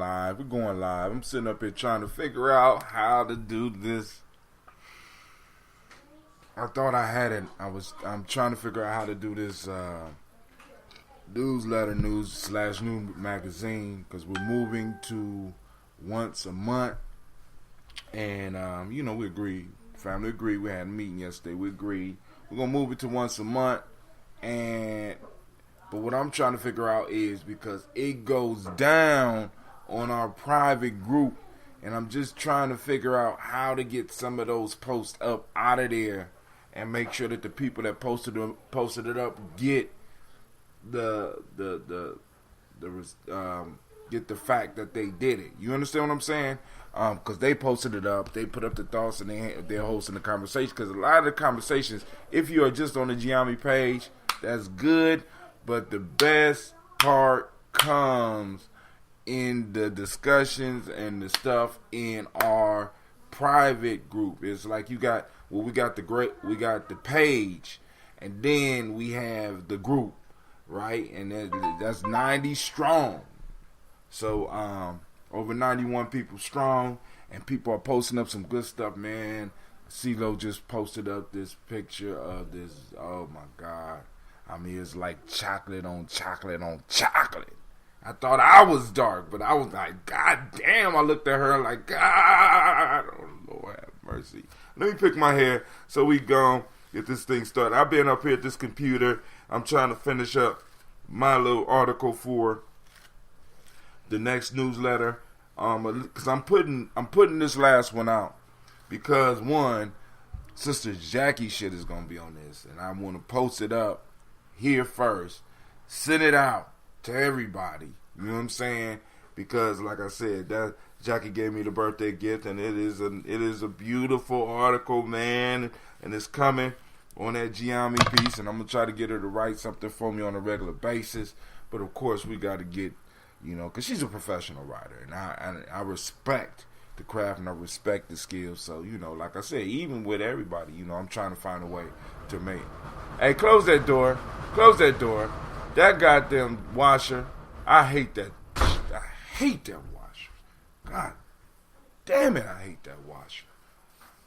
live. We're going live. I'm sitting up here trying to figure out how to do this. I thought I had it. I'm trying to figure out how to do this newsletter /new magazine, because we're moving to once a month. And we agreed. Family agreed. We had a meeting yesterday. We agreed. We're gonna move it to once a month. But what I'm trying to figure out is, because it goes down on our private group, and I'm just trying to figure out how to get some of those posts up out of there and make sure that the people that posted it up get get the fact that they did it. You understand what I'm saying? Because they posted it up, they put up the thoughts, and they're hosting the conversation. Because a lot of the conversations, if you are just on the Gye-Nyame page, that's good. But the best part comes in the discussions and the stuff in our private group. It's like we got the page, and then we have the group, right? And that's 90 strong. So over 91 people strong, and people are posting up some good stuff, man. CeeLo just posted up this picture of this. Oh my God. I mean, it's like chocolate on chocolate on chocolate. I thought I was dark, but I was like, God damn. I looked at her like, God, oh Lord have mercy. Let me pick my hair so we go get this thing started. I've been up here at this computer. I'm trying to finish up my little article for the next newsletter. Because I'm putting this last one out because, one, Sister Jackie shit is gonna be on this, and I want to post it up here first, send it out to everybody. You know what I'm saying? Because, like I said, that Jackie gave me the birthday gift, and it is a beautiful article, man, and it's coming on that Gye-Nyame piece, and I'm gonna try to get her to write something for me on a regular basis. But of course, we got to get, because she's a professional writer, and I respect the craft and I respect the skills. So, like I said, even with everybody, I'm trying to find a way to make. Hey, close that door. Close that door. That goddamn washer. I hate that. I hate that washer. God damn it, I hate that washer.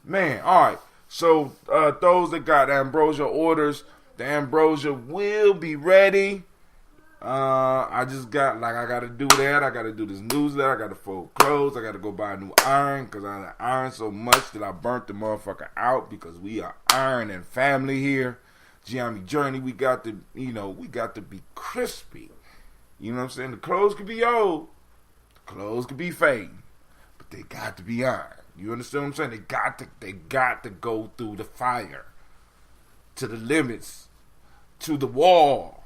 Man, alright. So, those that got ambrosia orders, the ambrosia will be ready. I got to do that. I got to do this newsletter. I got to fold clothes. I got to go buy a new iron, because I iron so much that I burnt the motherfucker out, because we are iron and family here. Gye-Nyame Journey, we got to be crispy. You know what I'm saying? The clothes could be old. The clothes could be fading. But they got to be iron. You understand what I'm saying? They got to go through the fire. To the limits. To the wall.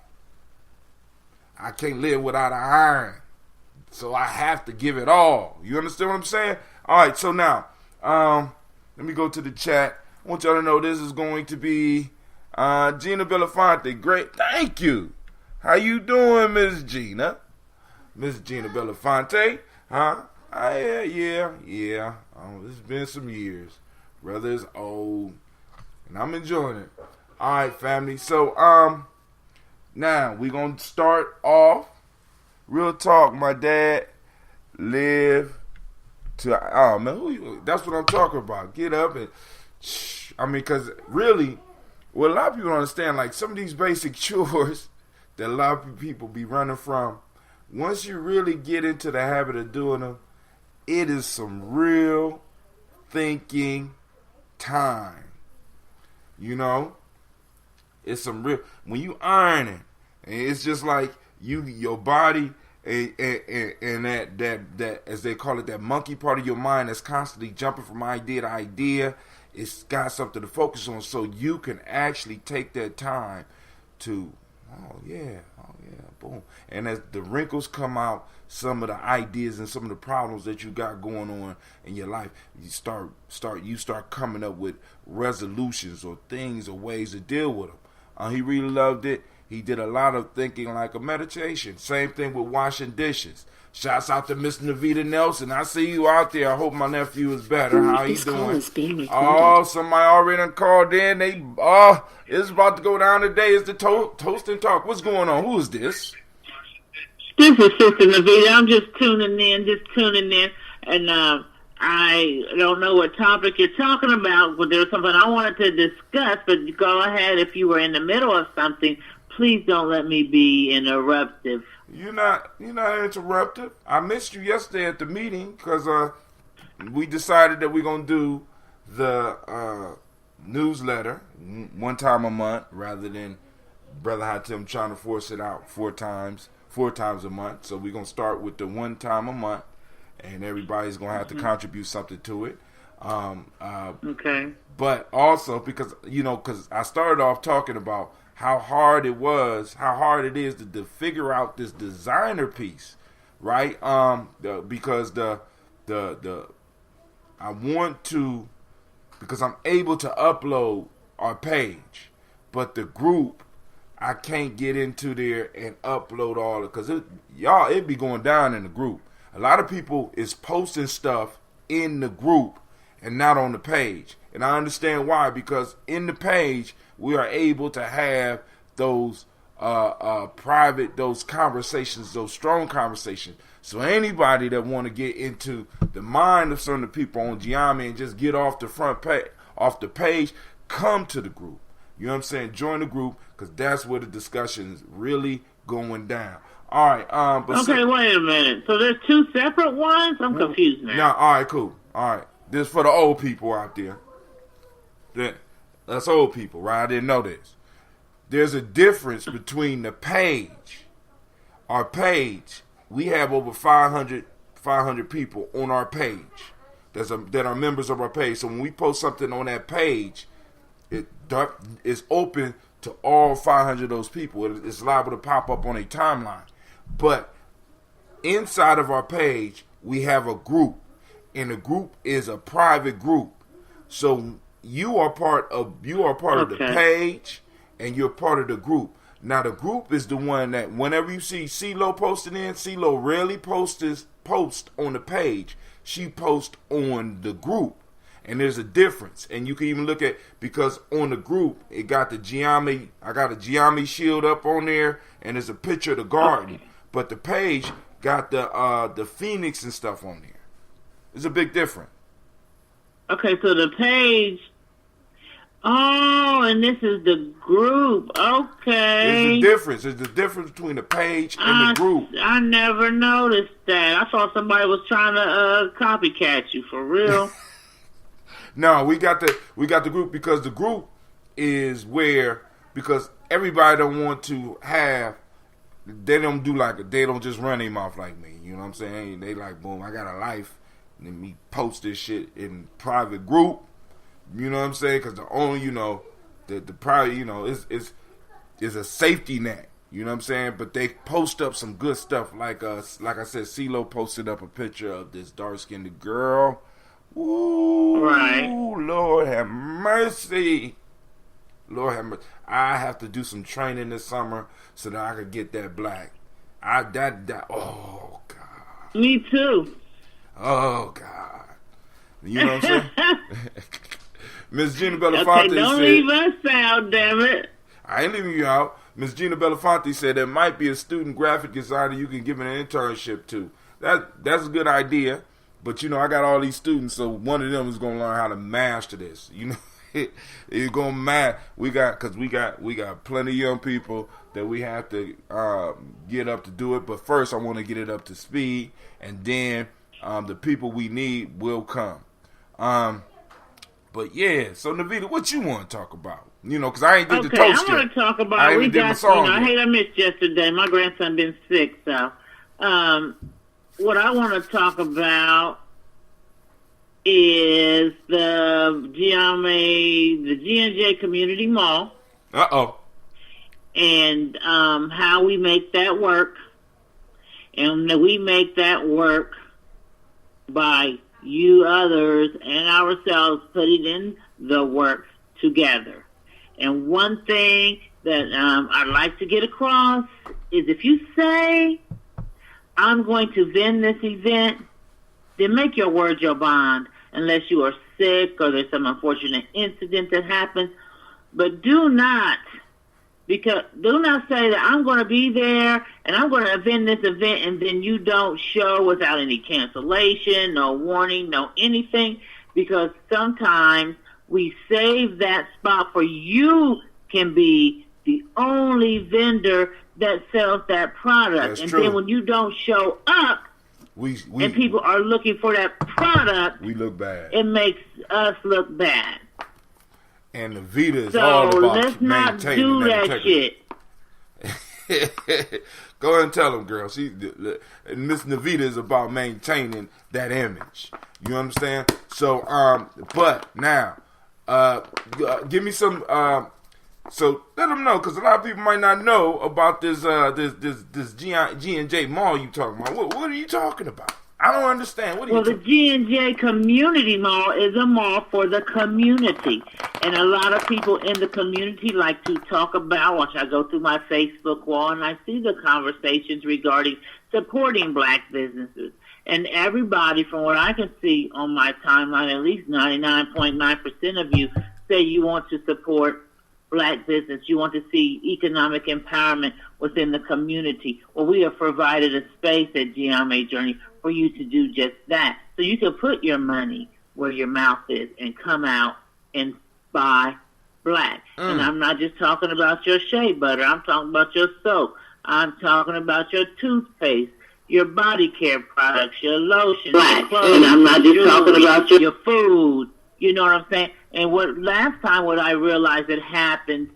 I can't live without an iron. So I have to give it all. You understand what I'm saying? Alright, so now, let me go to the chat. I want y'all to know this is going to be Gina Belafonte. Great. Thank you. How you doing, Miss Gina? Miss Gina Belafonte. Huh? Yeah. It's been some years. Brother is old. And I'm enjoying it. Alright, family. So, now, we're going to start off. Real talk, my dad lived to... Oh, man, that's what I'm talking about. Get up and... because really, what a lot of people don't understand, like some of these basic chores that a lot of people be running from, once you really get into the habit of doing them, it is some real thinking time. It's some real, when you ironing, and it's just like your body and that as they call it, that monkey part of your mind that's constantly jumping from idea to idea. It's got something to focus on, so you can actually take that time to, oh yeah, boom. And as the wrinkles come out, some of the ideas and some of the problems that you got going on in your life, you start coming up with resolutions or things or ways to deal with them. He really loved it. He did a lot of thinking, like a meditation. Same thing with washing dishes. Shouts out to Miss Navita Nelson. I see you out there. I hope my nephew is better. How he doing? Oh, somebody already done called in. It's about to go down today. It's the Toast and Talk. What's going on? Who is this? This is Sister Navita. I'm just tuning in. And I don't know what topic you're talking about, but there's something I wanted to discuss, but go ahead. If you were in the middle of something, please don't let me be interruptive. You're not interruptive. I missed you yesterday at the meeting because we decided that we're going to do the newsletter one time a month rather than Brother Hatim trying to force it out four times a month. So we're going to start with the one time a month, and everybody's going to have to contribute something to it. Okay. But also because I started off talking about how hard it is to figure out this designer piece, right? Because because I'm able to upload our page, but the group, I can't get into there and upload all it, because it be going down in the group. A lot of people is posting stuff in the group and not on the page. And I understand why, because in the page, we are able to have those private, those conversations, those strong conversations. So anybody that want to get into the mind of some of the people on Gye-Nyame and just get off the front page, off the page, come to the group. You know what I'm saying? Join the group, because that's where the discussion is really going down. All right. Wait a minute. So there's two separate ones? I'm confused now. No, all right, cool. All right. This for the old people out there. That's old people, right? I didn't know this. There's a difference between the page. Our page, we have over 500 people on our page that are members of our page. So when we post something on that page, it is open to all 500 of those people. It's liable to pop up on a timeline. But inside of our page, we have a group, and the group is a private group. So you are part of the page, and you're part of the group. Now the group is the one that whenever you see CeeLo posting in, CeeLo rarely posts on the page. She posts on the group. And there's a difference. And you can even look at, because on the group, it got the Gye-Nyame, I got a Gye-Nyame shield up on there, and there's a picture of the garden. Okay. But the page got the phoenix and stuff on there. There's a big difference. Okay, so the page, and this is the group. Okay. There's the difference between the page and the group. I never noticed that. I thought somebody was trying to copycat you, for real. No, we got the group, because the group is where, because everybody don't want to have, they don't just run their mouth like me. You know what I'm saying? They like, boom, I got a life, and then me post this shit in private group. You know what I'm saying? Because the only, the private, is a safety net. You know what I'm saying? But they post up some good stuff, like I said, CeeLo posted up a picture of this dark-skinned girl. Ooh, right. Lord have mercy. Lord have mercy. I have to do some training this summer so that I could get that black. Oh, God. Me too. Oh, God. You know what I'm saying? Miss Gina Belafonte said... don't leave us out, damn it. I ain't leaving you out. Miss Gina Belafonte said there might be a student graphic designer you can give an internship to. That's a good idea. But, I got all these students, so one of them is going to learn how to master this. It's going to master. We got plenty of young people that we have to get up to do it. But first, I want to get it up to speed, and then the people we need will come. But, yeah, so, Navita, what you want to talk about? Because I ain't did the toast I want to talk about, I hate I missed yesterday. My grandson been sick, so... what I want to talk about is the G&J Community Mall. And how we make that work. And we make that work by you others and ourselves putting in the work together. And one thing that I'd like to get across is, if you say, I'm going to vend this event, then make your word your bond, unless you are sick or there's some unfortunate incident that happens. But do not Because do not say that I'm going to be there and I'm going to attend this event and then you don't show without any cancellation, no warning, no anything. Because sometimes we save that spot for you can be the only vendor that sells that product. That's and true. Then when you don't show up and people are looking for that product, we look bad. It makes us look bad. And the Vita is so all about let's not do that shit. Go ahead and tell them, girl. Miss Navita is about maintaining that image. You understand? So, but now, give me some. So let them know, because a lot of people might not know about this G&J mall you talking about. What are you talking about? I don't understand. The G&J Community Mall is a mall for the community. And a lot of people in the community like to talk about, once I go through my Facebook wall and I see the conversations regarding supporting black businesses. And everybody, from what I can see on my timeline, at least 99.9% of you say you want to support black business. You want to see economic empowerment within the community. Well, we have provided a space at Gye-Nyame Journey for you to do just that. So you can put your money where your mouth is and come out and buy black. And I'm not just talking about your shea butter. I'm talking about your soap. I'm talking about your toothpaste, your body care products, your lotion, your clothes, and I'm not just talking about your food. You know what I'm saying? And last time I realized that happened,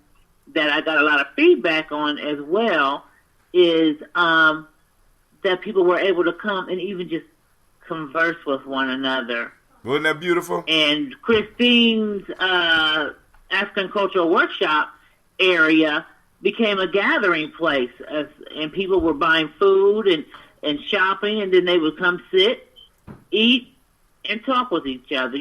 that I got a lot of feedback on as well, is that people were able to come and even just converse with one another. Wasn't that beautiful? And Christine's African Cultural Workshop area became a gathering place, and people were buying food and shopping, and then they would come sit, eat, and talk with each other,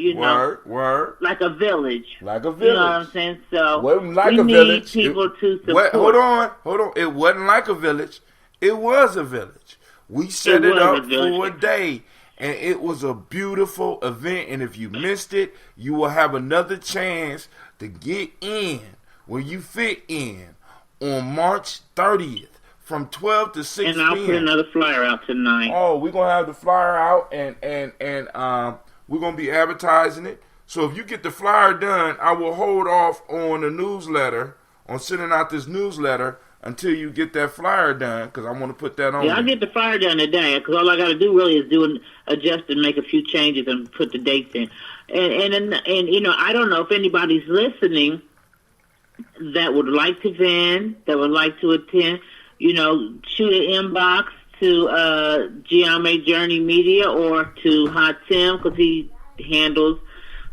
Word. like a village. Like a village. You know what I'm saying? So wasn't like we a need village. people to support. Hold on. It wasn't like a village. It was a village. We set it up for a day, and it was a beautiful event. And if you missed it, you will have another chance to get in where you fit in on March 30th. From 12 to 6 And I'll put another flyer out tonight. Oh, we're going to have the flyer out, and we're going to be advertising it. So if you get the flyer done, I will hold off on the newsletter, on sending out this newsletter, until you get that flyer done, because I want to put that on. Yeah, I'll get the flyer done today, because all I got to do really is adjust and make a few changes and put the dates in. And you know, I don't know if anybody's listening that would like to vend, that would like to attend. You know, shoot an inbox to Gye-Nyame Journey Media or to Hot Tim, because he handles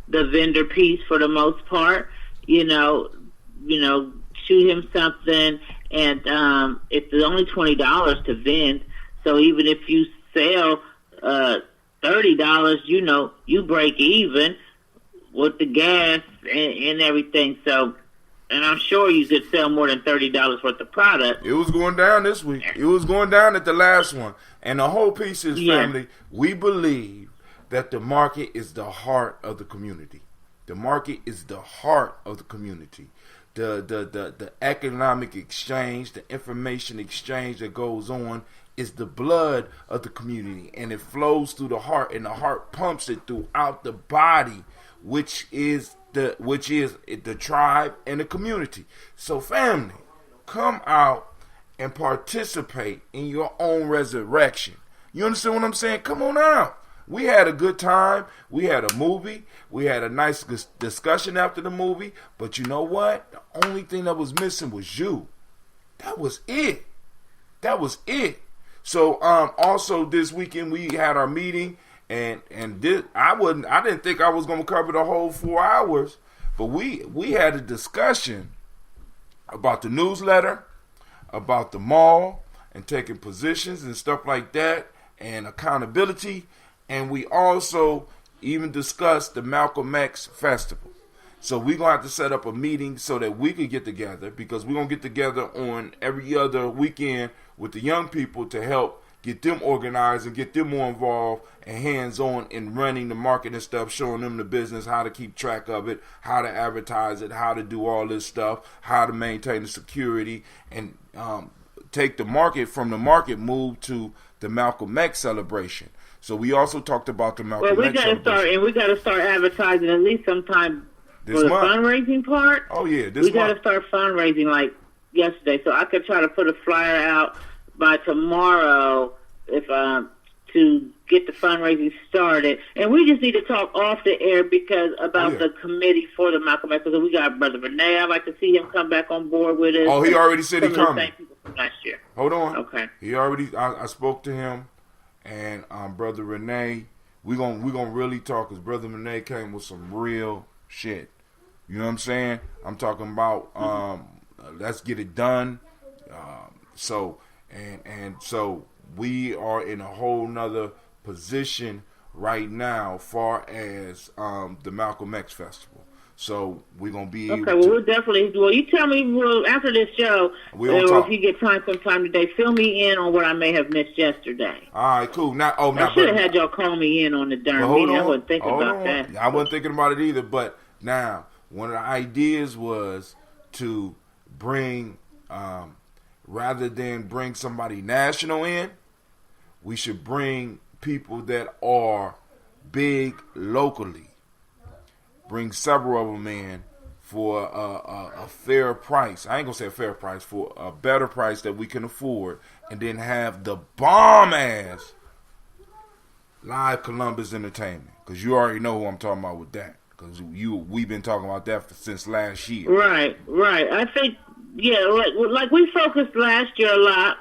the vendor piece for the most part. You know, shoot him something, and it's only $20 to vend. So even if you sell $30, you know, you break even with the gas and everything. So. And I'm sure you could sell more than $30 worth of product. It was going down this week. It was going down at the last one. And the whole piece is, family, we believe that the market is the heart of the community. The market is the heart of the community. The economic exchange, the information exchange that goes on is the blood of the community. And it flows through the heart, and the heart pumps it throughout the body, which is the tribe and the community. So family, come out and participate in your own resurrection. You understand what I'm saying? Come on out. We had a good time. We had a movie. We had a nice discussion after the movie. But you know what? The only thing that was missing was you. That was it. So also this weekend we had our meeting. And I didn't think I was going to cover the whole 4 hours, but we had a discussion about the newsletter, about the mall, and taking positions and stuff like that, and accountability, and we also even discussed the Malcolm X Festival. So we're going to have to set up a meeting so that we could get together, because we're going to get together on every other weekend with the young people to help get them organized and get them more involved and hands-on in running the market and stuff, showing them the business, how to keep track of it, how to advertise it, how to do all this stuff, how to maintain the security, and take the market from the market move to the Malcolm X celebration. So we also talked about the Malcolm X celebration. We got to start advertising at least sometime this for the month. Fundraising part. Oh yeah, we got to start fundraising like yesterday, so I could try to put a flyer out by tomorrow if to get the fundraising started. And we just need to talk off the air because about the committee for the Malcolm X. Because we got Brother Renee. I'd like to see him come back on board with us. Oh, he already said he's coming. Same people from last year. Hold on. Okay. He already. I spoke to him, and Brother Renee. We gonna really talk because Brother Renee came with some real shit. You know what I'm saying? I'm talking about let's get it done. So we are in a whole nother position right now, far as the Malcolm X Festival. So we're gonna be able we'll definitely. Well, you tell me after this show, or if you get time sometime today, fill me in on what I may have missed yesterday. All right, cool. I should have had y'all call me in on the darn meeting. I wasn't thinking about that. I wasn't thinking about it either. But now, one of the ideas was to bring, rather than bring somebody national in, we should bring people that are big locally. Bring several of them in for a fair price. I ain't gonna say a fair price, for a better price that we can afford, and then have the bomb ass live Columbus entertainment. Because you already know who I'm talking about with that. Because we've been talking about that since last year. Right. I think like we focused last year a lot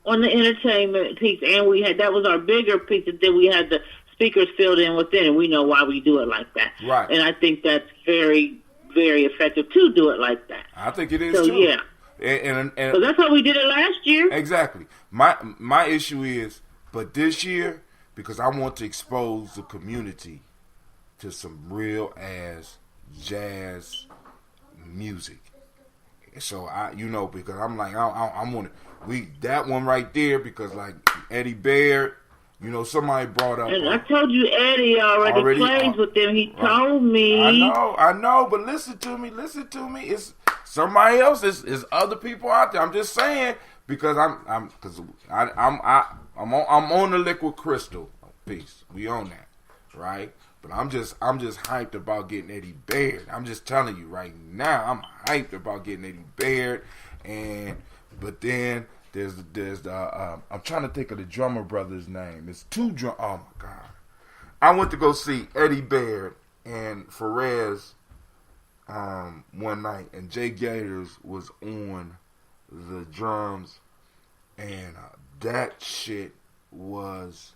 on the entertainment piece, and that was our bigger piece. And then we had the speakers filled in within, and we know why we do it like that. Right. And I think that's very, very effective to do it like that. I think it is too. So yeah. And so that's how we did it last year. Exactly. My issue is, but this year, because I want to expose the community to some real ass jazz music. So because I'm like, I want that one right there, because like Eddie Baird, somebody brought up. And I told you Eddie already plays with them. He told me. I know, but listen to me. It's somebody else. It's other people out there. I'm just saying, because I'm on the liquid crystal piece. We own that, right? But I'm just hyped about getting Eddie Baird. I'm just telling you right now, I'm hyped about getting Eddie Baird, but then there's the I'm trying to think of the drummer brother's name. It's two drum. Oh my god! I went to go see Eddie Baird and Perez one night, and Jay Gators was on the drums, and that shit was.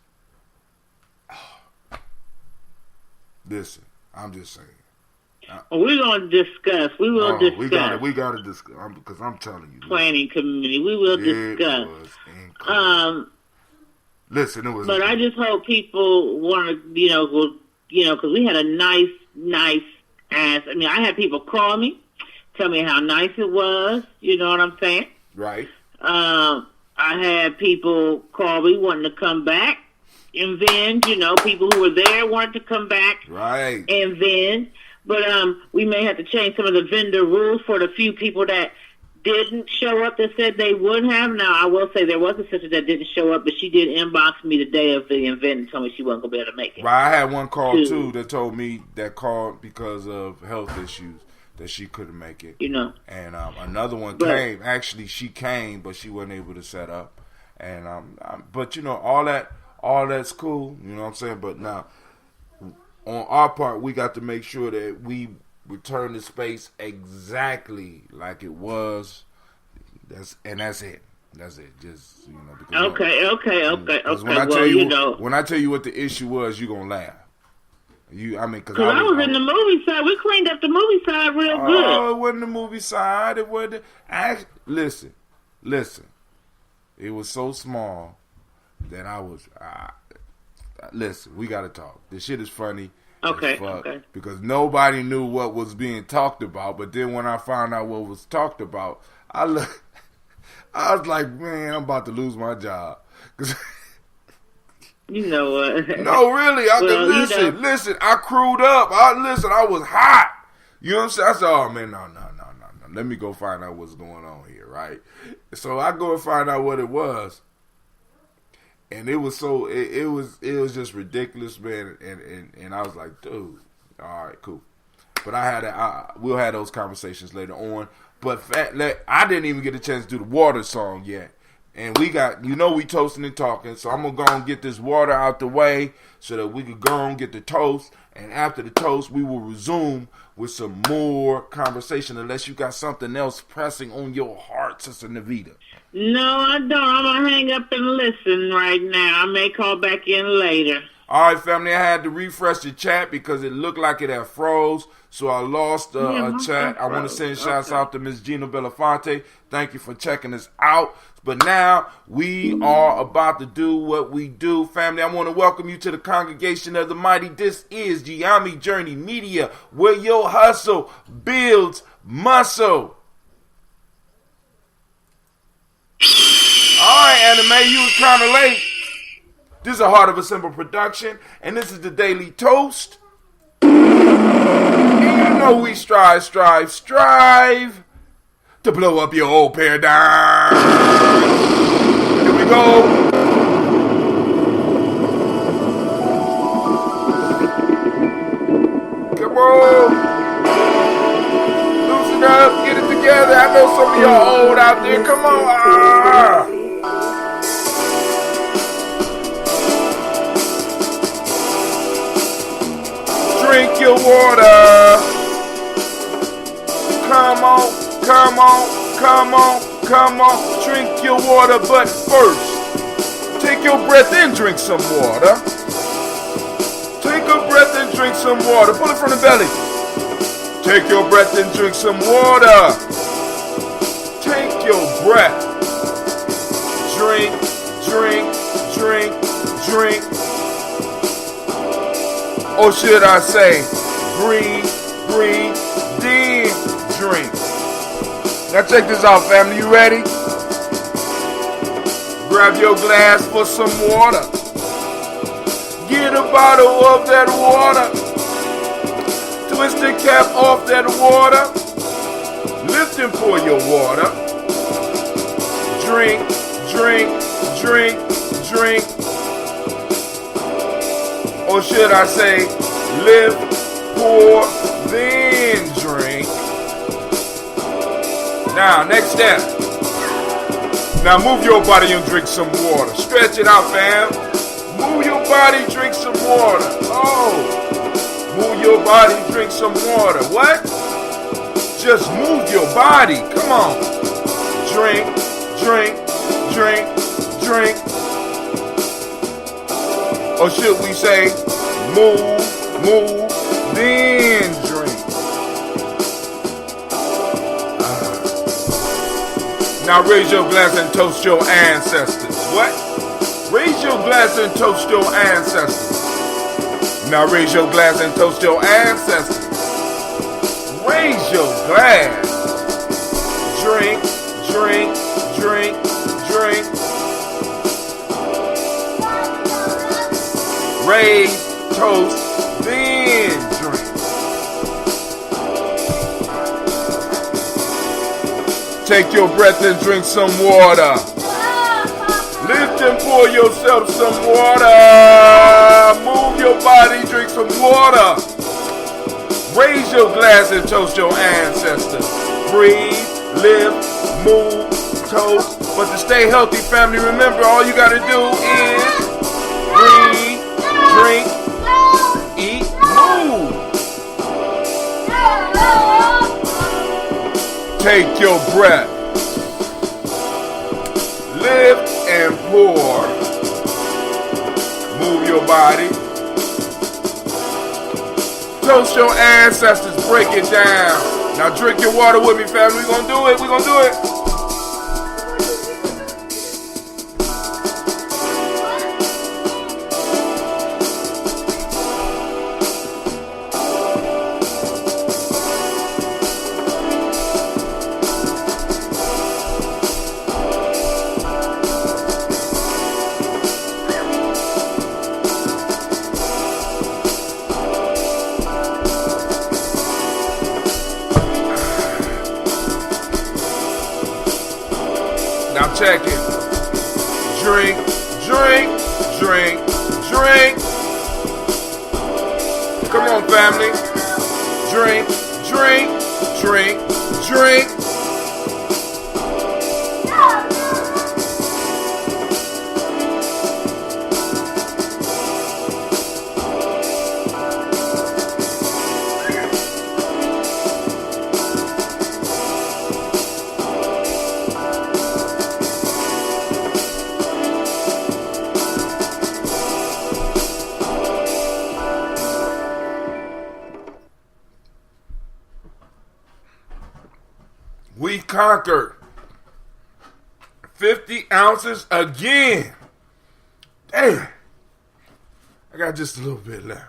Listen, I'm just saying. We're gonna discuss. We will discuss. We gotta discuss, because I'm telling you. Planning committee. We will discuss. Listen, it was. But I just hope people want to, because we had a nice ass. I mean, I had people call me, tell me how nice it was. You know what I'm saying? Right. I had people call me wanting to come back. And then, people who were there wanted to come back. Right. And then, but we may have to change some of the vendor rules for the few people that didn't show up that said they would have. Now, I will say there was a sister that didn't show up, but she did inbox me the day of the event and told me she wasn't going to be able to make it. Right. I had one call, too, that told me that called because of health issues, that she couldn't make it. And another one came. Actually, she came, but she wasn't able to set up. And but, all that's cool, you know what I'm saying? But now, on our part, we got to make sure that we return the space exactly like it was. That's it. Just because Okay. When I tell you what the issue was, you gonna laugh. Because I was in the movie side. We cleaned up the movie side real good. Oh, it wasn't the movie side. It wasn't. Listen. It was so small that I was. Listen, we gotta talk. This shit is funny. Okay. Because nobody knew what was being talked about. But then when I found out what was talked about, I was like, man, I'm about to lose my job. You know what? No, really. Listen. I crewed up. I was hot. You know what I'm saying? I said, oh, man, no. Let me go find out what's going on here, right? So I go and find out what it was. And it was it was just ridiculous, man. And I was like, dude, all right, cool. But we'll have those conversations later on. But I didn't even get a chance to do the water song yet. And we got, we toasting and talking. So I'm going to go and get this water out the way so that we could go and get the toast. And after the toast, we will resume with some more conversation unless you got something else pressing on your heart, Sister Navita. No, I don't. I'm going to hang up and listen right now. I may call back in later. All right, family, I had to refresh the chat because it looked like it had froze. So I lost a chat. I want to send shouts out to Miss Gina Belafonte. Thank you for checking us out. But now we are about to do what we do. Family, I want to welcome you to the congregation of the mighty. This is Gye-Nyame Journey Media, where your hustle builds muscle. All right, Anime, you was kind of late. This is a Heart of a Simple production, and this is the Daily Toast. And you know we strive to blow up your old paradigm. Here we go. Come on. Loosen up, get it together. I know some of y'all old out there. Come on. Drink your water. Come on. Drink your water, but first, take your breath and drink some water. Take a breath and drink some water. Pull it from the belly. Take your breath and drink some water. Take your breath. Drink. Or should I say, breathe, then drink. Now check this out, family. You ready? Grab your glass for some water. Get a bottle of that water. Twist the cap off that water. Lift and pour your water. Drink. Or should I say, lift, pour, then drink. Now, next step. Now move your body and drink some water. Stretch it out, fam. Move your body, drink some water. Oh. Move your body, drink some water. What? Just move your body. Come on. Drink. Or should we say, move, then drink. Now raise your glass and toast your ancestors. What? Raise your glass and toast your ancestors. Now raise your glass and toast your ancestors. Raise your glass. Drink. Raise, toast, then drink. Take your breath and drink some water. Lift and pour yourself some water. Move your body, drink some water. Raise your glass and toast your ancestors. Breathe, lift, move, toast. But to stay healthy, family, remember all you gotta do is breathe, drink, eat, move. Take your breath. Lift and pour. Move your body. Toast your ancestors. Break it down. Now drink your water with me, family. We're gonna do it. Check it. Drink, drink, drink, drink. Come on, family. Drink, drink, drink, drink. We conquered 50 ounces again. Damn. I got just a little bit left.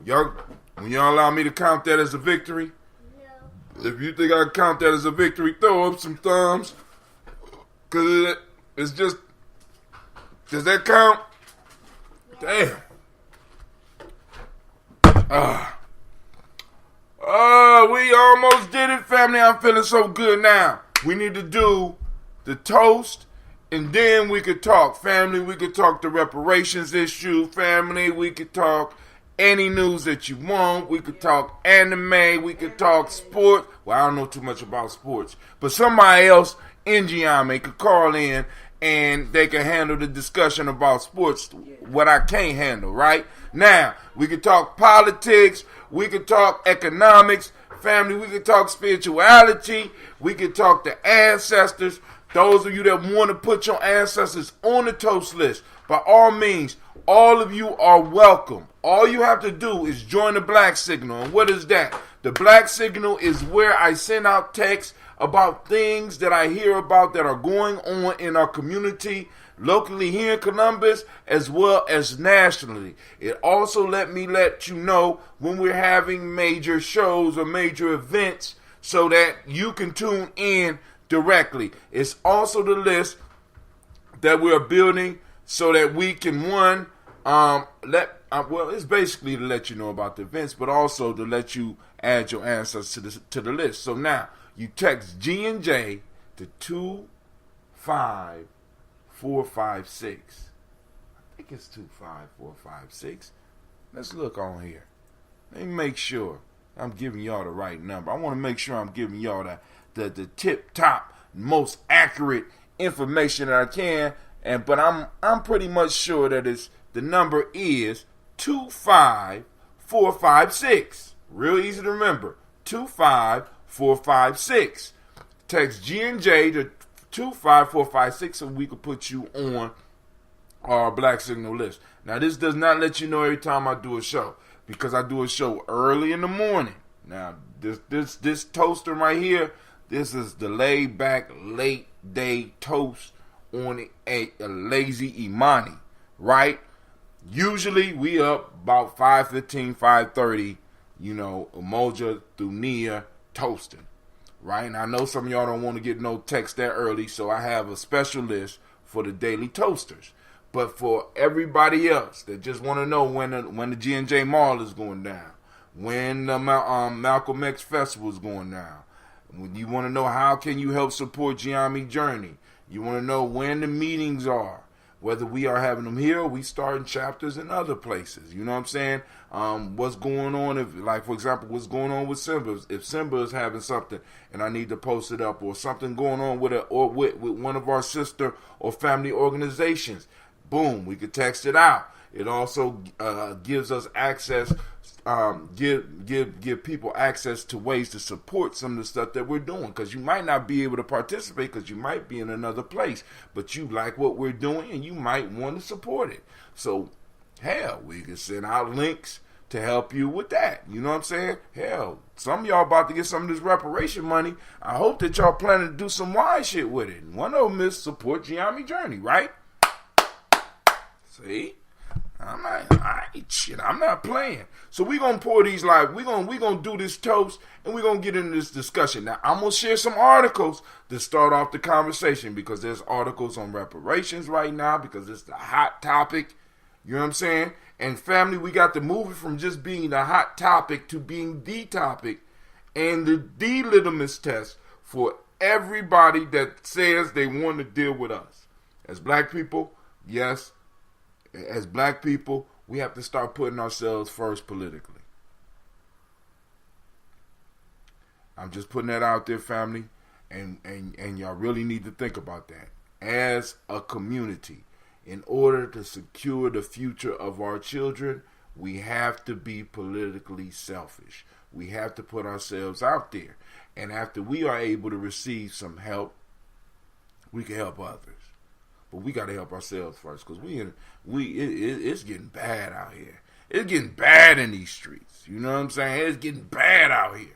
Y'all, when y'all allow me to count that as a victory, if you think I can count that as a victory, throw up some thumbs. Because it's just, does that count? Damn. We almost did it, family. I'm feeling so good now. We need to do the toast, and then we could talk. Family, we could talk the reparations issue. Family, we could talk any news that you want. We could talk anime. We could talk sports. Well, I don't know too much about sports. But somebody else in Gye-Nyame could call in, and they can handle the discussion about sports, what I can't handle, right? Now, we could talk politics. We could talk economics. Family, we could talk spirituality. We could talk the ancestors. Those of you that want to put your ancestors on the toast list, by all means, all of you are welcome. All you have to do is join the Black Signal. And what is that? The Black Signal is where I send out texts about things that I hear about that are going on in our community, locally here in Columbus, as well as nationally. It also let you know when we're having major shows or major events so that you can tune in directly. It's also the list that we're building so that we can, it's basically to let you know about the events, but also to let you add your ancestors to the list. So now, you text G and J to 25456. I think it's 25456. Let's look on here. Let me make sure I'm giving y'all the right number. I want to make sure I'm giving y'all the tip top, most accurate information that I can. But I'm pretty much sure that the number is 25456. Real easy to remember. 25456. Text G and J to 25456 so we can put you on our Black Signal list. Now, this does not let you know every time I do a show, because I do a show early in the morning. Now, this toaster right here, this is the laid back late day toast on a lazy Imani, right? Usually we up about 5:15, 5:30, Umoja through Nia toasting, right? And I know some of y'all don't want to get no text that early, so I have a special list for the daily toasters. But for everybody else that just want to know when the G&J Mall is going down, when the Malcolm X Festival is going down, when you want to know how can you help support Gye-Nyame Journey, you want to know when the meetings are, whether we are having them here or we starting chapters in other places. You know what I'm saying? What's going on, for example, what's going on with Simba. If Simba is having something and I need to post it up, or something going on with one of our sister or family organizations, boom, we could text it out. It also gives us access, give people access to ways to support some of the stuff that we're doing. Because you might not be able to participate because you might be in another place, but you like what we're doing and you might want to support it. So, hell, we can send out links to help you with that. You know what I'm saying? Hell, some of y'all about to get some of this reparation money. I hope that y'all planning to do some wise shit with it. One of them is support Gye-Nyame Journey, right? See? I'm not playing. So we gonna pour these live. We gonna do this toast, and we gonna get into this discussion. Now I'm gonna share some articles to start off the conversation, because there's articles on reparations right now because it's the hot topic. You know what I'm saying? And family, we got to move it from just being the hot topic to being the topic and the litmus test for everybody that says they want to deal with us. As black people, yes, as black people, we have to start putting ourselves first politically. I'm just putting that out there, family, and y'all really need to think about that. As a community, in order to secure the future of our children, we have to be politically selfish. We have to put ourselves out there. And after we are able to receive some help, we can help others. But we got to help ourselves first, because it's getting bad out here. It's getting bad in these streets. You know what I'm saying? It's getting bad out here.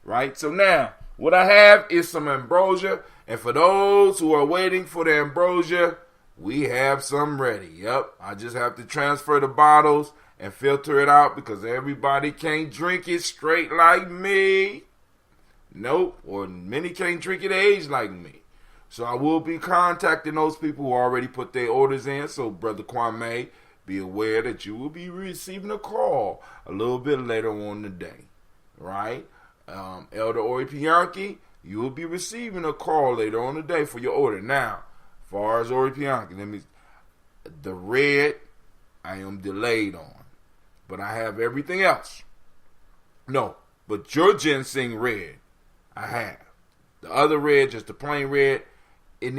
Right? So now, what I have is some ambrosia. And for those who are waiting for the ambrosia, we have some ready. Yep. I just have to transfer the bottles and filter it out, because everybody can't drink it straight like me. Nope. Or many can't drink it aged like me. So I will be contacting those people who already put their orders in. So Brother Kwame, be aware that you will be receiving a call a little bit later on today. Right? Elder Ori Pianki, you will be receiving a call later on today for your order. Now, as far as Ori Pianki, the red, I am delayed on. But I have everything else. No, but your ginseng red, I have. The other red, just the plain red, it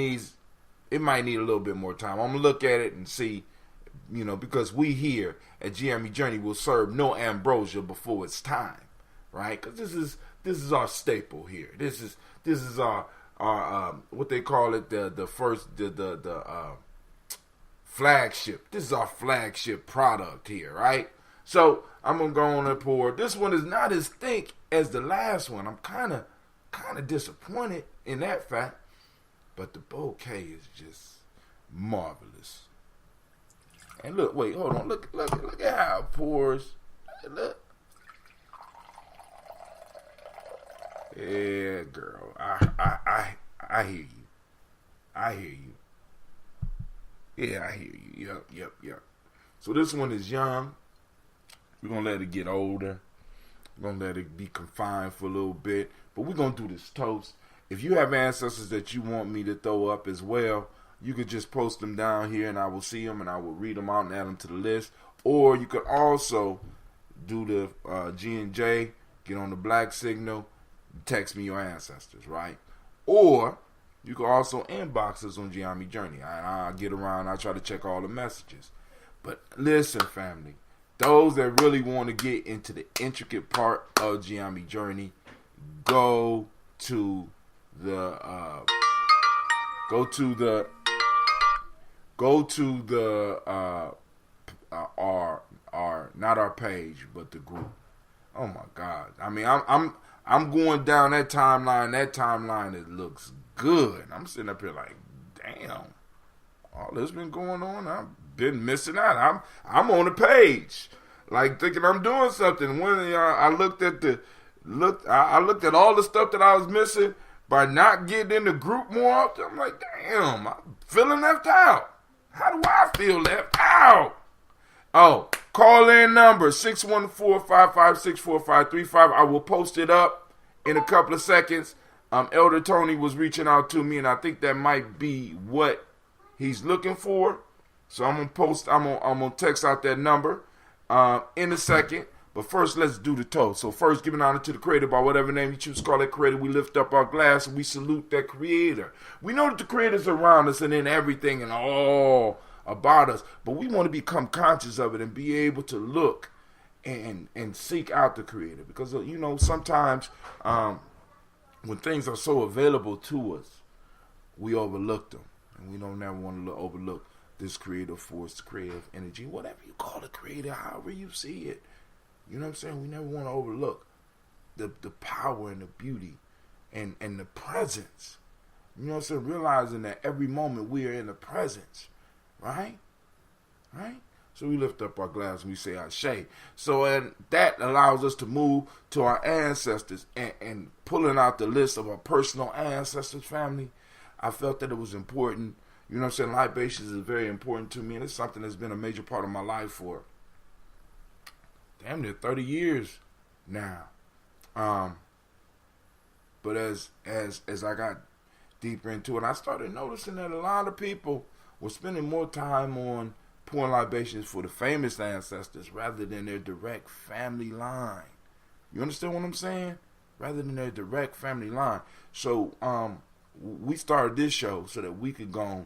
might need a little bit more time. I'm going to look at it and see, because we here at Gye-Nyame Journey will serve no ambrosia before it's time. Right? Because this is our staple here. This is our what they call it, the flagship. This is our flagship product here, right? So I'm gonna go on and pour. This one is not as thick as the last one. I'm kind of disappointed in that fact, but the bouquet is just marvelous. And look, wait, hold on, look at how it pours. Look. Yeah, girl. I hear you. I hear you. Yeah, I hear you. Yep. So this one is young. We're going to let it get older. We're going to let it be confined for a little bit. But we're going to do this toast. If you have ancestors that you want me to throw up as well, you could just post them down here and I will see them and I will read them out and add them to the list. Or you could also do the G&J, get on the black signal, text me your ancestors, right? Or you can also inbox us on Gye-Nyame Journey. I get around, I try to check all the messages. But listen, family, those that really want to get into the intricate part of Gye-Nyame Journey, go to our not our page, but the group. Oh my God! I mean, I'm going down that timeline. That timeline, it looks good. I'm sitting up here like, damn, all this been going on. I've been missing out. I'm on the page, like thinking I'm doing something. When I looked at all the stuff that I was missing by not getting in the group more often. I'm like, damn, I'm feeling left out. How do I feel left out? Oh, call in number 614-556-4535. I will post it up in a couple of seconds. Elder Tony was reaching out to me, and I think that might be what he's looking for. So I'm gonna text out that number in a second. But first, let's do the toast. So first, giving honor to the Creator by whatever name you choose to call that Creator. We lift up our glass and we salute that Creator. We know that the Creator's around us and in everything and all about us, but we want to become conscious of it and be able to look and seek out the Creator, because sometimes when things are so available to us, we overlook them, and we don't never want to overlook this creative force, creative energy, whatever you call it, Creator, however you see it. You know what I'm saying? We never want to overlook the power and the beauty and the presence. You know what I'm saying? Realizing that every moment we are in the presence. Right? So we lift up our glass and we say Ashe. So and that allows us to move to our ancestors and pulling out the list of our personal ancestors, family. I felt that it was important. You know what I'm saying? Libations is very important to me, and it's something that's been a major part of my life for damn near 30 years now. But as I got deeper into it. I started noticing that a lot of people were spending more time on pouring libations for the famous ancestors rather than their direct family line. You understand what I'm saying? Rather than their direct family line. So we started this show so that we could go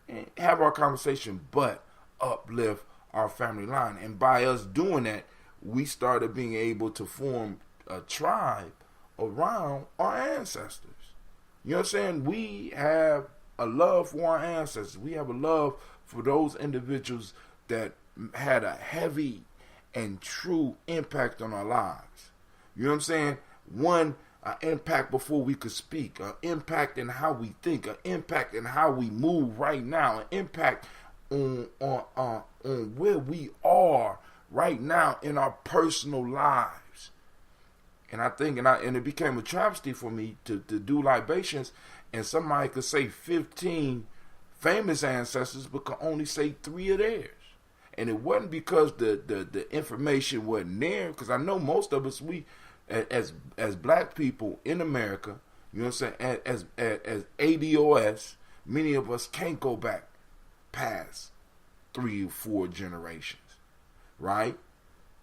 and have our conversation, but uplift our family line. And by us doing that, we started being able to form a tribe around our ancestors. You know what I'm saying? We have a love for our ancestors. We have a love for those individuals that had a heavy and true impact on our lives. You know what I'm saying? One, an impact before we could speak, an impact in how we think, an impact in how we move right now, an impact on where we are right now in our personal lives. And I think, and it became a travesty for me to do libations, and somebody could say 15 famous ancestors, but could only say 3 of theirs. And it wasn't because the information wasn't there, because I know most of us, we, as black people in America, you know what I'm saying, as ADOS, many of us can't go back past 3 or 4 generations, right?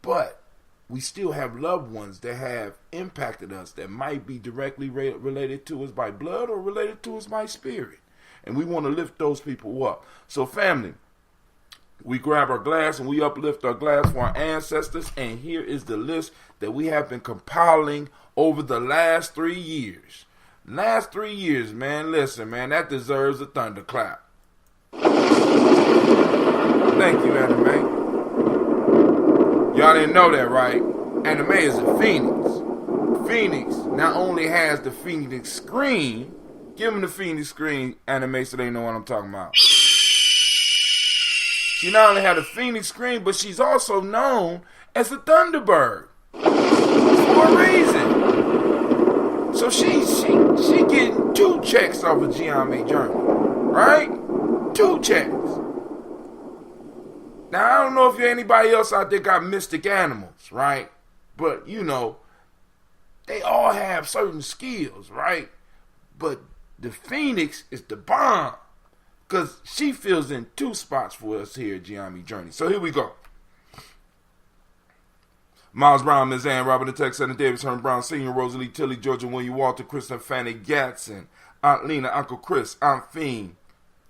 But we still have loved ones that have impacted us that might be directly related to us by blood or related to us by spirit. And we want to lift those people up. So family, we grab our glass and we uplift our glass for our ancestors. And here is the list that we have been compiling over the last 3 years. Last 3 years, man. Listen, man, that deserves a thunderclap. Thank you, Anime. Y'all didn't know that, right? Anime is a phoenix. Phoenix not only has the phoenix screen, give them the phoenix screen, Anime, so they know what I'm talking about. She not only had a phoenix screen, but she's also known as the Thunderbird for a reason. So she getting 2 checks off of Gye-Nyame journey, right? 2 checks. Now, I don't know if anybody else out there got mystic animals, right? But, you know, they all have certain skills, right? But the Phoenix is the bomb, because she fills in 2 spots for us here at Gye-Nyame Journey. So here we go. Miles Brown, Ms. Ann, Robert the Tex, Anna Davis, Herman Brown Sr., Rosalie Tilly, Georgia William Walter, Kristen Fanny Gatson, Aunt Lena, Uncle Chris, Aunt Fiend,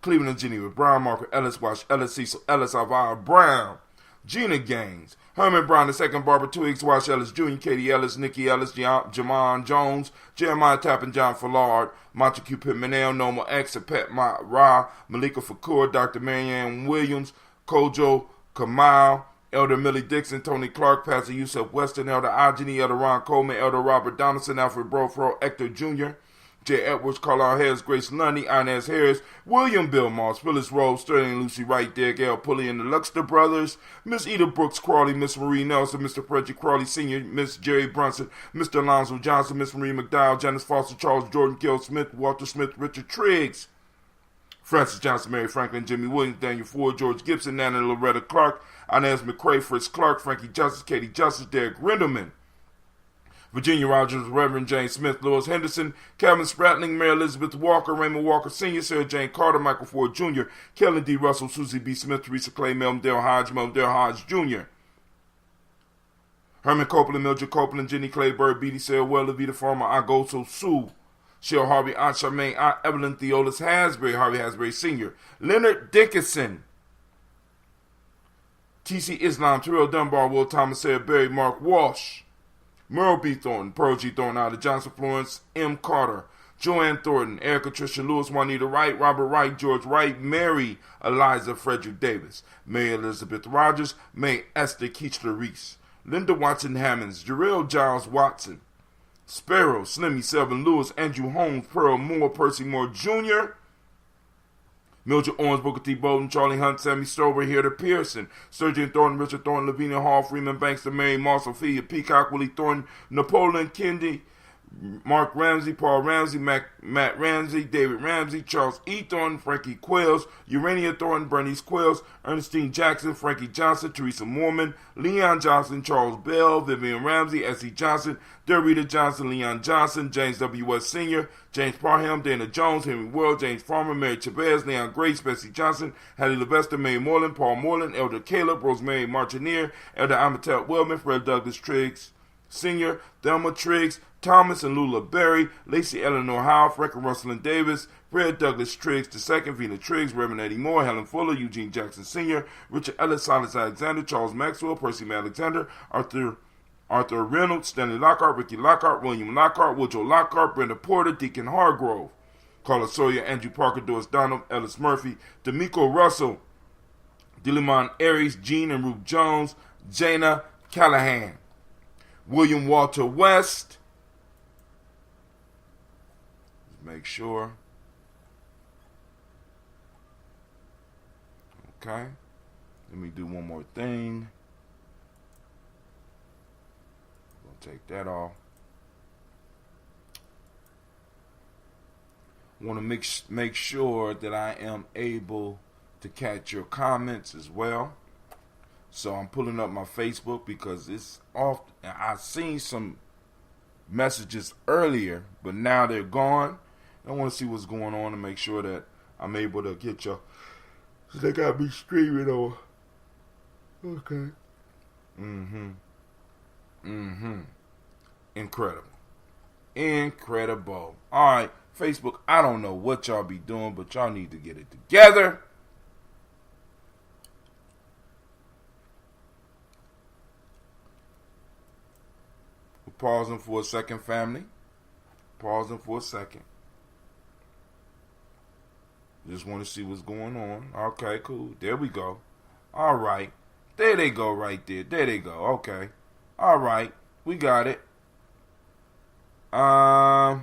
Cleveland and Geneva, Brian Marker, Ellis Wash, Ellis Cecil, Ellis Alvaro Brown, Gina Gaines, Herman Brown II, Barbara Twiggs, Wash Ellis Jr., Katie Ellis, Nikki Ellis, Jamon Jones, Jeremiah Tappan, John Fallard, Montague Cupid Manel, Noma X, Pet Ra, Malika Fakur, Dr. Marianne Williams, Kojo Kamal, Elder Millie Dixon, Tony Clark, Pastor Yusuf Weston, Elder Ajani, Elder Ron Coleman, Elder Robert Donaldson, Alfred Brofro, Hector Jr., J. Edwards, Carlisle Harris, Grace Lundy, Inez Harris, William Bill Moss, Phyllis Rose, Sterling Lucy Wright, Derek L. Pulley and the Luxter Brothers, Miss Eda Brooks Crawley, Miss Marie Nelson, Mr. Frederick Crawley Sr., Miss Jerry Brunson, Mr. Alonzo Johnson, Miss Marie McDowell, Janice Foster, Charles Jordan, Gil Smith, Walter Smith, Richard Triggs, Francis Johnson, Mary Franklin, Jimmy Williams, Daniel Ford, George Gibson, Nana Loretta Clark, Inez McCrae, Fritz Clark, Frankie Justice, Katie Justice, Derek Rindelman, Virginia Rogers, Reverend Jane Smith, Lois Henderson, Calvin Spratling, Mary Elizabeth Walker, Raymond Walker Sr., Sarah Jane Carter, Michael Ford Jr., Kellen D. Russell, Susie B. Smith, Teresa Clay, Melvin Hodge Jr., Herman Copeland, Mildred Copeland, Jenny Clay, Bird, Beatty, Sarah Well, Levita Farmer, Agoso Sue, Cheryl Harvey, Aunt Charmaine, Aunt Evelyn Theolis Hasbury, Harvey Hasbury Sr., Leonard Dickinson, T.C. Islam, Terrell Dunbar, Will Thomas, Sarah Berry, Mark Walsh, Merle B. Thornton, Pearl G. Thornton, Ida Johnson, Florence M. Carter, Joanne Thornton, Erica Tricia Lewis, Juanita Wright, Robert Wright, George Wright, Mary Eliza Frederick Davis, May Elizabeth Rogers, May Esther Keechler Reese, Linda Watson Hammonds, Jarrell Giles Watson, Sparrow, Slimmy, Selvin Lewis, Andrew Holmes, Pearl Moore, Percy Moore Jr., Mildred Owens, Booker T. Bowden, Charlie Hunt, Sammy Stover, Heather Pearson, Sturgeon Thornton, Richard Thornton, Lavinia Hall, Freeman Banks, Mary Moss, Ophelia Peacock, Willie Thornton, Napoleon Kendi, Mark Ramsey, Paul Ramsey, Matt Ramsey, David Ramsey, Charles E. Thornton, Frankie Quills, Urania Thornton, Bernice Quills, Ernestine Jackson, Frankie Johnson, Teresa Moorman, Leon Johnson, Charles Bell, Vivian Ramsey, S.E. Johnson, Dorita Johnson, Leon Johnson, James W. West Sr., James Parham, Dana Jones, Henry World, James Farmer, Mary Chavez, Leon Grace, Bessie Johnson, Hattie Levester, Mary Moreland, Paul Moreland, Elder Caleb, Rosemary Martineer, Elder Amatel Wellman, Fred Douglas Triggs Sr., Thelma Triggs, Thomas and Lula Berry, Lacey Eleanor Howe, Franklin Russell and Davis, Fred Douglas Triggs II, Vina Triggs, Reverend Eddie Moore, Helen Fuller, Eugene Jackson Sr., Richard Ellis, Silas Alexander, Charles Maxwell, Percy Alexander, Arthur Reynolds, Stanley Lockhart, Ricky Lockhart, William Lockhart, Woodrow Lockhart, Brenda Porter, Deacon Hargrove, Carla Sawyer, Andrew Parker, Doris Donald, Ellis Murphy, D'Amico Russell, Dillimon Aries, Jean and Ruth Jones, Jana Callahan, William Walter West. Make sure. Okay. Let me do one more thing. Gonna take that off. Want to make sure that I am able to catch your comments as well. So I'm pulling up my Facebook because it's off. I've seen some messages earlier, but now they're gone. I want to see what's going on and make sure that I'm able to get y'all. So they got me streaming on. Okay. Incredible. Alright, Facebook, I don't know what y'all be doing, but y'all need to get it together. We're pausing for a second, family. Pausing for a second. Just want to see what's going on. Okay, cool. There we go. All right. There they go right there. There they go. Okay. All right. We got it. All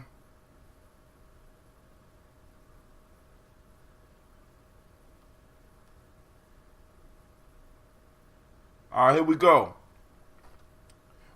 right, here we go.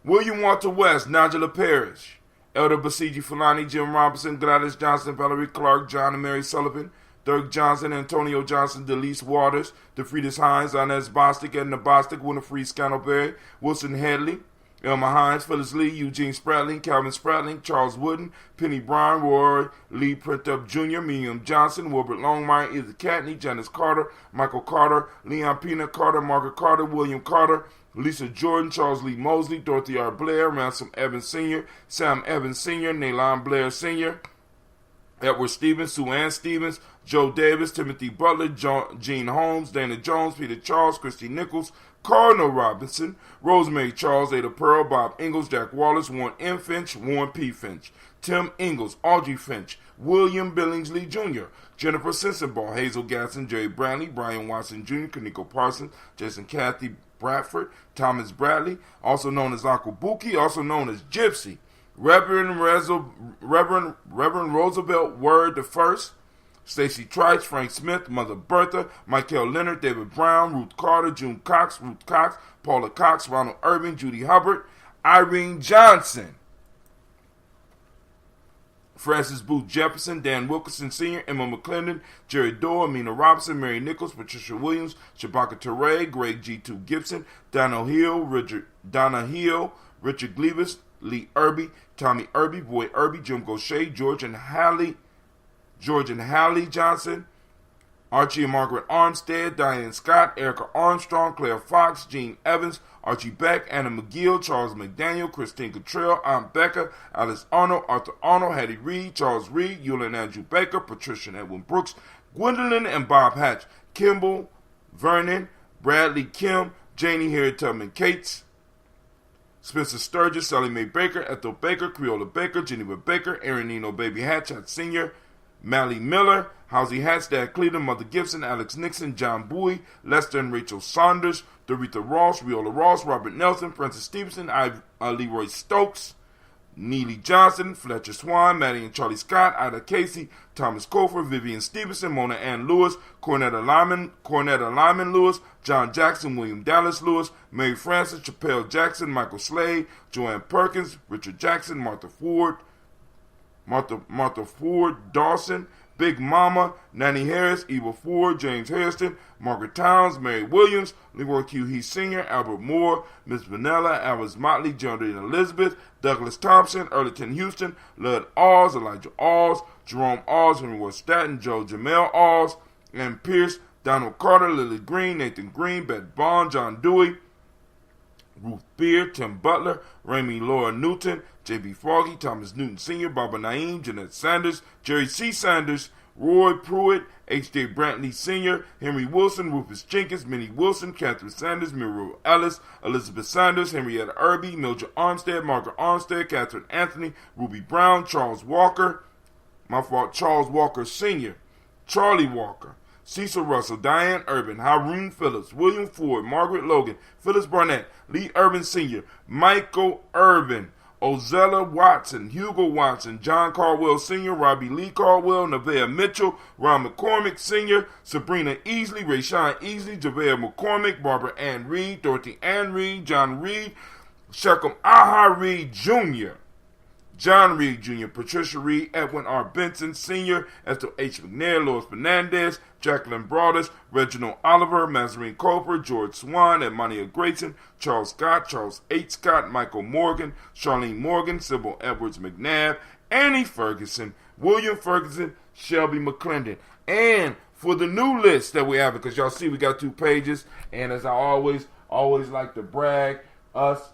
William Walter West, Nigella Parrish, Elder Basiji Fulani, Jim Robinson, Gladys Johnson, Valerie Clark, John and Mary Sullivan, Dirk Johnson, Antonio Johnson, Delise Waters, DeFriedis Hines, Inez Bostic, Edna Bostic, Winifred Scantleberry, Wilson Headley, Elma Hines, Phyllis Lee, Eugene Spratling, Calvin Spratling, Charles Wooden, Penny Brown, Roy Lee Printup Jr., Miriam Johnson, Wilbert Longmire, Izzy Catney, Janice Carter, Michael Carter, Leon Peanut Carter, Margaret Carter, William Carter, Lisa Jordan, Charles Lee Mosley, Dorothy R. Blair, Ransom Evans Sr., Sam Evans Sr., Nalon Blair Sr., Edward Stevens, Sue Ann Stevens, Joe Davis, Timothy Butler, Gene Holmes, Dana Jones, Peter Charles, Christy Nichols, Cardinal Robinson, Rosemary Charles, Ada Pearl, Bob Ingalls, Jack Wallace, Warren M. Finch, Warren P. Finch, Tim Ingalls, Audrey Finch, William Billingsley Jr., Jennifer Sensenball, Hazel Gatson, Jerry Bradley, Brian Watson Jr., Kaniko Parsons, Jason Kathy Bradford, Thomas Bradley, also known as Uncle Buki, also known as Gypsy, Reverend Roosevelt Word the First, Stacey Trice, Frank Smith, Mother Bertha, Michael Leonard, David Brown, Ruth Carter, June Cox, Ruth Cox, Paula Cox, Ronald Irving, Judy Hubbard, Irene Johnson, Francis Booth Jefferson, Dan Wilkinson Sr., Emma McClendon, Jerry Dorr, Amina Robinson, Mary Nichols, Patricia Williams, Shabaka Teray, Greg G2 Gibson, Donna Hill, Richard Gleavis, Lee Irby, Tommy Irby, Boy Irby, Jim Gaucher, George and Hallie Johnson, Archie and Margaret Armstead, Diane Scott, Erica Armstrong, Claire Fox, Gene Evans, Archie Beck, Anna McGill, Charles McDaniel, Christine Cottrell, Aunt Becca, Alice Arnold, Arthur Arnold, Hattie Reed, Charles Reed, Eula and Andrew Baker, Patricia and Edwin Brooks, Gwendolyn and Bob Hatch, Kimball, Vernon, Bradley Kim, Janie Harriet Tubman Cates, Spencer Sturgis, Sally Mae Baker, Ethel Baker, Creola Baker, Geneva Baker, Aaron Nino Baby Hatchet Sr., Mally Miller, Housie Hatstad Cleveland, Mother Gibson, Alex Nixon, John Bowie, Lester and Rachel Saunders, Doretha Ross, Riola Ross, Robert Nelson, Francis Stevenson, Leroy Stokes, Neely Johnson, Fletcher Swan, Maddie and Charlie Scott, Ida Casey, Thomas Cofer, Vivian Stevenson, Mona Ann Lewis, Cornetta Lyman Lewis, John Jackson, William Dallas Lewis, Mary Francis, Chappelle Jackson, Michael Slade, Joanne Perkins, Richard Jackson, Martha Ford, Martha Ford Dawson, Big Mama, Nanny Harris, Eva Ford, James Hairston, Margaret Towns, Mary Williams, Leroy Q. Heath Sr., Albert Moore, Miss Vanilla, Alice Motley, Geraldine Elizabeth, Douglas Thompson, Earlington Houston, Lud Alls, Elijah Alls, Jerome Alls, Henry Ward Statton, Joe Jamel Alls, and Pierce, Donald Carter, Lily Green, Nathan Green, Beth Bond, John Dewey, Ruth Beard, Tim Butler, Raymie Laura Newton, J.B. Foggy, Thomas Newton Sr., Barbara Naeem, Jeanette Sanders, Jerry C. Sanders, Roy Pruitt, H.J. Brantley Sr., Henry Wilson, Rufus Jenkins, Minnie Wilson, Catherine Sanders, Muriel Ellis, Elizabeth Sanders, Henrietta Irby, Mildred Armstead, Margaret Armstead, Catherine Anthony, Ruby Brown, Charles Walker, Charles Walker Sr., Charlie Walker, Cecil Russell, Diane Urban, Haroon Phillips, William Ford, Margaret Logan, Phyllis Barnett, Lee Urban Sr., Michael Irvin, Ozella Watson, Hugo Watson, John Caldwell Sr., Robbie Lee Caldwell, Nevaeh Mitchell, Ron McCormick Sr., Sabrina Easley, Rayshawn Easley, Javea McCormick, Barbara Ann Reed, Dorothy Ann Reed, John Reed, Sheckham Aha Reed Jr., John Reed Jr., Patricia Reed, Edwin R. Benson Sr., Esther H. McNair, Lois Fernandez, Jacqueline Broadus, Reginald Oliver, Mazarine Cooper, George Swan, Edmonia Grayson, Charles Scott, Charles H. Scott, Michael Morgan, Charlene Morgan, Sybil Edwards McNabb, Annie Ferguson, William Ferguson, Shelby McClendon. And for the new list that we have, because y'all see we got 2 pages, and as I always like to brag, us,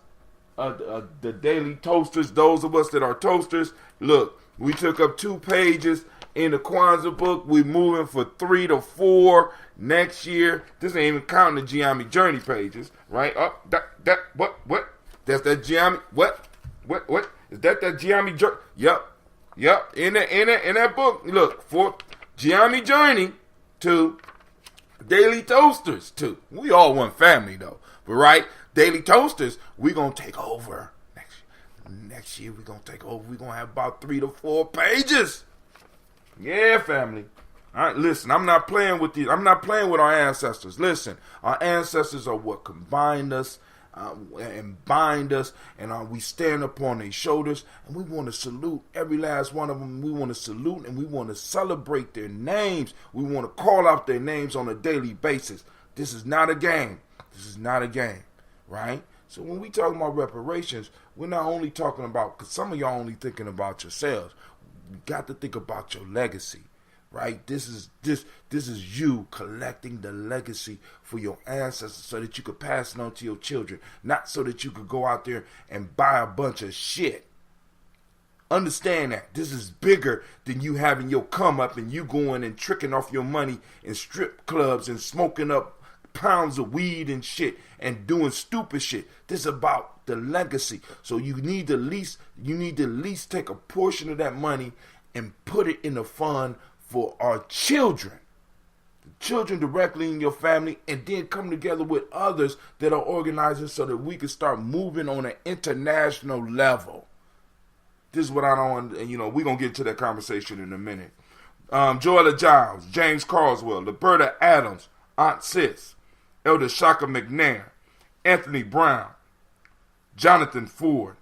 the Daily Toasters, those of us that are toasters, look, we took up 2 pages in the Kwanzaa book. We're moving for 3 to 4 next year. This ain't even counting the Gye-Nyame Journey pages, right? What? That's that Gye-Nyame, what? Is that Gye-Nyame Journey? Yep. In that book, look, for Gye-Nyame Journey to Daily Toasters too. We all one family though, but right? Daily Toasters, we're going to take over. Next year, we're going to take over. We're going to have about 3 to 4 pages. Yeah, family. All right, listen, I'm not playing with these. I'm not playing with our ancestors. Listen, our ancestors are what combined us and bind us, and we stand upon their shoulders, and we want to salute every last one of them. We want to salute, and we want to celebrate their names. We want to call out their names on a daily basis. This is not a game. Right? So when we talk about reparations, we're not only talking about, because some of y'all only thinking about yourselves. You got to think about your legacy, right? This is you collecting the legacy for your ancestors so that you could pass it on to your children, not so that you could go out there and buy a bunch of shit. Understand that this is bigger than you having your come up and you going and tricking off your money in strip clubs and smoking up pounds of weed and shit and doing stupid shit. This is about the legacy. So you need to at least take a portion of that money and put it in a fund for our children. The children directly in your family, and then come together with others that are organizing so that we can start moving on an international level. This is what I don't, we're going to get to that conversation in a minute. Joella Giles, James Carswell, Liberta Adams, Aunt Sis, Elder Shaka McNair, Anthony Brown, Jonathan Ford,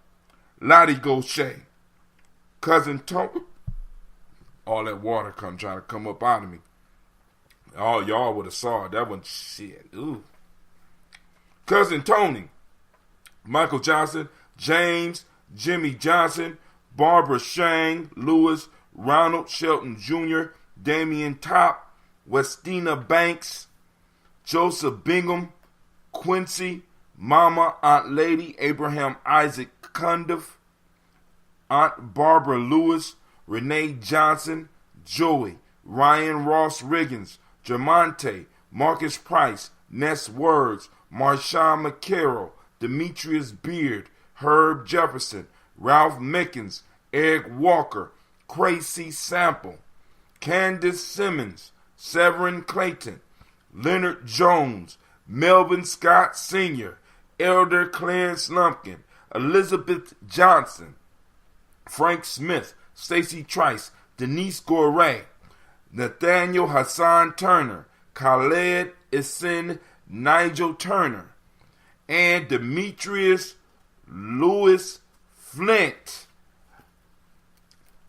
Lottie Gaucher, Cousin Tony. All that water trying to come up out of me. Oh, y'all would have saw it. That one, shit. Ooh. Cousin Tony, Michael Johnson, James, Jimmy Johnson, Barbara Shang, Lewis, Ronald Shelton Jr., Damian Top, Westina Banks, Joseph Bingham, Quincy, Mama, Aunt Lady, Abraham Isaac Cundiff, Aunt Barbara Lewis, Renee Johnson, Joey, Ryan Ross Riggins, Jermonte, Marcus Price, Ness Words, Marshawn McCarroll, Demetrius Beard, Herb Jefferson, Ralph Mickens, Eric Walker, Crazy Sample, Candace Simmons, Severin Clayton, Leonard Jones, Melvin Scott Sr., Elder Clarence Lumpkin, Elizabeth Johnson, Frank Smith, Stacy Trice, Denise Gorey, Nathaniel Hassan Turner, Khaled Isin Nigel Turner, and Demetrius Lewis Flint.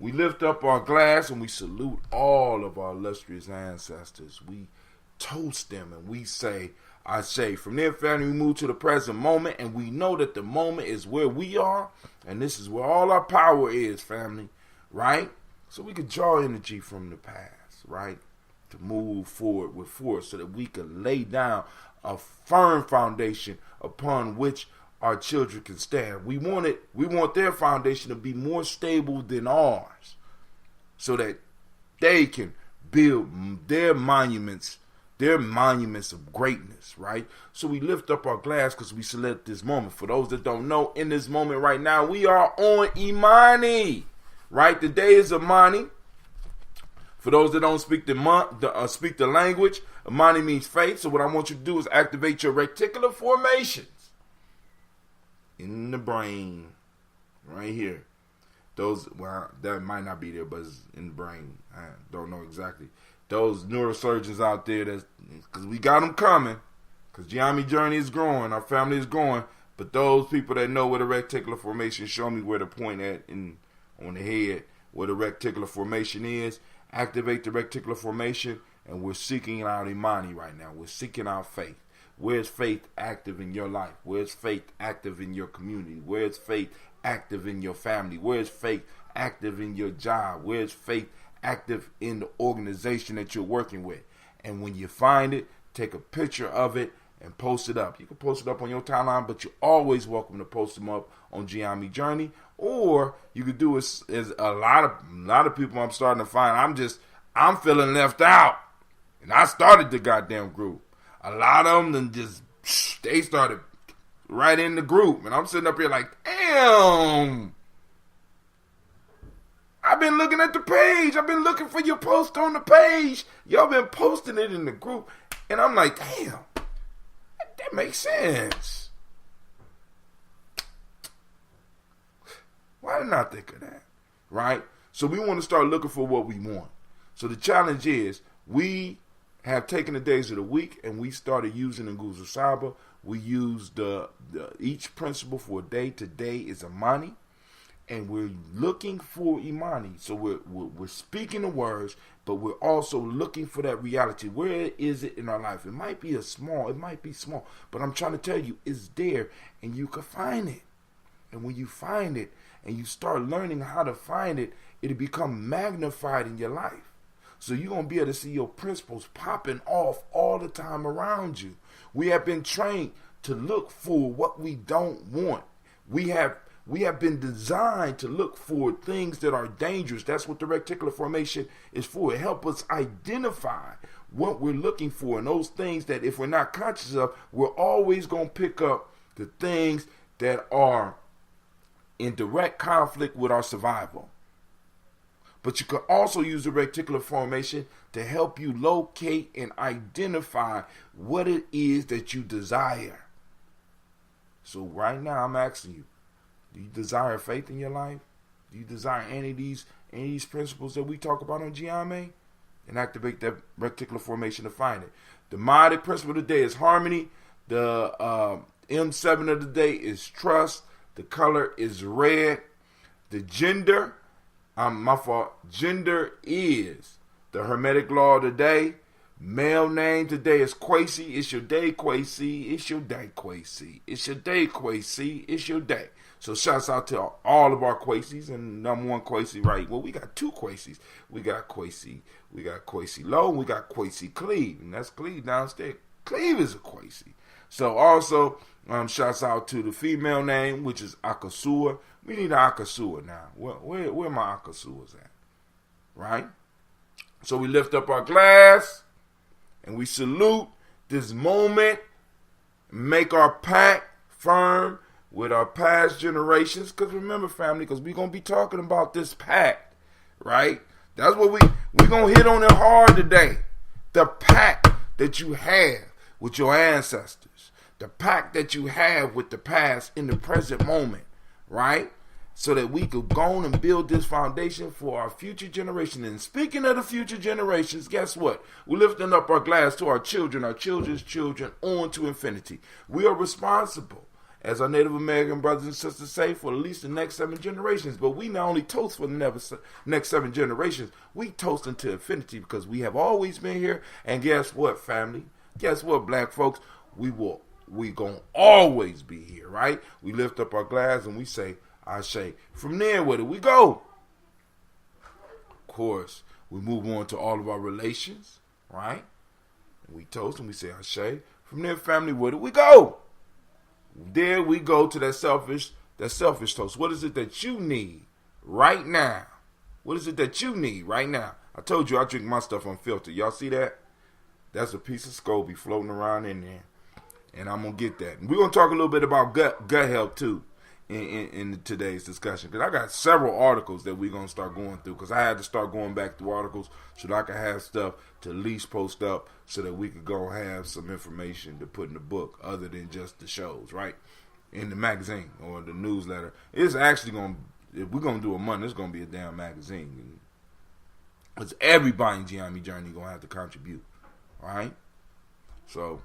We lift up our glass and we salute all of our illustrious ancestors. We toast them and we say, I say, from there, family, we move to the present moment, and we know that the moment is where we are, and this is where all our power is, family, right? So we can draw energy from the past, right, to move forward with force so that we can lay down a firm foundation upon which our children can stand. We want their foundation to be more stable than ours so that they can build their monuments of greatness, right? So we lift up our glass because we select this moment. For those that don't know, in this moment right now, we are on Imani, right? The day is Imani. For those that don't speak the language, Imani means faith. So what I want you to do is activate your reticular formations in the brain, right here. Those, well, that might not be there, but it's in the brain. I don't know exactly. Those neurosurgeons out there, because we got them coming, because Gye-Nyame journey is growing, our family is growing, but those people that know where the reticular formation, show me where to point at on the head, where the reticular formation is, activate the reticular formation, and we're seeking out Imani right now. We're seeking out faith. Where's faith active in your life? Where's faith active in your community? Where's faith active in your family? Where's faith active in your job? Where's faith active in the organization that you're working with? And when you find it, take a picture of it and post it up. You can post it up on your timeline, but you're always welcome to post them up on Gye-Nyame Journey. Or you could do as a lot of people I'm starting to find. I'm feeling left out. And I started the goddamn group. A lot of them they started right in the group. And I'm sitting up here like, damn. I've been looking at the page. I've been looking for your post on the page. Y'all been posting it in the group. And I'm like, damn, that makes sense. Why didn't I think of that? Right? So we want to start looking for what we want. So the challenge is we have taken the days of the week and we started using the Nguzo Saba. We used each principle for a day. Today is Imani. And we're looking for Imani. So we're speaking the words, but we're also looking for that reality. Where is it in our life? It might be small, but I'm trying to tell you, it's there and you can find it. And when you find it and you start learning how to find it, it'll become magnified in your life. So you're going to be able to see your principles popping off all the time around you. We have been trained to look for what we don't want. We have been designed to look for things that are dangerous. That's what the reticular formation is for. It helps us identify what we're looking for. And those things that if we're not conscious of, we're always going to pick up the things that are in direct conflict with our survival. But you can also use the reticular formation to help you locate and identify what it is that you desire. So right now I'm asking you, do you desire faith in your life? Do you desire any of these principles that we talk about on Gye-Nyame? And activate that reticular formation to find it. The modic principle of the day is harmony. The M7 of the day is trust. The color is red. The gender, gender is the Hermetic law of the day. Male name today is Kwesi. It's your day, Kwesi. It's your day, Kwesi. It's your day, Kwesi. It's your day. So shouts out to all of our Kwesis and number one Kwesi, right? Well, we got two Kwesis. We got Kwesi Low, and we got Kwesi Cleve. And that's Cleve downstairs. Cleve is a Kwesi. So also, shouts out to the female name, which is Akasua. We need an Akasua now. Where my Akasuas at? Right? So we lift up our glass and we salute this moment, make our pact firm with our past generations. Because remember, family, because we're going to be talking about this pact, right? That's what we're going to hit on it hard today. The pact that you have with your ancestors. The pact that you have with the past in the present moment, right? So that we could go on and build this foundation for our future generation. And speaking of the future generations, guess what? We're lifting up our glass to our children's children, on to infinity. We are responsible as our Native American brothers and sisters say, for at least the next 7 generations. But we not only toast for the next 7 generations, we toast into infinity because we have always been here. And guess what, family? Guess what, black folks? We gonna always be here, right? We lift up our glass and we say, Ashe. From there, where do we go? Of course, we move on to all of our relations, right? And we toast and we say, Ashe. From there, family, where do we go? There we go to that selfish toast. What is it that you need right now? What is it that you need right now? I told you I drink my stuff unfiltered. Y'all see that? That's a piece of SCOBY floating around in there. And I'm going to get that. And we're going to talk a little bit about gut health too in today's discussion. Because I got several articles that we're going to start going through. Because I had to start going back through articles so that I could have stuff to at least post up so that we could go have some information to put in the book other than just the shows, right? In the magazine or the newsletter. It's actually going to, if we're going to do a month, it's going to be a damn magazine. Because everybody in Gye-Nyame Journey going to have to contribute, right? So,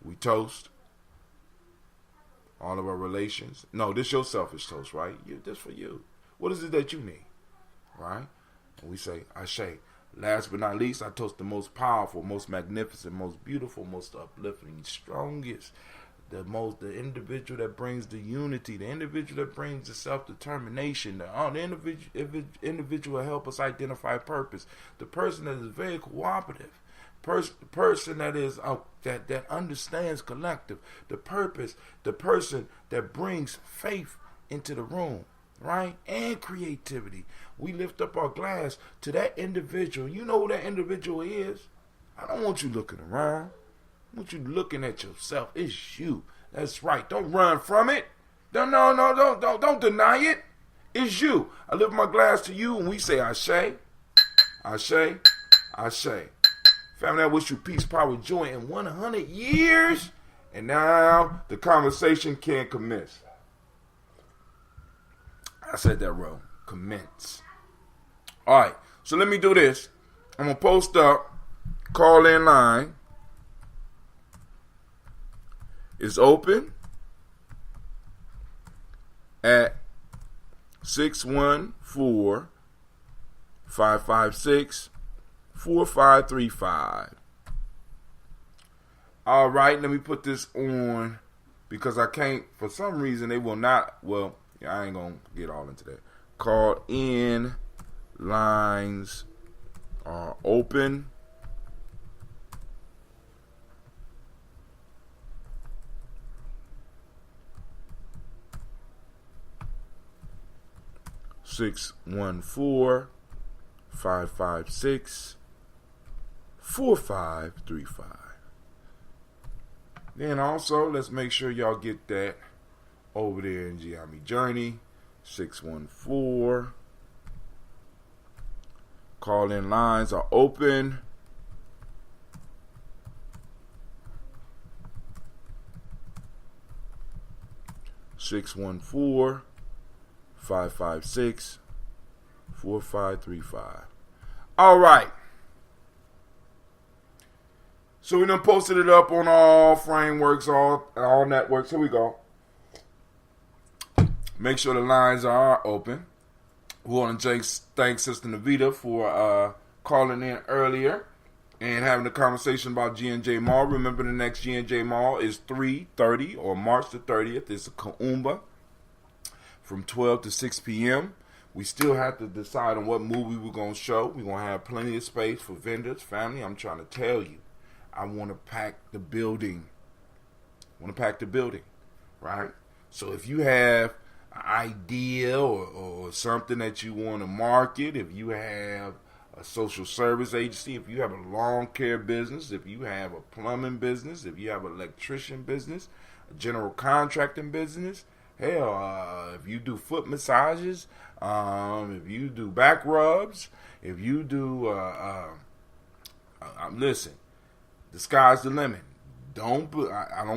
we toast all of our relations. No, this your selfish toast, right? This for you. What is it that you need, right? And we say, Ashe. Last but not least, I toast the most powerful, most magnificent, most beautiful, most uplifting, strongest, the individual that brings the unity, the individual that brings the self-determination, the individual that help us identify purpose, the person that is very cooperative, person that is that understands collective, the purpose, the person that brings faith into the room, right? And creativity. We lift up our glass to that individual. You know who that individual is? I don't want you looking around. I want you looking at yourself. It's you. That's right. Don't run from it. Don't deny it. It's you. I lift my glass to you and we say Ashe, Ashe, Ashe. Family, I wish you peace, power, joy in 100 years. And now the conversation can commence. I said that wrong. Commence. All right. So let me do this. I'm going to post up. Call in line is open at 614-556-4535. All right, let me put this on because I can't, for some reason, they will not, well, I ain't going to get all into that. Call in lines are open. Six 556-4535. Then also, let's make sure y'all get that over there in Gye-Nyame Journey. 614. Call-in lines are open. Six 556-4535. All right. So we done posted it up on all frameworks, all networks. Here we go. Make sure the lines are open. We want to thank Sister Navita for calling in earlier and having a conversation about G&J Mall. Remember, the next G&J Mall is 3/30 or March the 30th. It's a Kaumba from 12 to 6 p.m. We still have to decide on what movie we're going to show. We're going to have plenty of space for vendors, family. I'm trying to tell you, I want to pack the building. Right? So if you have an idea or something that you want to market, if you have a social service agency, if you have a lawn care business, if you have a plumbing business, if you have an electrician business, a general contracting business, hell, if you do foot massages, if you do back rubs, if you do, listen, the sky's the limit. I don't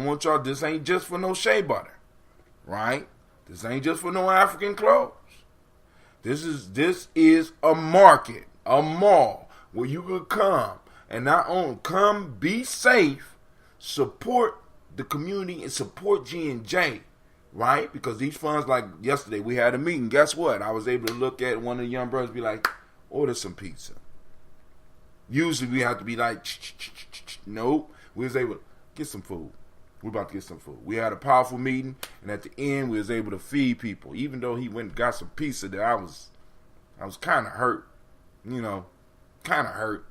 want y'all, this ain't just for no shea butter, right? This ain't just for no African clothes. This is a market, a mall, where you could come and not only come, be safe, support the community and support G&J, right? Because these funds, like yesterday, we had a meeting. Guess what? I was able to look at one of the young brothers and be like, order some pizza. Usually we have to be like, nope. We was able to get some food. We're about to get some food. We had a powerful meeting, and at the end, we was able to feed people. Even though he went and got some pizza, that I was kind of hurt, kind of hurt.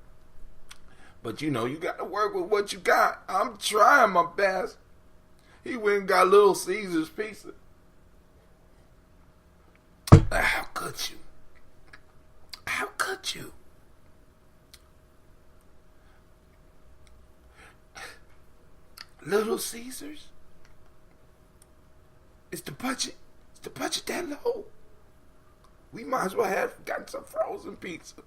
But you got to work with what you got. I'm trying my best. He went and got Little Caesars pizza. How could you? How could you? Little Caesars? Is the budget that low? We might as well have gotten some frozen pizza.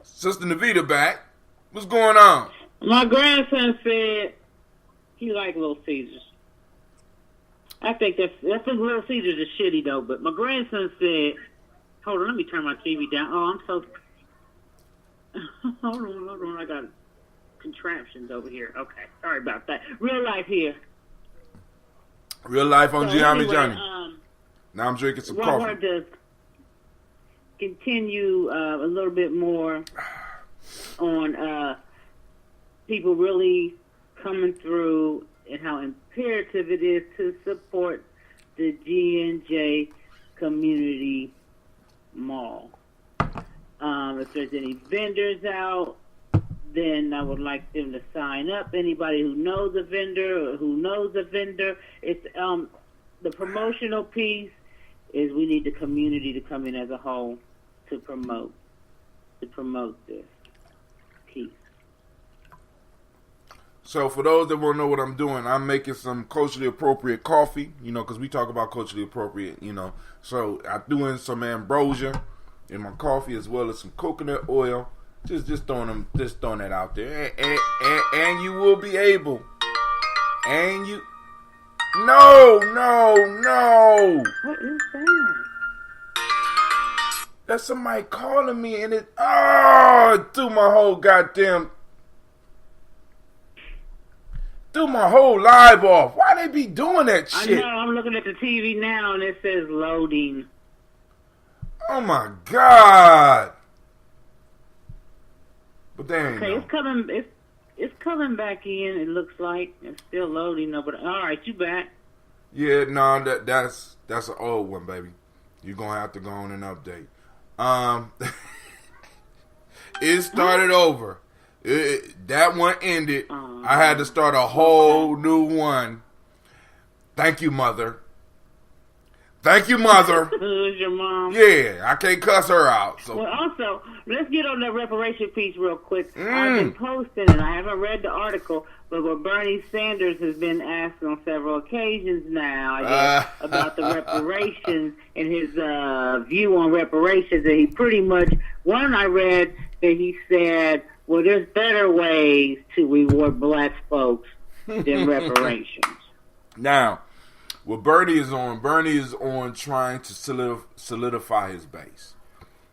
Sister Navita back. What's going on? My grandson said he liked Little Caesars. I think that's Little Caesars is shitty though. But my grandson said, "Hold on, let me turn my TV down." Oh, I'm so. Hold on, I got contraptions over here. Okay, sorry about that. Real life here. Real life on Gye-Nyame journey. Now I'm drinking some coffee. I wanted to continue a little bit more on people really coming through and how imperative it is to support the G&J Community Mall. If there's any vendors out, then I would like them to sign up. Anybody who knows a vendor or who knows a vendor, it's the promotional piece is we need the community to come in as a whole to promote this piece. So for those that won't know what I'm doing, I'm making some culturally appropriate coffee, because we talk about culturally appropriate, So I threw in some ambrosia in my coffee as well as some coconut oil. Just throwing that out there, and you will be able, and you. No. What is that? That's somebody calling me, and it threw my whole live off. Why they be doing that shit? I know. I'm looking at the TV now, and it says loading. Oh my God. But there ain't okay, it's coming back in. It looks like it's still loading though. But all right, you back? Yeah, no, that's an old one, baby. You're gonna have to go on and update. It started over. That one ended. I had to start a whole new one. Thank you, Mother. Thank you, Mother. Who's your mom? Yeah, I can't cuss her out. So. Well, also, let's get on that reparation piece real quick. I've been posting, and I haven't read the article, but what Bernie Sanders has been asked on several occasions now, I guess, about the reparations and his view on reparations. And he pretty much, one I read that he said, well, there's better ways to reward black folks than reparations. Now, what Bernie is on trying to solidify his base.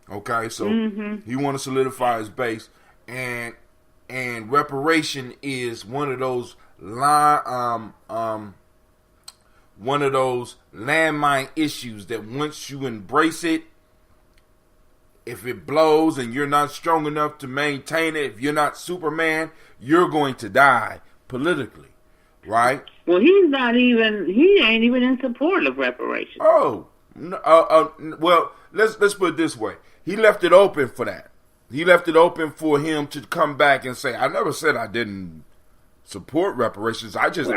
Okay, so he want to solidify his base, and reparation is one of those landmine issues that once you embrace it, if it blows and you're not strong enough to maintain it, if you're not Superman, you're going to die politically, right? Well, he ain't even in support of reparations. Oh, well, let's put it this way. He left it open for that. He left it open for him to come back and say, I never said I didn't support reparations. I just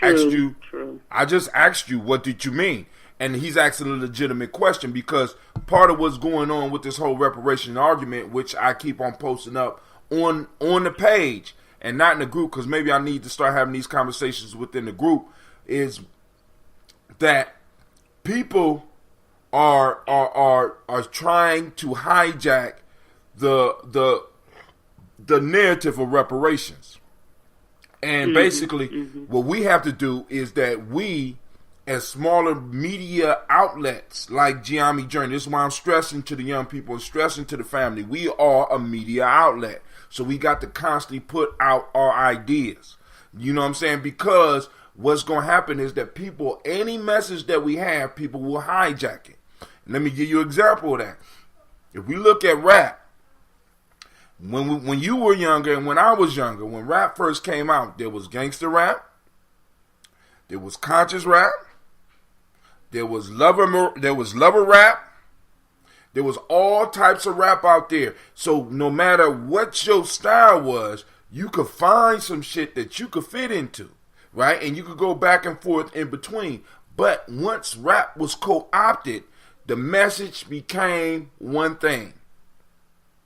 asked you, what did you mean? And he's asking a legitimate question, because part of what's going on with this whole reparation argument, which I keep on posting up on the page and not in the group, because maybe I need to start having these conversations within the group, is that people are trying to hijack the narrative of reparations. And basically what we have to do is that we, as smaller media outlets like Gye-Nyame Journey, this is why I'm stressing to the young people and stressing to the family, we are a media outlet. So we got to constantly put out our ideas. You know what I'm saying? Because what's going to happen is that people, any message that we have, people will hijack it. And let me give you an example of that. If we look at rap, when you were younger and when I was younger, when rap first came out, there was gangster rap, there was conscious rap, there was lover rap, there was all types of rap out there. So no matter what your style was, you could find some shit that you could fit into, right? And you could go back and forth in between. But once rap was co-opted, the message became one thing.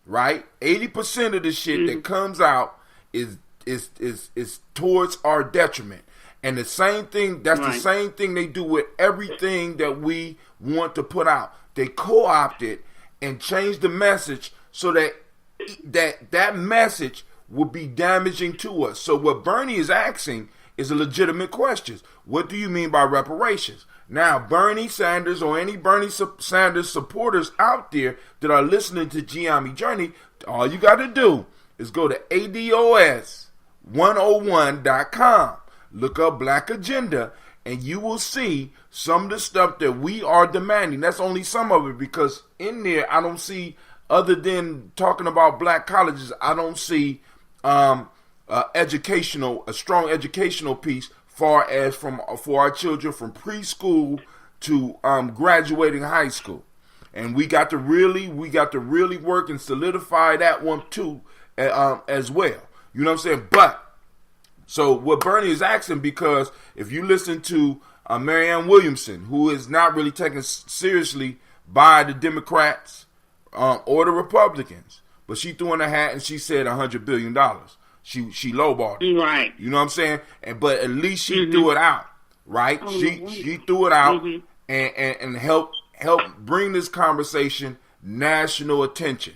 Right? 80% of the shit that comes out is towards our detriment. And the same thing, that's the same thing they do with everything that we want to put out. They co-opt it and change the message so that message will be damaging to us. So what Bernie is asking is a legitimate question. What do you mean by reparations? Now, Bernie Sanders or any Bernie Sanders supporters out there that are listening to Gye-Nyame Journey, all you got to do is go to ADOS101.com, look up Black Agenda, and you will see some of the stuff that we are demanding. That's only some of it, because in there I don't see, other than talking about black colleges, I don't see a strong educational piece far as for our children from preschool to graduating high school. And we got to really work and solidify that one too as well. You know what I'm saying? But so what Bernie is asking, because if you listen to Marianne Williamson, who is not really taken seriously by the Democrats or the Republicans, but she threw in a hat and she said $100 billion. She lowballed it. Right. You know what I'm saying? But at least she threw it out, right? She threw it out and helped bring this conversation national attention,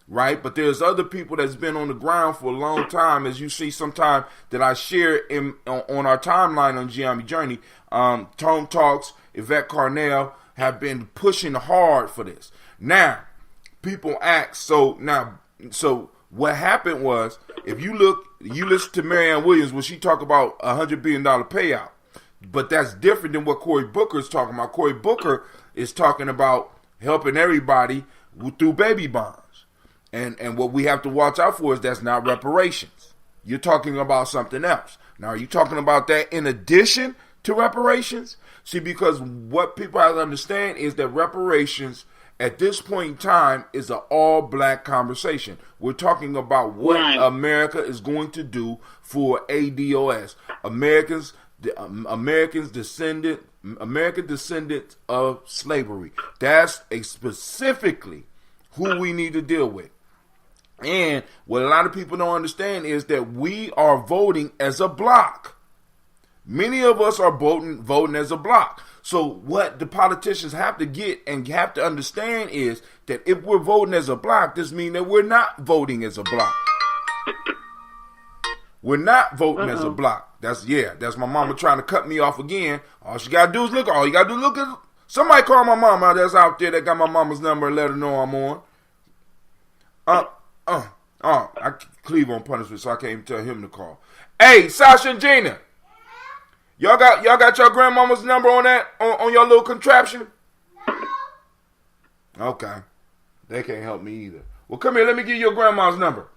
right? But there's other people that's been on the ground for a long time, as you see sometime that I share on our timeline on Gye-Nyame Journey. Tone Talks, Yvette Carnell have been pushing hard for this. Now, people ask, so what happened was, if you listen to Marianne Williams when she talk about $100 billion payout, but that's different than what Cory Booker is talking about. Cory Booker is talking about helping everybody through baby bonds. And what we have to watch out for is that's not reparations. You're talking about something else. Now, are you talking about that in addition to reparations? See, because what people have to understand is that reparations at this point in time is an all-black conversation. We're talking about what America is going to do for ADOS, American descendants of slavery. That's specifically who we need to deal with. And what a lot of people don't understand is that we are voting as a block. Many of us are voting as a block. So what the politicians have to get and have to understand is that if we're voting as a block, this means that we're not voting as a block. We're not voting as a block. That's my mama trying to cut me off again. All you gotta do is look. All you gotta do is look at somebody. Call my mama that's out there that got my mama's number and let her know I'm on. Cleve on punishment, so I can't even tell him to call. Hey, Sasha and Gina. Y'all got your grandmama's number on that on your little contraption? Okay. They can't help me either. Well, come here, let me give you your grandma's number.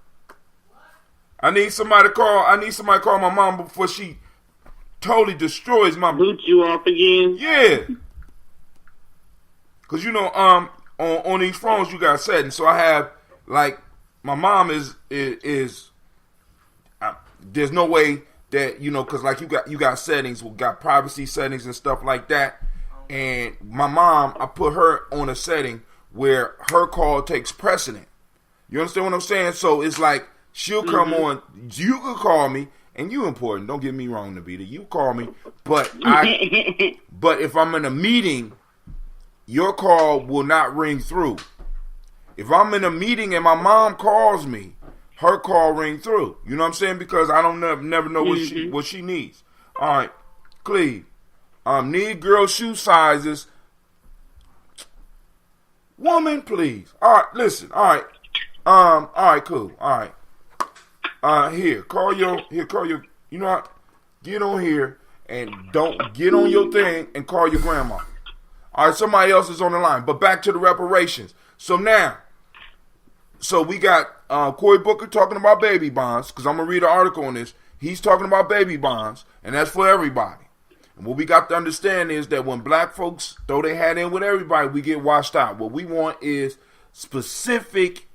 I need somebody to call my mom before she totally destroys my boot you off again. Yeah. Cause you know, on these phones you got settings. So I have like my mom is there's no way that, you know, because like you got settings, we got privacy settings and stuff like that. And my mom, I put her on a setting where her call takes precedent. You understand what I'm saying? So it's like she'll come on. You could call me, and you important. Don't get me wrong, Nabita. You call me, but but if I'm in a meeting, your call will not ring through. If I'm in a meeting and my mom calls me, her call ring through. You know what I'm saying? Because I don't never know what she needs. All right, Cleve. Need girl shoe sizes. Woman, please. All right, listen. All right. All right, cool. All right. call your, you know what? Get on here and don't get on your thing and call your grandma. All right, somebody else is on the line. But back to the reparations. So now, we got Cory Booker talking about baby bonds, because I'm going to read an article on this. He's talking about baby bonds, and that's for everybody. And what we got to understand is that when black folks throw their hat in with everybody, we get washed out. What we want is specific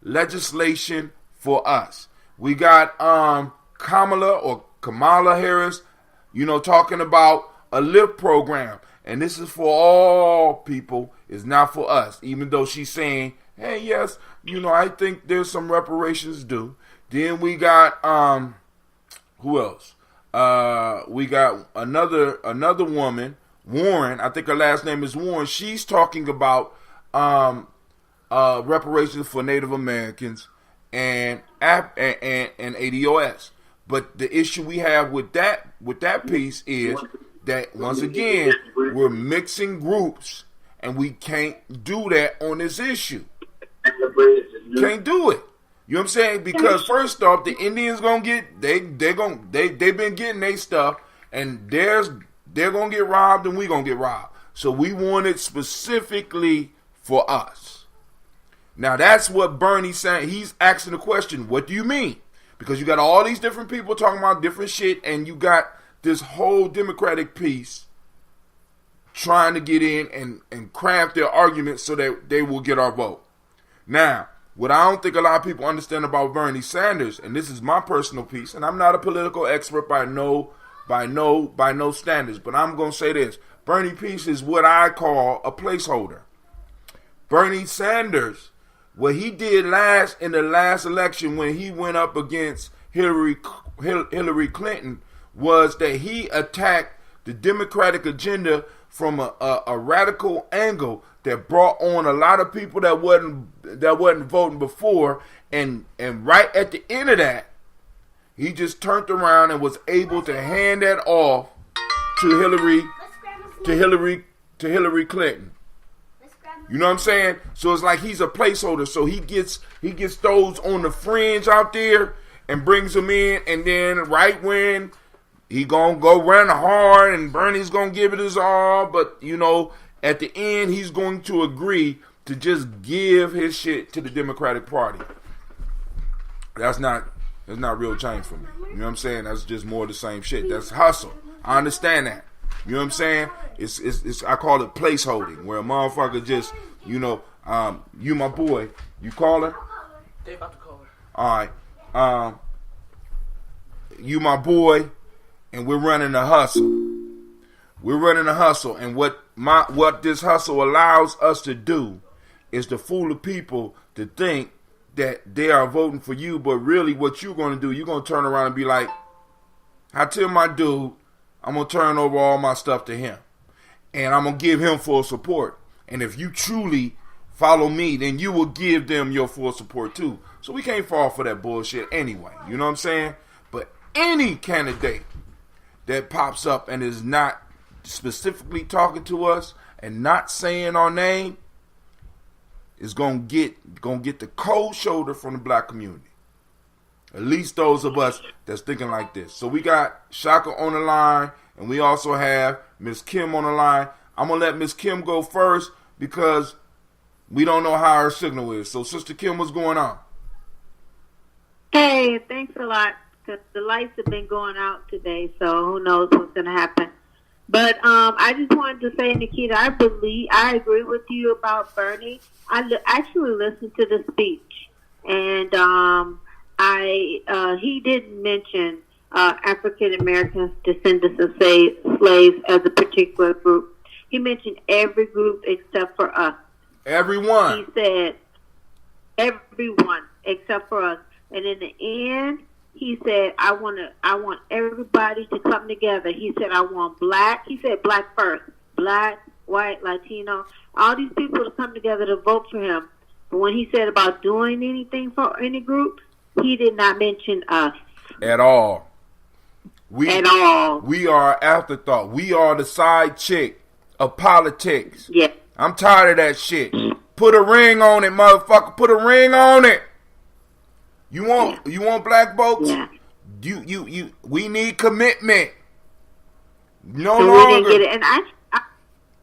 legislation for us. We got Kamala Harris, talking about a LIFT program. And this is for all people. It's not for us. Even though she's saying, hey, yes, I think there's some reparations due. Then we got, who else? We got another woman, Warren. I think her last name is Warren. She's talking about reparations for Native Americans and ADOS. But the issue we have with that piece is that, once again, we're mixing groups, and we can't do that on this issue. Can't do it. You know what I'm saying? Because first off, the Indians gonna get they've been getting their stuff, and they're gonna get robbed, and we gonna get robbed. So we want it specifically for us. Now that's what Bernie's saying. He's asking the question, what do you mean? Because you got all these different people talking about different shit, and you got this whole Democratic piece trying to get in and craft their arguments so that they will get our vote. Now, what I don't think a lot of people understand about Bernie Sanders, and this is my personal piece, and I'm not a political expert by no standards, but I'm going to say this. Bernie piece is what I call a placeholder. Bernie Sanders, what he did in the last election when he went up against Hillary Clinton, was that he attacked the Democratic agenda from a radical angle that brought on a lot of people that wasn't voting before, and right at the end of that, he just turned around and was able to hand that off to Hillary Clinton. You know what I'm saying? So it's like he's a placeholder. So he gets those on the fringe out there and brings them in, and then right when he gonna go run hard and Bernie's gonna give it his all, but at the end he's going to agree to just give his shit to the Democratic Party. That's not real change for me. You know what I'm saying? That's just more of the same shit. That's hustle. I understand that. You know what I'm saying? It's I call it placeholding, where a motherfucker just, you my boy. You call her? They about to call her. Alright. You my boy, and we're running a hustle. We're running a hustle, and what this hustle allows us to do is to fool the people to think that they are voting for you, but really what you're going to do, you're going to turn around and be like, I tell my dude, I'm going to turn over all my stuff to him, and I'm going to give him full support. And if you truly follow me, then you will give them your full support too. So we can't fall for that bullshit anyway. You know what I'm saying? But any candidate that pops up and is not specifically talking to us and not saying our name is gonna get the cold shoulder from the black community. At least those of us that's thinking like this. So we got Shaka on the line, and we also have Miss Kim on the line. I'm gonna let Miss Kim go first because we don't know how her signal is. So Sister Kim, what's going on? Hey, thanks a lot. Because the lights have been going out today, so who knows what's going to happen. But I just wanted to say, Nikita, I agree with you about Bernie. I actually listened to the speech, and he didn't mention African Americans, descendants of slaves, as a particular group. He mentioned every group except for us. Everyone. He said everyone except for us, and in the end, he said, I want everybody to come together. He said, I want black. He said black first. Black, white, Latino, all these people to come together to vote for him. But when he said about doing anything for any group, he did not mention us. At all. We are afterthought. We are the side chick of politics. Yeah. I'm tired of that shit. Put a ring on it, motherfucker. Put a ring on it. You want black votes? Yeah. We need commitment. No So longer. we didn't get it. And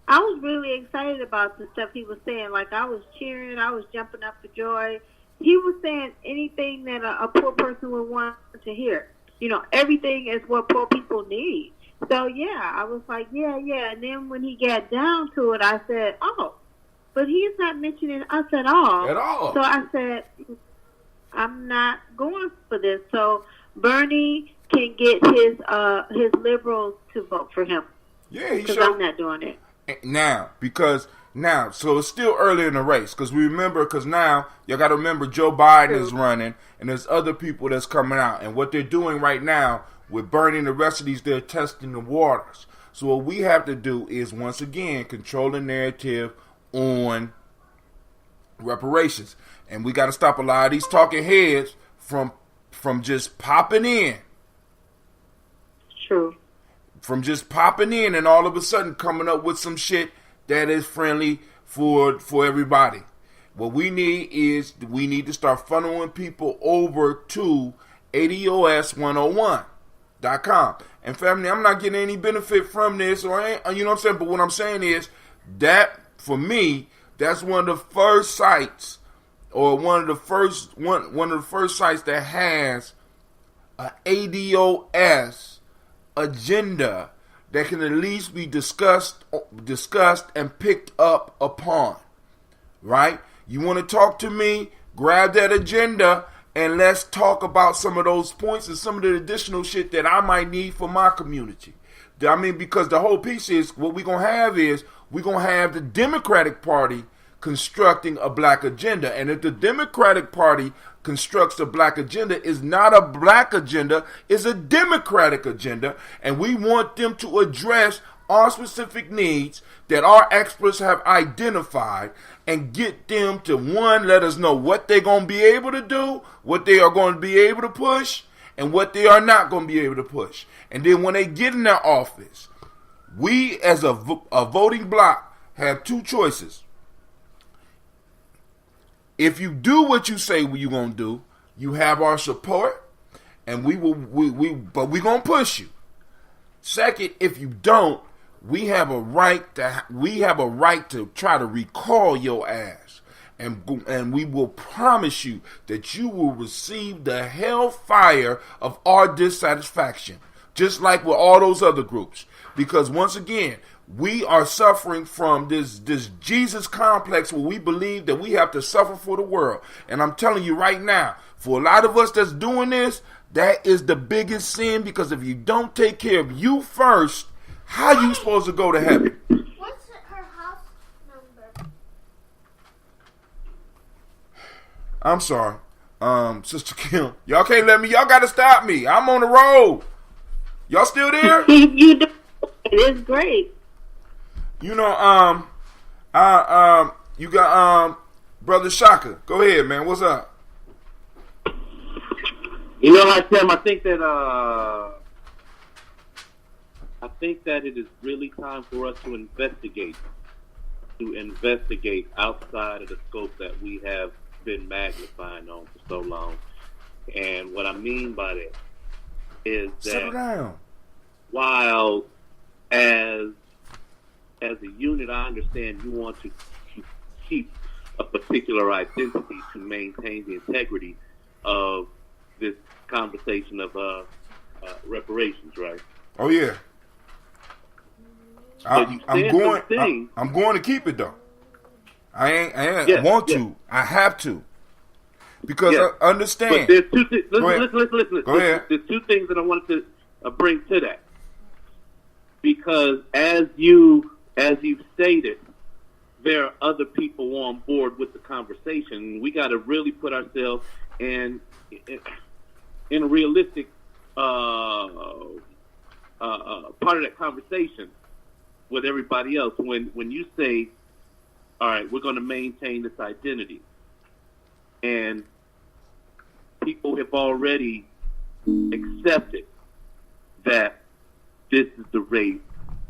I was really excited about the stuff he was saying. Like, I was cheering. I was jumping up for joy. He was saying anything that a poor person would want to hear. You know, everything is what poor people need. So, yeah, I was like, yeah. And then when he got down to it, I said, oh, but he's not mentioning us at all. At all. So I said, I'm not going for this. So Bernie can get his liberals to vote for him. Yeah, because I'm not doing it. So it's still early in the race because now you got to remember Joe Biden is running and there's other people that's coming out, and what they're doing right now with Bernie and the rest of these, they're testing the waters. So what we have to do is once again control the narrative on reparations, and we got to stop a lot of these talking heads from just popping in. True. From just popping in and all of a sudden coming up with some shit that is friendly for everybody. What we need to start funneling people over to ADOS101.com. And family, I'm not getting any benefit from this, or you know what I'm saying? But what I'm saying is that for me, that's one of the first sites, or one of the first sites that has a ADOS agenda that can at least be discussed and picked up upon. Right? You want to talk to me? Grab that agenda and let's talk about some of those points and some of the additional shit that I might need for my community. I mean, because the whole piece is what we're going to have the Democratic Party constructing a black agenda. And if the Democratic Party constructs a black agenda, it's not a black agenda, it's a Democratic agenda. And we want them to address our specific needs that our experts have identified and get them to, one, let us know what they're going to be able to do, what they are going to be able to push, and what they are not going to be able to push. And then when they get in their office, we as a voting bloc have two choices. If you do what you say you're going to do, you have our support, and but we're going to push you. Second, if you don't, we have a right to try to recall your ass, and we will promise you that you will receive the hellfire of our dissatisfaction, just like with all those other groups. Because once again, we are suffering from this Jesus complex where we believe that we have to suffer for the world. And I'm telling you right now, for a lot of us that's doing this, that is the biggest sin, because if you don't take care of you first, how are you supposed to go to heaven? What's her house number? I'm sorry. Sister Kim, y'all can't let me, y'all gotta stop me. I'm on the road. Y'all still there? You do. It's great. You know, you got Brother Shaka. Go ahead, man. What's up? You know, Tim, I think that it is really time for us to investigate outside of the scope that we have been magnifying on for so long. And what I mean by that is that while as a unit, I understand you want to keep a particular identity to maintain the integrity of this conversation of reparations, right? Oh yeah. I'm going to keep it though. I want to. I have to. Because I understand. But there's two things. Listen. Go ahead. There's two things that I wanted to bring to that. Because as you've stated, there are other people on board with the conversation. We got to really put ourselves in a realistic part of that conversation with everybody else. When you say, all right, we're going to maintain this identity, and people have already accepted that this is the race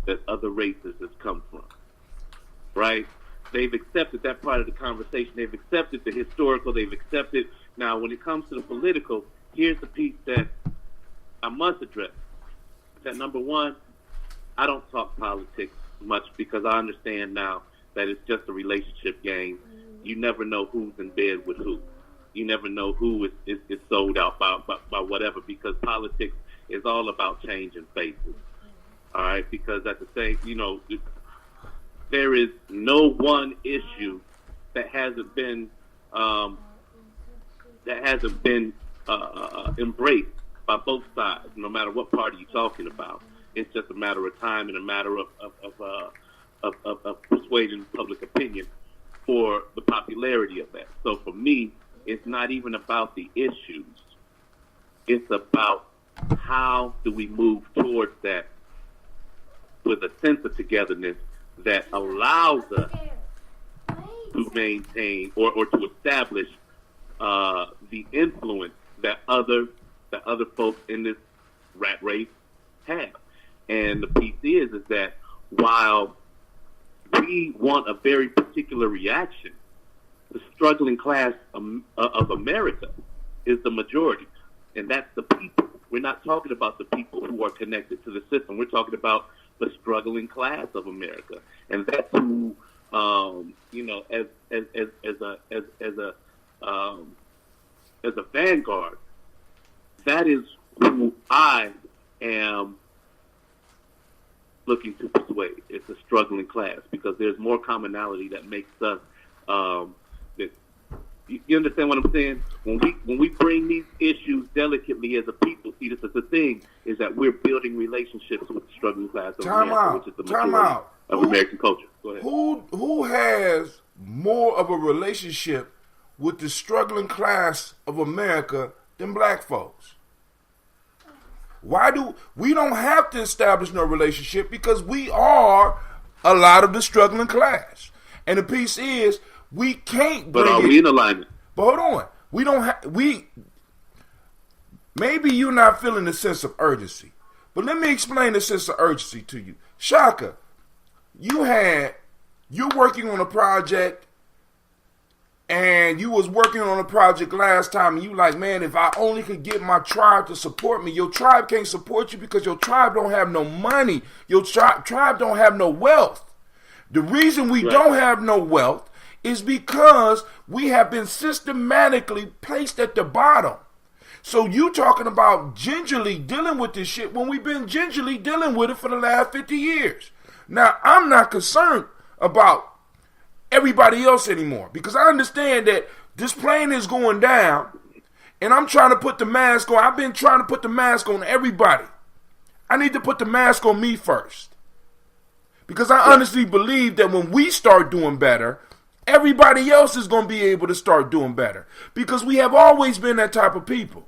that other races have come from, right? They've accepted that part of the conversation. They've accepted the historical. They've accepted Now, when it comes to the political, here's the piece that I must address. That number one, I don't talk politics much because I understand now that it's just a relationship game. You never know who's in bed with who. You never know who is sold out by whatever, because politics is all about changing faces. All right, because at the same, there is no one issue that hasn't been embraced by both sides, no matter what party you're talking about. It's just a matter of time and a matter of persuading public opinion for the popularity of that. So for me, it's not even about the issues. It's about how do we move towards that with a sense of togetherness that allows us to maintain or to establish the influence that other folks in this rat race have. And the piece is that while we want a very particular reaction, the struggling class of America is the majority, and that's the people. We're not talking about the people who are connected to the system. We're talking about the struggling class of America, and that's who, as a vanguard, that is who I am looking to persuade. It's a struggling class because there's more commonality that makes us. You understand what I'm saying? When we bring these issues delicately as a people, see, this is the thing, is that we're building relationships with the struggling class of America, which is the majority of American culture. Go ahead. Who has more of a relationship with the struggling class of America than black folks? We don't have to establish no relationship because we are a lot of the struggling class. And the piece is, we can't bring But are we in alignment? But hold on. Maybe you're not feeling the sense of urgency. But let me explain the sense of urgency to you. Shaka, you're working on a project, and you was working on a project last time, and you like, man, if I only could get my tribe to support me. Your tribe can't support you because your tribe don't have no money. Your tribe don't have no wealth. The reason we don't have no wealth is because we have been systematically placed at the bottom. So you talking about gingerly dealing with this shit when we've been gingerly dealing with it for the last 50 years. Now, I'm not concerned about everybody else anymore because I understand that this plane is going down and I'm trying to put the mask on. I've been trying to put the mask on everybody. I need to put the mask on me first because I honestly believe that when we start doing better, everybody else is going to be able to start doing better because we have always been that type of people.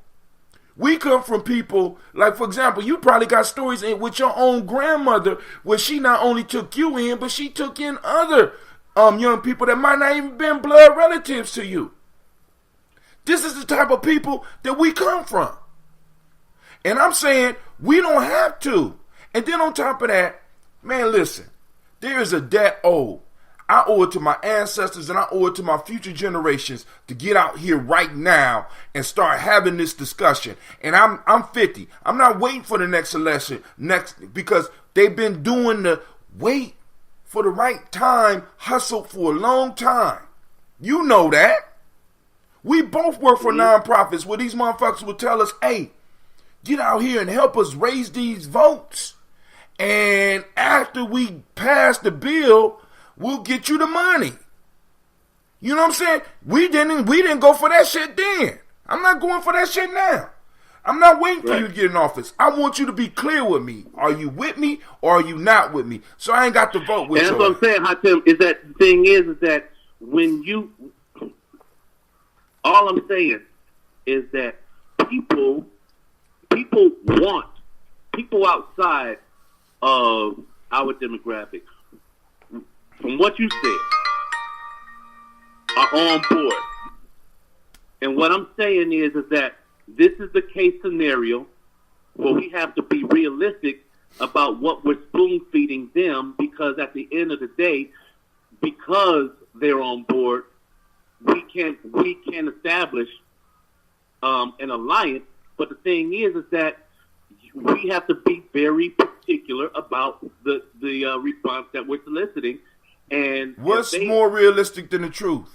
We come from people, like, for example, you probably got stories with your own grandmother where she not only took you in, but she took in other young people that might not even been blood relatives to you. This is the type of people that we come from. And I'm saying we don't have to. And then on top of that, man, listen, there is a debt owed. I owe it to my ancestors and I owe it to my future generations to get out here right now and start having this discussion. And I'm 50. I'm not waiting for the next election because they've been doing the wait for the right time hustle for a long time. You know that. We both work for nonprofits where these motherfuckers will tell us, hey, get out here and help us raise these votes. And after we pass the bill, we'll get you the money. You know what I'm saying? We didn't go for that shit then. I'm not going for that shit now. I'm not waiting for you to get in office. I want you to be clear with me. Are you with me or are you not with me? So I ain't got to vote with you. And that's what I'm saying, Hatem, is that the thing is that when you, all I'm saying is that people want, people outside of our demographic, from what you said, are on board. And what I'm saying is that this is the case scenario where we have to be realistic about what we're spoon feeding them, because at the end of the day, because they're on board, we can establish an alliance. But the thing is that we have to be very particular about the response that we're soliciting. And what's more realistic than the truth?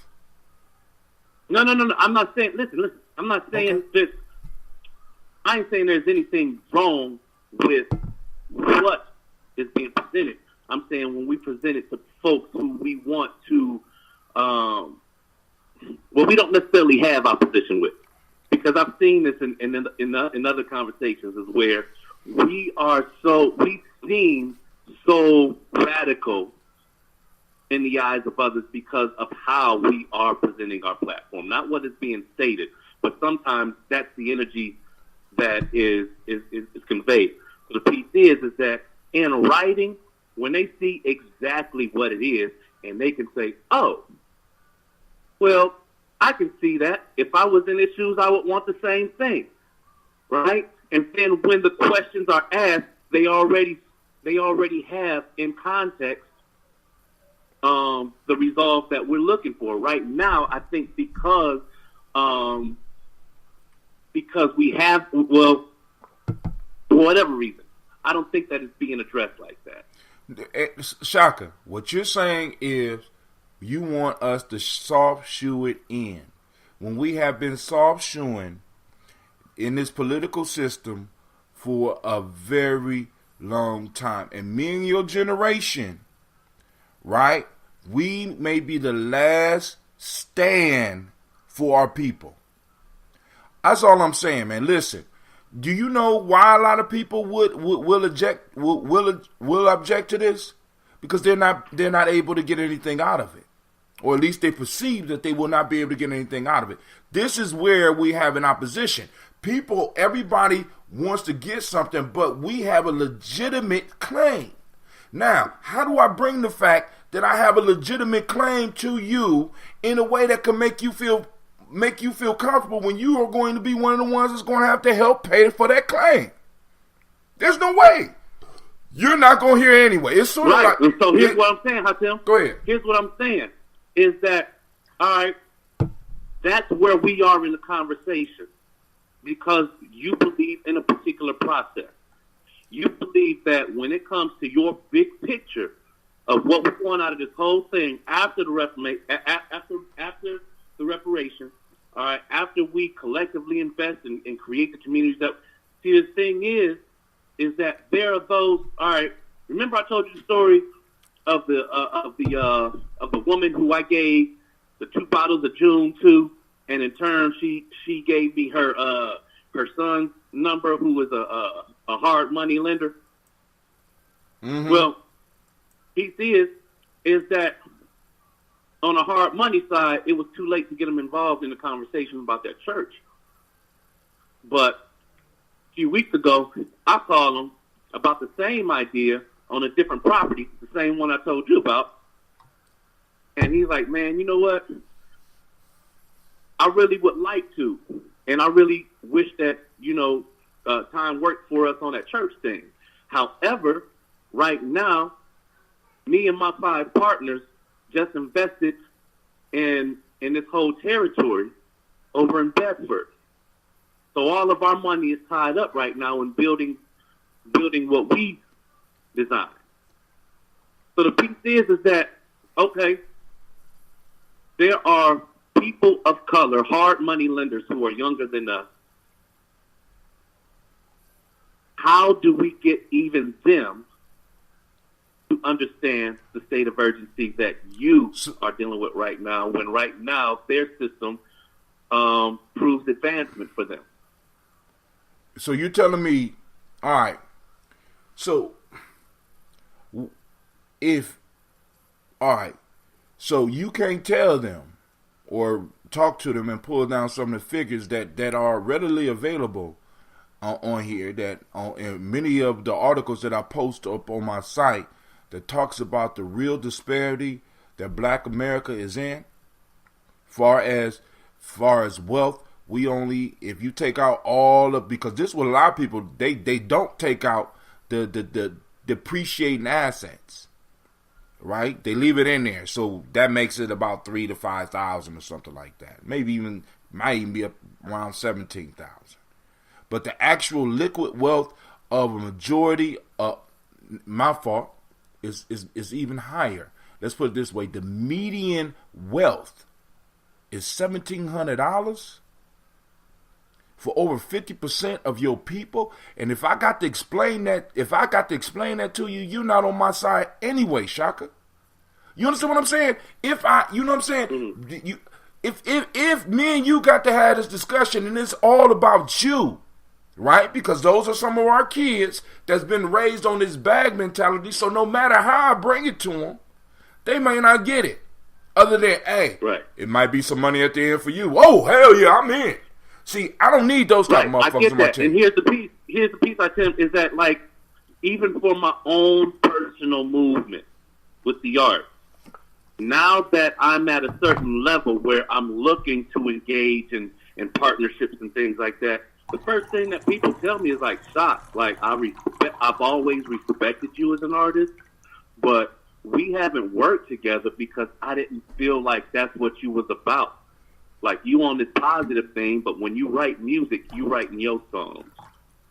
No. I'm not saying. Listen. I'm not saying that. I ain't saying there's anything wrong with what is being presented. I'm saying when we present it to folks who we want to, we don't necessarily have opposition with, because I've seen this in other conversations is where we seem so radical in the eyes of others because of how we are presenting our platform, not what is being stated, but sometimes that's the energy that is conveyed. So the piece is that in writing, when they see exactly what it is, and they can say, oh, well, I can see that. If I was in their shoes, I would want the same thing, right? And then when the questions are asked, they already have in context the resolve that we're looking for. Right now, I think because we have, well, for whatever reason, I don't think that it's being addressed like that. Shaka, what you're saying is you want us to soft shoe it in. When we have been soft shoeing in this political system for a very long time. And me and your generation, right, we may be the last stand for our people. That's all I'm saying, man. Listen, do you know why a lot of people will object to this? Because they're not able to get anything out of it, or at least they perceive that they will not be able to get anything out of it. This is where we have an opposition. Everybody wants to get something, but we have a legitimate claim. Now, how do I bring the fact that I have a legitimate claim to you in a way that can make you feel comfortable when you are going to be one of the ones that's going to have to help pay for that claim? There's no way. You're not going to hear it anyway. It's sort of right. like... And so here's what I'm saying, Hatem. Go ahead. Here's what I'm saying, is that, all right, that's where we are in the conversation, because you believe in a particular process. You believe that when it comes to your big picture of what we want out of this whole thing after the reparation, all right, after we collectively invest and create the communities that. See, the thing is that there are those. All right, remember I told you the story of the woman who I gave the 2 bottles of June to, and in turn she gave me her son's number, who was a hard money lender. Mm-hmm. Well, piece is that on the hard money side, it was too late to get them involved in the conversation about that church. But a few weeks ago, I called them about the same idea on a different property, the same one I told you about. And he's like, man, you know what? I really would like to. And I really wish that, time worked for us on that church thing. However, right now, me and my 5 partners just invested in this whole territory over in Bedford. So all of our money is tied up right now in building what we designed. So the piece is that, okay, there are people of color, hard money lenders who are younger than us. How do we get even them to understand the state of urgency that you are dealing with right now, when right now their system proves advancement for them? So you're telling me, all right, so so you can't tell them or talk to them and pull down some of the figures that are readily available on here, that in many of the articles that I post up on my site that talks about the real disparity that Black America is in, far as wealth. We only, if you take out all of, because this is what a lot of people, they don't take out the depreciating assets, right? They leave it in there, so that makes it about 3,000 to 5,000 or something like that. Maybe even Might even be up around 17,000. But the actual liquid wealth of a majority of my fault is even higher. Let's put it this way: the median wealth is $1,700 for over 50% of your people. And if I got to explain that, to you, you're not on my side anyway, Shaka. You understand what I'm saying? You know what I'm saying? Mm-hmm. If me and you got to have this discussion and it's all about you, right? Because those are some of our kids that's been raised on this bag mentality. So no matter how I bring it to them, they may not get it. Other than, hey, right, it might be some money at the end for you. Oh, hell yeah, I'm in. See, I don't need those type of motherfuckers on my team. And here's the piece I tell is that, like, even for my own personal movement with the art, now that I'm at a certain level where I'm looking to engage in partnerships and things like that, the first thing that people tell me is like, "Shock, like I've always respected you as an artist, but we haven't worked together because I didn't feel like that's what you was about. Like, you on this positive thing, but when you write music, you write in your songs.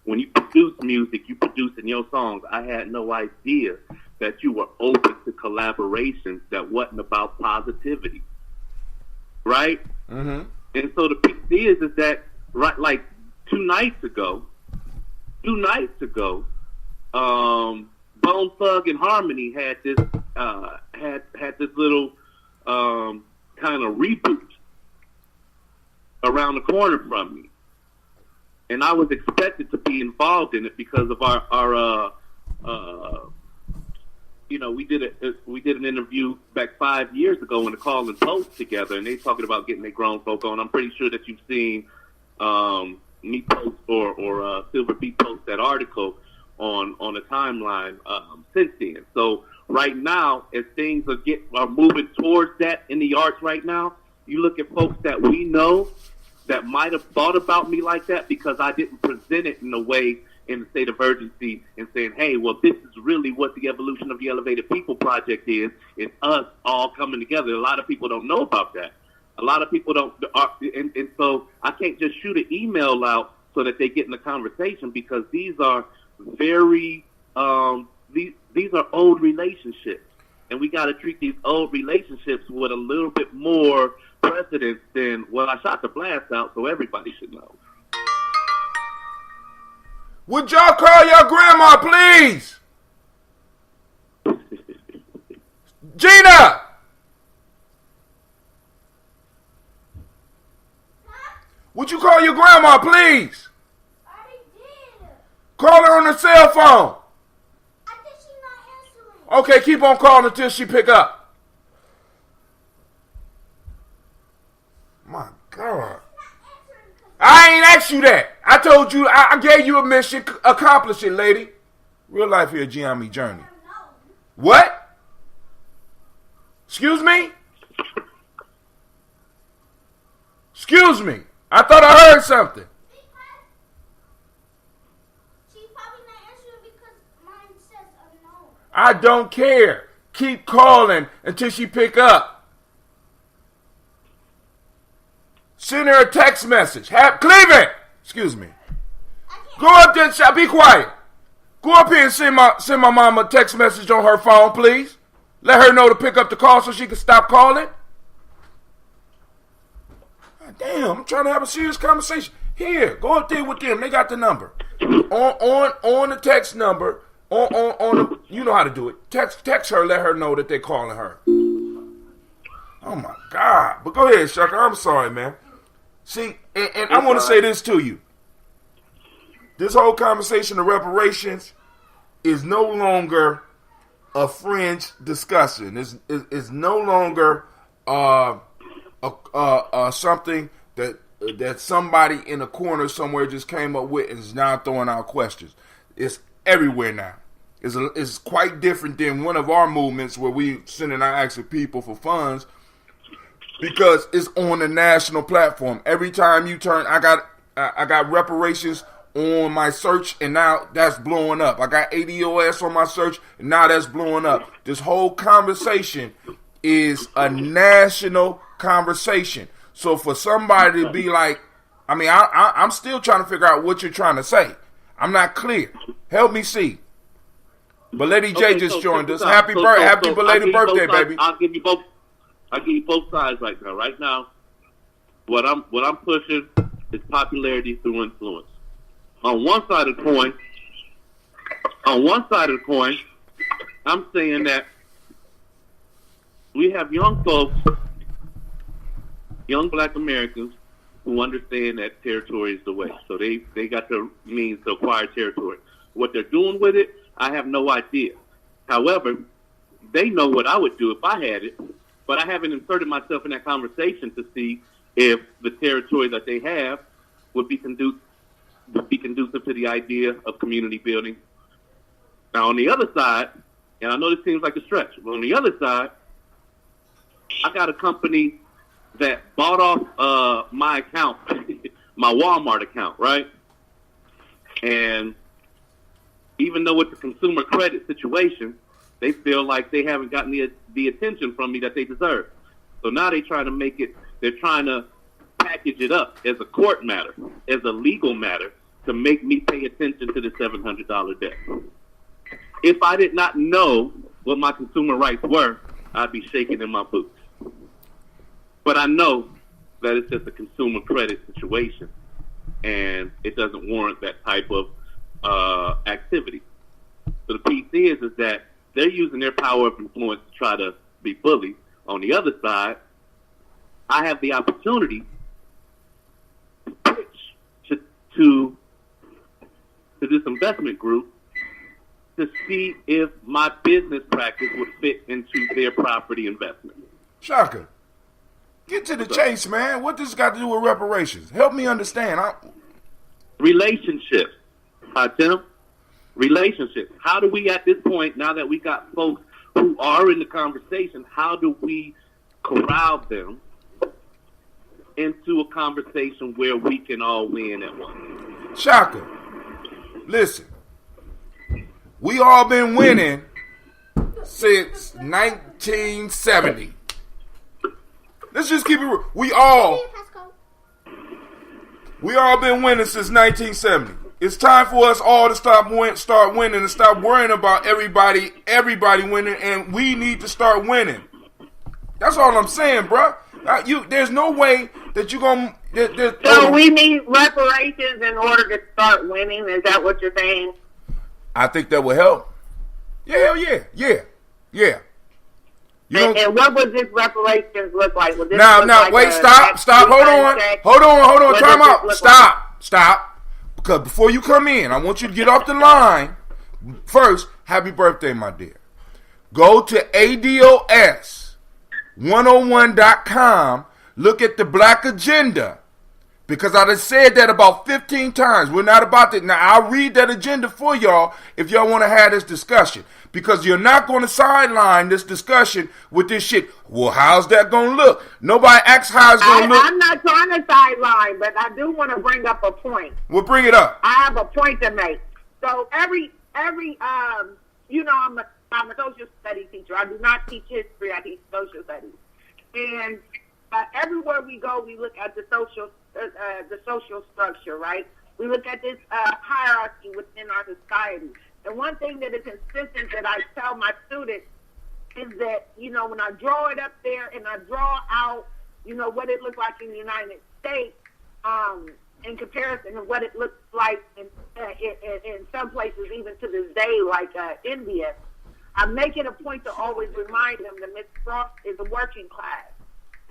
When you produce music, you produce in your songs. I had no idea that you were open to collaborations that wasn't about positivity." Right? Mm-hmm. And so the piece is that, right, like, two nights ago, Bone Thug and Harmony had this had this little kind of reboot around the corner from me, and I was expected to be involved in it because of our you know, we did an interview back 5 years ago in the Call and Toast together, and they talking about getting their grown folk on. I'm pretty sure that you've seen me post or Silver B post that article on a timeline since then. So right now, as things are moving towards that in the arts right now, you look at folks that we know that might have thought about me like that because I didn't present it in a way in the state of urgency and saying, hey, well, this is really what the evolution of the Elevated People Project is. It's us all coming together. A lot of people don't know about that. A lot of people don't. And so I can't just shoot an email out so that they get in the conversation because these are very, these are old relationships. And we got to treat these old relationships with a little bit more precedence than, well, I shot the blast out, so everybody should know. Would y'all call your grandma, please? Gina! Would you call your grandma, please? I already did. Call her on her cell phone. I think she's not answering. Okay, keep on calling until she pick up. My God. I ain't asked you that. I told you, I gave you a mission. Accomplish it, lady. Real life here, Gye-Nyame journey. What? Excuse me? Excuse me. I thought I heard something. She's probably not answering because mine says unknown. I don't care. Keep calling until she pick up. Send her a text message. Cleveland! Excuse me. Go up there and be quiet. Go up here and send my mama a text message on her phone, please. Let her know to pick up the call so she can stop calling. God damn, I'm trying to have a serious conversation. Here, go up there with them. They got the number. On the text number, on the, you know how to do it. Text her, let her know that they're calling her. Oh my God. But go ahead, Shaka. I'm sorry, man. See, and I want to say this to you. This whole conversation of reparations is no longer a fringe discussion. It's no longer something that somebody in a corner somewhere just came up with and is now throwing out questions. It's everywhere now. It's quite different than one of our movements where we sending out asking people for funds. Because it's on the national platform. Every time you turn, I got reparations on my search, and now that's blowing up. I got ADOS on my search, and now that's blowing up. This whole conversation is a national conversation. So for somebody to be like, I mean, I'm still trying to figure out what you're trying to say. I'm not clear. Help me see. But Lady J just joined us. Happy belated birthday, baby. I'll give you both sides right now. Right now, what I'm pushing is popularity through influence. On one side of the coin, I'm saying that we have young folks, young Black Americans, who understand that territory is the way. So they got the means to acquire territory. What they're doing with it, I have no idea. However, they know what I would do if I had it, but I haven't inserted myself in that conversation to see if the territory that they have would be conducive to the idea of community building. Now, on the other side, and I know this seems like a stretch, but on the other side, I got a company that bought off my account, my Walmart account, right? And even though it's a consumer credit situation, they feel like they haven't gotten the attention from me that they deserve. So now they're trying to package it up as a court matter, as a legal matter, to make me pay attention to the $700 debt. If I did not know what my consumer rights were, I'd be shaking in my boots. But I know that it's just a consumer credit situation, and it doesn't warrant that type of activity. So the piece is that they're using their power of influence to try to be bullied. On the other side, I have the opportunity to pitch to this investment group to see if my business practice would fit into their property investment. Shaka, get to the chase, man. What this got to do with reparations? Help me understand. Relationships. Tim, relationships. How do we, at this point, now that we got folks who are in the conversation, how do we corral them into a conversation where we can all win at once? Shaka, listen. We all been winning since 1970. Let's just keep it real. We all been winning since 1970. It's time for us all to start winning and stop worrying about everybody winning, and we need to start winning. That's all I'm saying, bro. There's no way that you're going to... So we need reparations in order to start winning? Is that what you're saying? I think that will help. Yeah. And what would this reparations look like? Wait, stop, hold on, time out, stop. Because before you come in, I want you to get off the line. First, happy birthday, my dear. Go to ADOS101.com, look at the Black Agenda. Because I done said that about 15 times. We're not about that. Now, I'll read that agenda for y'all if y'all want to have this discussion. Because you're not going to sideline this discussion with this shit. Well, how's that going to look? Nobody asks how it's going to look. I'm not trying to sideline, but I do want to bring up a point. Well, bring it up. I have a point to make. So every I'm a social studies teacher. I do not teach history. I teach social studies. And everywhere we go, we look at the social structure, right? We look at this hierarchy within our society. And one thing that is consistent that I tell my students is that, when I draw it up there and I draw out, what it looks like in the United States, in comparison to what it looks like in some places, even to this day, like India, I make it a point to always remind them that Miss Frost is a working class.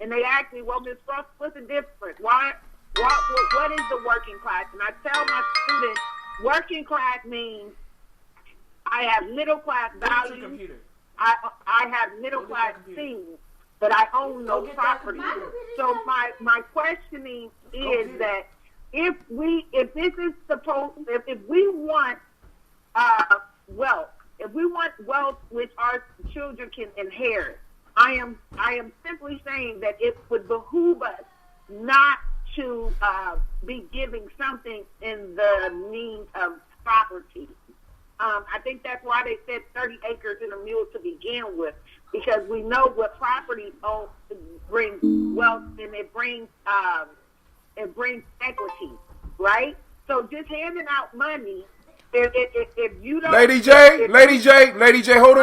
And they ask me, well, Miss Frost, what's the difference? What is the working class? And I tell my students, working class means I have middle class values. I have middle class things, but I own no property. So my questioning is that if we want wealth which our children can inherit, I am simply saying that it would behoove us not to be giving something in the means of property. I think that's why they said 30 acres and a mule to begin with, because we know what property brings wealth and it brings equity, right? So just handing out money, if you don't, Lady J, hold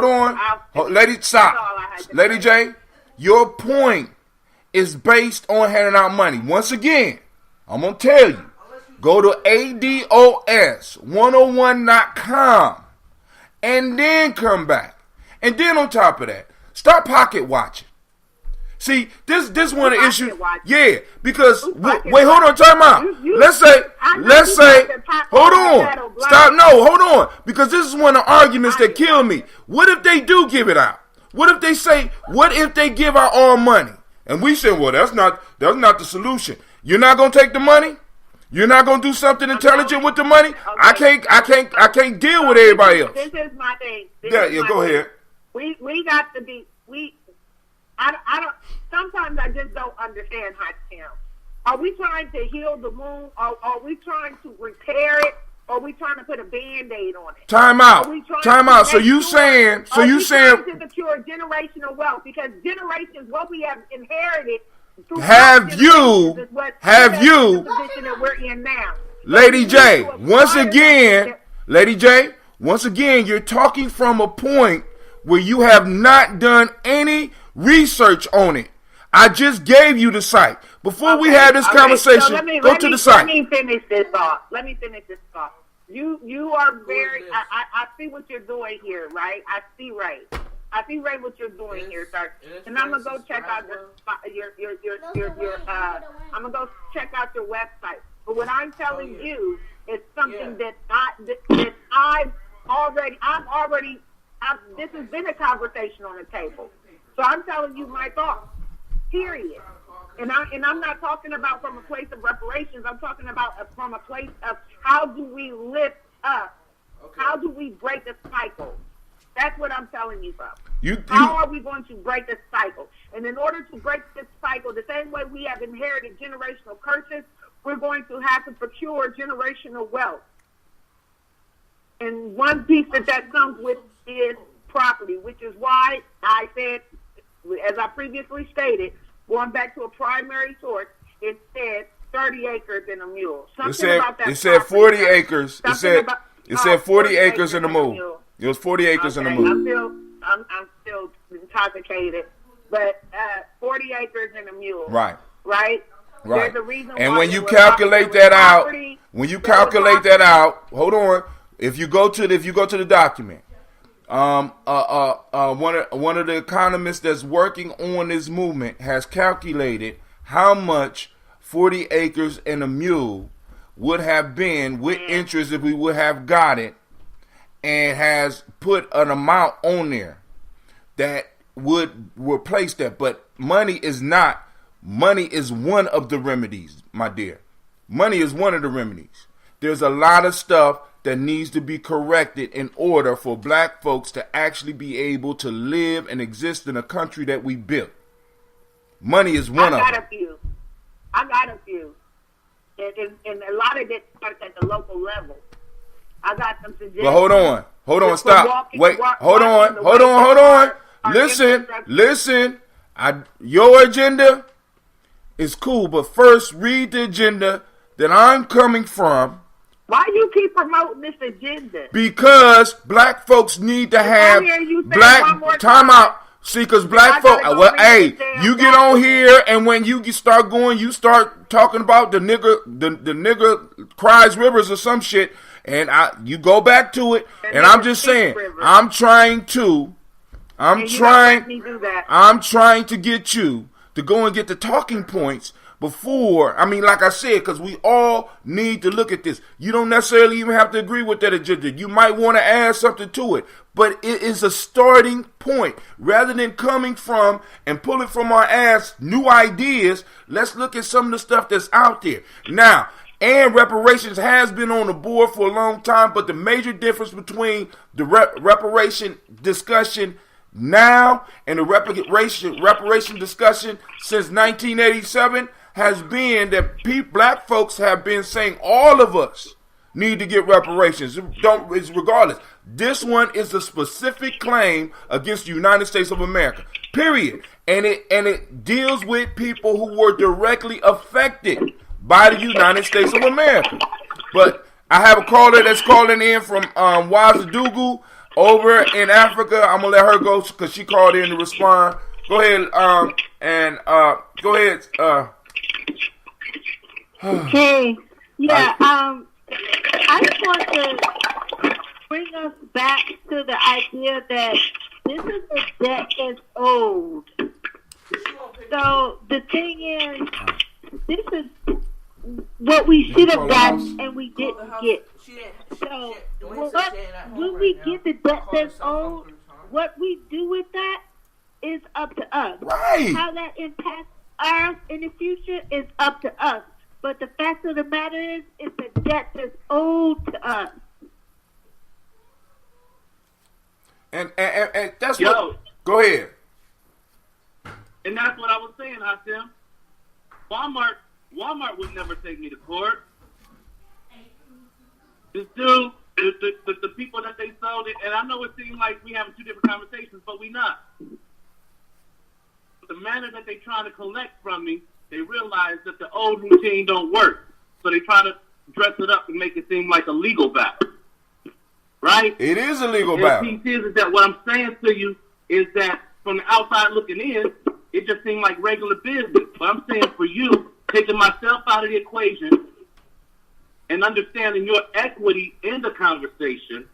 on, Lady, stop, Lady J. Your point is based on handing out money. Once again, I'm gonna tell you, go to ADOS101.com and then come back, and then on top of that, start pocket watching. See, this one of the issues. Yeah, because wait, hold on, time out. Let's say, hold on, stop, no, hold on, because this is one of the arguments that kill me. What if they do give it out? What if they say, what if they give out all money? And we say, well, that's not the solution. You're not gonna take the money? You're not gonna do something intelligent with the money? I can't deal with everybody else. This is my thing. Go ahead. We got to be I don't. Sometimes I just don't understand how Tim. Are we trying to heal the wound? Are we trying to repair it? Or are we trying to put a Band-Aid on it? Time out. So you saying to secure generational wealth, because generations, what we have inherited. Have you? The position that we're in now. Lady J, once again, you're talking from a point where you have not done any research on it. I just gave you the site. Before we had this conversation, so go to the site. Let me finish this thought. You are very, I see what you're doing here, right? I see what you're doing here, sir. And I'm gonna go check out I'm gonna go check out your website. But what I'm telling you is something that this has been a conversation on the table. So I'm telling you my thoughts, period. And I'm not talking about from a place of reparations. I'm talking about from a place of how do we lift up? Okay. How do we break the cycle? That's what I'm telling you from. How are we going to break this cycle? And in order to break this cycle, the same way we have inherited generational curses, we're going to have to procure generational wealth. And one piece that comes with is property, which is why I said, as I previously stated, going back to a primary source, it said 30 acres and a mule. It said 40 acres. It said 40 acres and a mule. It was 40 acres and a mule. I'm still intoxicated, but 40 acres and a mule. Right. There's a reason and why when you calculate that out, hold on. If you go to the document, one of the economists that's working on this movement has calculated how much 40 acres and a mule would have been with interest if we would have got it, and has put an amount on there that would replace that. But money is one of the remedies, my dear. Money is one of the remedies. There's a lot of stuff that needs to be corrected in order for black folks to actually be able to live and exist in a country that we built. Money is one of them. I got a few. And a lot of it starts at the local level. I got some suggestions. But hold on, stop. Hold on. Listen. Your agenda is cool, but first read the agenda that I'm coming from. Why you keep promoting this agenda? Because black folks need to have time out. See, because black folk, you get on here, and when you start talking about the nigger cries rivers or some shit, and you go back to it, and I'm just saying, I'm trying to get you to go and get the talking points before, like I said, because we all need to look at this. You don't necessarily even have to agree with that agenda. You might want to add something to it, but it is a starting point. Rather than coming from and pulling from our ass new ideas, let's look at some of the stuff that's out there. Now, and reparations has been on the board for a long time, but the major difference between the reparation discussion now and the reparation discussion since 1987 has been that black folks have been saying, all of us, need to get reparations. It's regardless. This one is a specific claim against the United States of America. Period. And it deals with people who were directly affected by the United States of America. But I have a caller that's calling in from Ouagadougou over in Africa. I'm gonna let her go because she called in to respond. Go ahead, go ahead. Hey, yeah. I just want to bring us back to the idea that this is a debt that's old. So the thing is, this is what we should have gotten and we didn't get. So when we get the debt that's owed, what we do with that is up to us. Right. How that impacts us in the future is up to us. But the fact of the matter is, it's a debt that's owed to us. And that's what. Go ahead. And that's what I was saying, Hashem. Walmart would never take me to court. This dude, the people that they sold it, and I know it seems like we having two different conversations, but we not. The manner that they trying to collect from me, they realize that the old routine don't work. So they try to dress it up and make it seem like a legal battle. Right? It is a legal battle. The piece is that what I'm saying to you is that from the outside looking in, it just seemed like regular business. But I'm saying for you, taking myself out of the equation and understanding your equity in the conversation,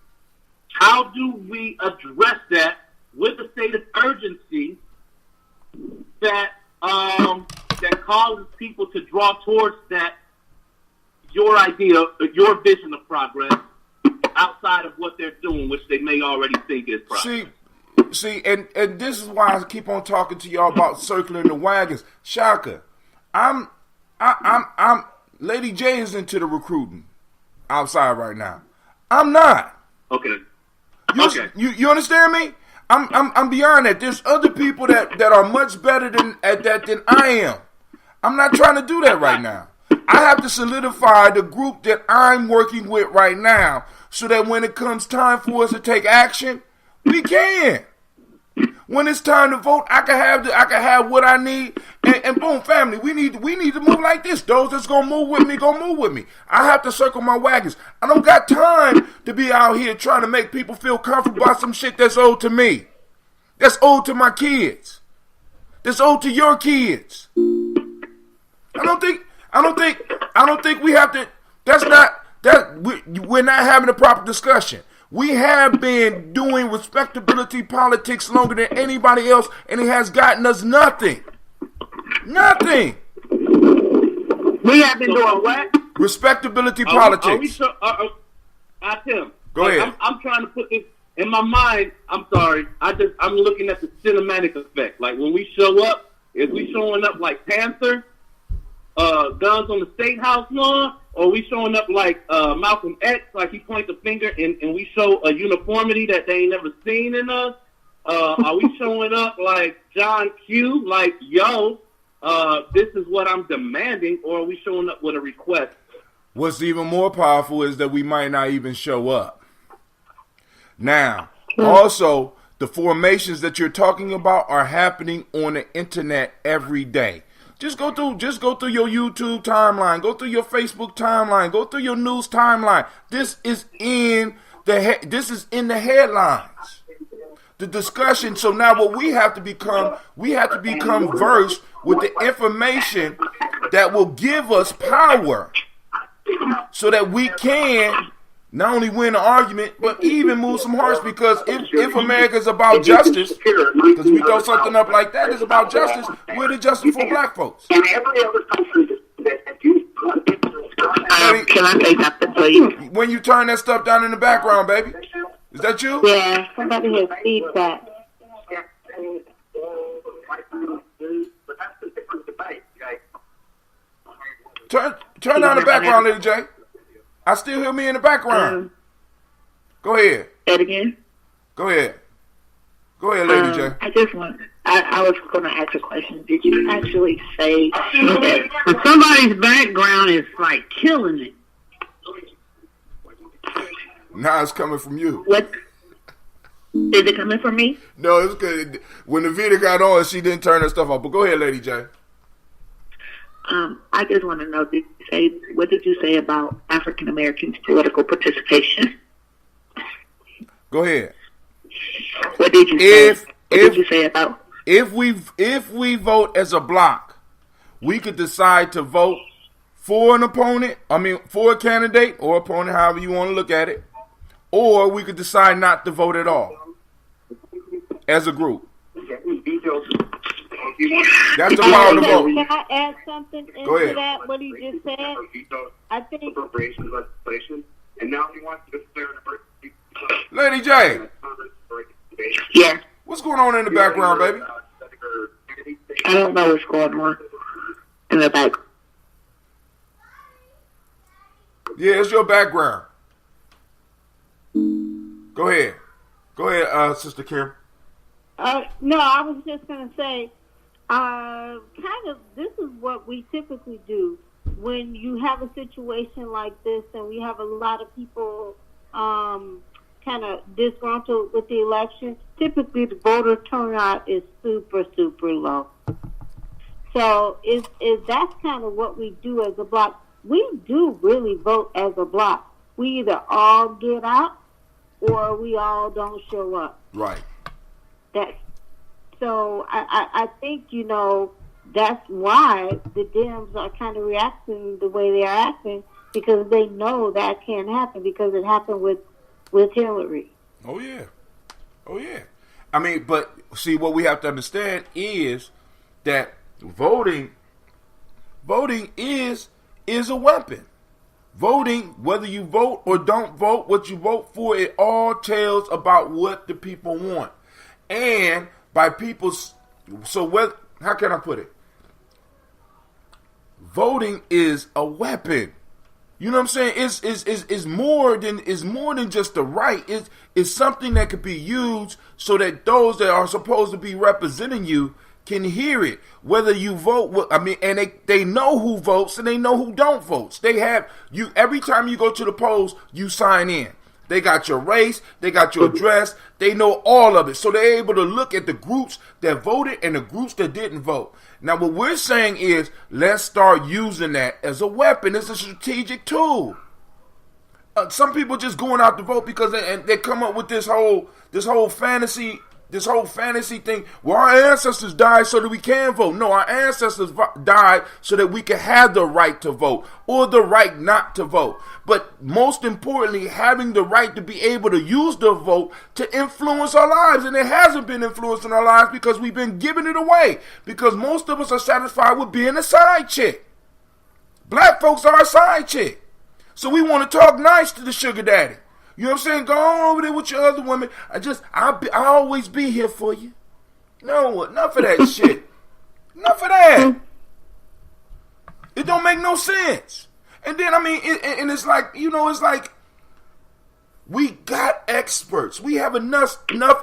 how do we address that with a state of urgency that that causes people to draw towards that your idea, your vision of progress outside of what they're doing, which they may already think is progress. See, and this is why I keep on talking to y'all about circling the wagons. Shaka, I'm Lady J is into the recruiting outside right now. I'm not. Okay. You understand me? I'm beyond that. There's other people that are much better at that than I am. I'm not trying to do that right now. I have to solidify the group that I'm working with right now so that when it comes time for us to take action, we can. When it's time to vote, I can have what I need, and boom, family. We need to move like this. Those that's gonna move with me, move with me. I have to circle my wagons. I don't got time to be out here trying to make people feel comfortable about some shit that's owed to me, that's owed to my kids, that's owed to your kids. I don't think we have to. We're not having a proper discussion. We have been doing respectability politics longer than anybody else, and it has gotten us nothing. Nothing. We have been doing what? Respectability politics. Tim, go ahead. I'm trying to put this in my mind. I'm sorry. I'm looking at the cinematic effect. Like when we show up, is we showing up like Panther, guns on the State House lawn? Or are we showing up like Malcolm X, like he points a finger and we show a uniformity that they ain't never seen in us? Are we showing up like John Q, like, yo, this is what I'm demanding? Or are we showing up with a request? What's even more powerful is that we might not even show up. Now, also, the formations that you're talking about are happening on the internet every day. Just go through your YouTube timeline, go through your Facebook timeline, go through your news timeline. This is in the headlines. The discussion. So now what we have to become versed with the information that will give us power so that we can not only win an argument, but even move some hearts. Because if America's about justice, because we throw something up like that, it's about justice, we're the justice for black folks. Can I say something, please? When you turn that stuff down in the background, baby. Is that you? Yeah, somebody has feedback. Turn down the background, Lady J. I still hear me in the background. Go ahead. Say it again. Go ahead, Lady J. I was going to ask a question. Did you actually say that somebody's background is like killing it? Now it's coming from you. What? Is it coming from me? No, it's good. When the video got on, she didn't turn her stuff off. But go ahead, Lady J. I just want to know, what did you say about African Americans' political participation? Go ahead. What did you say? What did you say about? If we vote as a block, we could decide to vote for an opponent. I mean, for a candidate or opponent, however you want to look at it, or we could decide not to vote at all as a group. That's the power to vote. Can I add something into that? What he just said? I think appropriations legislation, and now he wants to declare an emergency. Lady J. Yeah. What's going on in the background, baby? I don't know what's going on in the back. Yeah, it's your background. Go ahead. Go ahead, Sister Kim. No, I was just going to say, this is what we typically do when you have a situation like this and we have a lot of people kind of disgruntled with the election. Typically, the voter turnout is super, super low. So that's kind of what we do as a block. We do really vote as a block. We either all get out or we all don't show up. Right. So I think, that's why the Dems are kind of reacting the way they are acting, because they know that can't happen, because it happened with Hillary. Oh, yeah. I mean, but see, what we have to understand is that voting is a weapon. Voting, whether you vote or don't vote, what you vote for, it all tells about what the people want. And by people's, how can I put it? Voting is a weapon. You know what I'm saying? It's more than just a right. It's something that could be used so that those that are supposed to be representing you can hear it. Whether you vote, and they know who votes and they know who don't vote. They have you every time you go to the polls, you sign in. They got your race, they got your address, they know all of it. So they're able to look at the groups that voted and the groups that didn't vote. Now what we're saying is, let's start using that as a weapon. It's a strategic tool. Some people just going out to vote because they come up with this whole fantasy thing. Well, our ancestors died so that we can vote. No, our ancestors died so that we can have the right to vote or the right not to vote. But most importantly, having the right to be able to use the vote to influence our lives. And it hasn't been influencing our lives because we've been giving it away. Because most of us are satisfied with being a side chick. Black folks are a side chick. So we want to talk nice to the sugar daddy. You know what I'm saying? Go on over there with your other women. I'll always be here for you. No, enough of that shit. Enough of that. It don't make no sense. And then, it's like, it's like we got experts. We have enough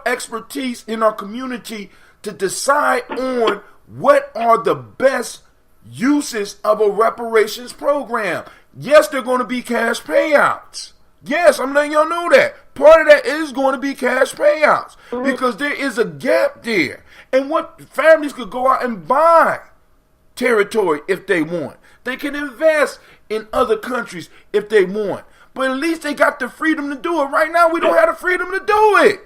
expertise in our community to decide on what are the best uses of a reparations program. Yes, they're going to be cash payouts. Yes, I'm letting y'all know that. Part of that is going to be cash payouts because there is a gap there. And what families could go out and buy territory if they want. They can invest in other countries if they want. But at least they got the freedom to do it. Right now, we don't have the freedom to do it.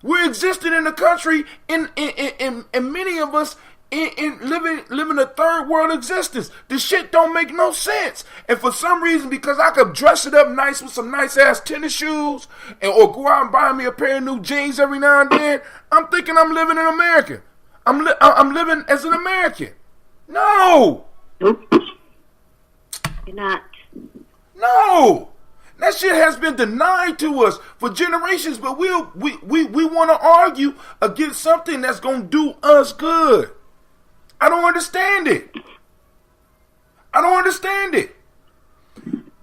We're existing in a country, and many of us living a third world existence. This shit don't make no sense. And for some reason, because I could dress it up nice with some nice ass tennis shoes or go out and buy me a pair of new jeans every now and then, I'm thinking I'm living in America. I'm living as an American. No. Nope. You're not. No. That shit has been denied to us for generations, but we want to argue against something that's going to do us good. I don't understand it.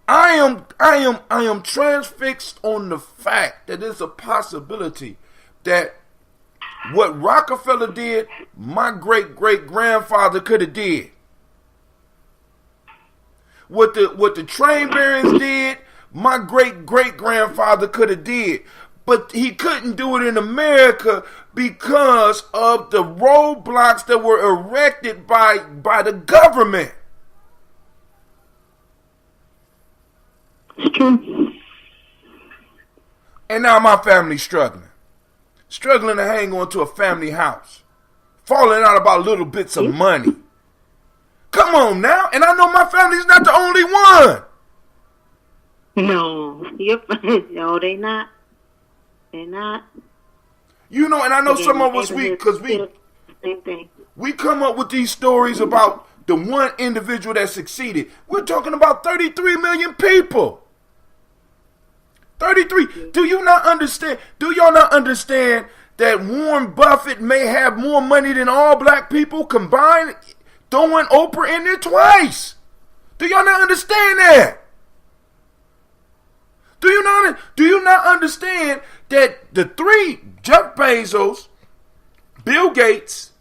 I am transfixed on the fact that there's a possibility that what Rockefeller did, my great-great-grandfather could have did. What the train barons did, my great-great-grandfather could have did. But he couldn't do it in America because of the roadblocks that were erected by the government. It's true. And now my family's struggling to hang on to a family house, falling out about little bits of money. Come on now, and I know my family's not the only one. No, no, they not. They're not. You know, and I know some of us we come up with these stories about the one individual that succeeded. We're talking about 33 million people. 33. Do you not understand? Do y'all not understand that Warren Buffett may have more money than all black people combined, throwing Oprah in there twice? Do y'all not understand that? Do you not understand that the three, Jeff Bezos, Bill Gates,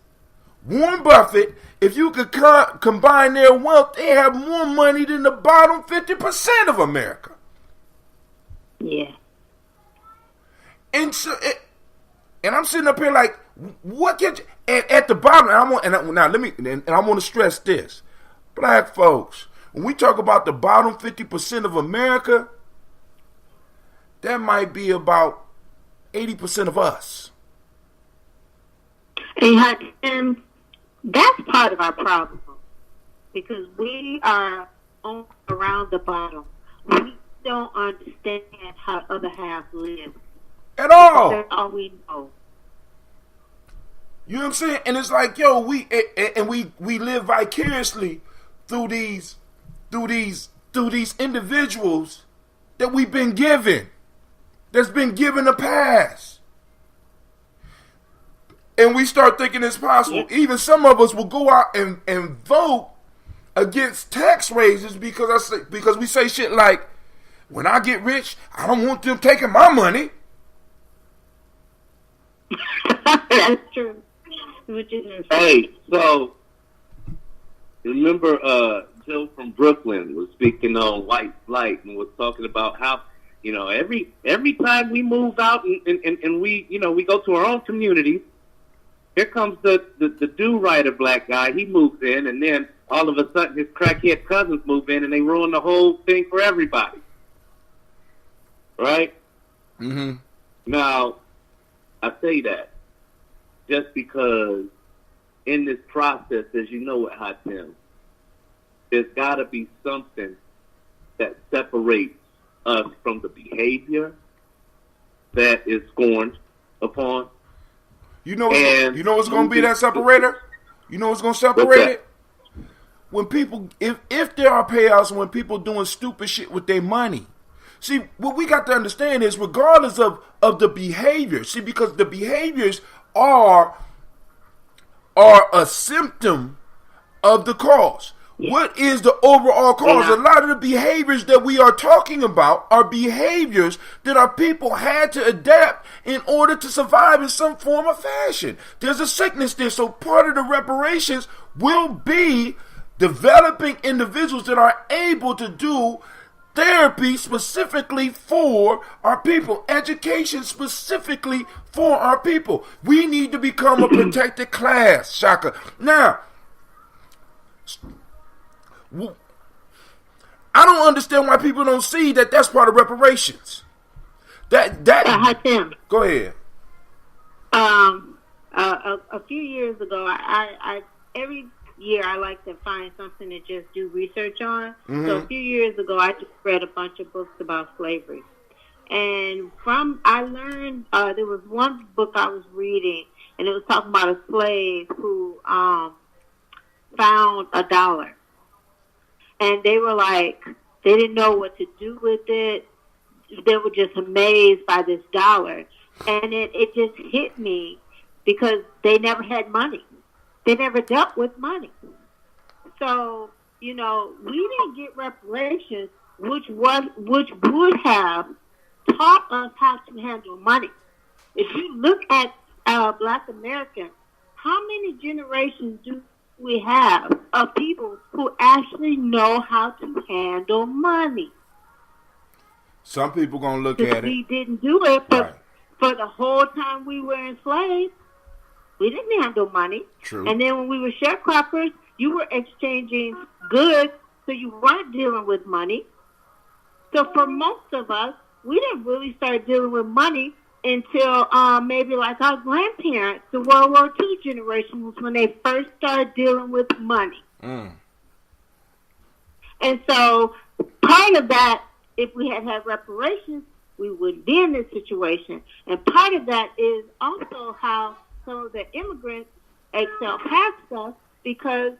Warren Buffett, if you could combine their wealth, they have more money than the bottom 50% of America. Yeah. And so, and I'm sitting up here like, what get you, at the bottom? And I want to stress this, black folks. When we talk about the bottom 50% of America, that might be about 80% of us. And that's part of our problem, because we are on around the bottom. We don't understand how the other half live at all. That's all we know. You know what I'm saying? And it's like, yo, we live vicariously through these individuals that we've been given. That's been given a pass. And we start thinking it's possible. Yeah. Even some of us will go out and vote against tax raises because we say shit like, when I get rich, I don't want them taking my money. That's true. Hey, so remember Jill from Brooklyn was speaking on white flight and was talking about how, you know, every time we move out and we, you know, we go to our own community, here comes the do-rider black guy. He moves in, and then all of a sudden his crackhead cousins move in, and they ruin the whole thing for everybody. Right? Mm-hmm. Now, I say that just because in this process, as you know, with Hot Tim, there's got to be something that separates us from the behavior that is scorned upon. You know what's going to be that separator? You know what's going to separate it? When people, if there are payouts, when people doing stupid shit with their money. See, what we got to understand is, regardless of the behavior, see, because the behaviors are a symptom of the cause. Yeah. What is the overall cause? Yeah. A lot of the behaviors that we are talking about are behaviors that our people had to adapt in order to survive in some form or fashion. There's a sickness there, so part of the reparations will be developing individuals that are able to do therapy specifically for our people, education specifically for our people. We need to become a protected class, Shaka. Now, I don't understand why people don't see that that's part of reparations. Go ahead. A few years ago, I every year I like to find something to just do research on. Mm-hmm. So a few years ago, I just read a bunch of books about slavery, and I learned there was one book I was reading, and it was talking about a slave who found $1. And they were like, they didn't know what to do with it. They were just amazed by this $1. And it just hit me because they never had money. They never dealt with money. So, you know, we didn't get reparations, which would have taught us how to handle money. If you look at Black Americans, how many generations do we have of people who actually know how to handle money? Some people gonna look at it. We didn't do it Right. for the whole time we were enslaved. We didn't handle money. True. And then when we were sharecroppers, you were exchanging goods, so you weren't dealing with money. So for most of us, we didn't really start dealing with money until maybe like our grandparents, the World War II generation, was when they first started dealing with money. Mm. And so part of that, if we had had reparations, we wouldn't be in this situation. And part of that is also how some of the immigrants excel past us, because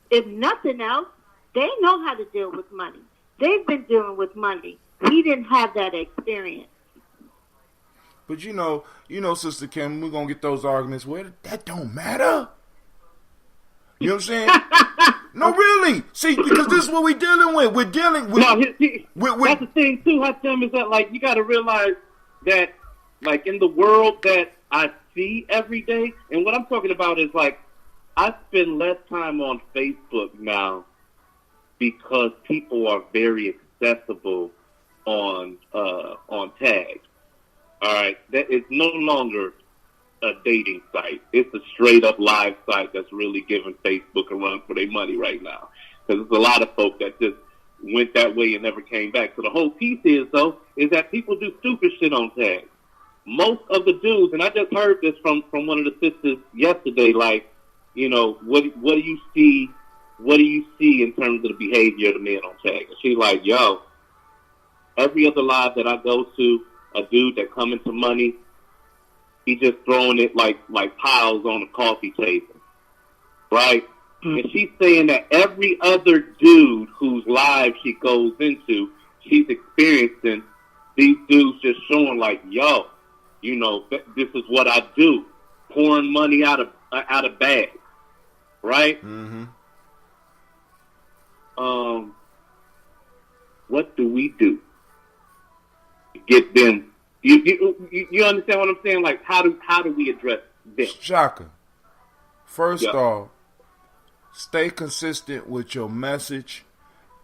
if nothing else, they know how to deal with money. They've been dealing with money. We didn't have that experience. But you know, Sister Kim, we're gonna get those arguments where that don't matter. You know what I'm saying? No, really. See, because this is what we're dealing with. We're dealing with. No, that's the thing too, Hashem, is that like you got to realize that like in the world that I see every day, and what I'm talking about is like I spend less time on Facebook now because people are very accessible on tags. All right, that is no longer a dating site. It's a straight up live site that's really giving Facebook a run for their money right now. Because there's a lot of folk that just went that way and never came back. So the whole piece is that people do stupid shit on tags. Most of the dudes, and I just heard this from one of the sisters yesterday, like, you know, what do you see in terms of the behavior of the men on tag? And she's like, yo, every other live that I go to, a dude that come into money, he just throwing it like piles on a coffee table, right? Mm-hmm. And she's saying that every other dude whose live she goes into, she's experiencing these dudes just showing like, yo, you know, this is what I do, pouring money out of bags, right? Mm-hmm. What do we do to get them? You understand what I'm saying? Like, how do we address them? Shaka, first off, stay consistent with your message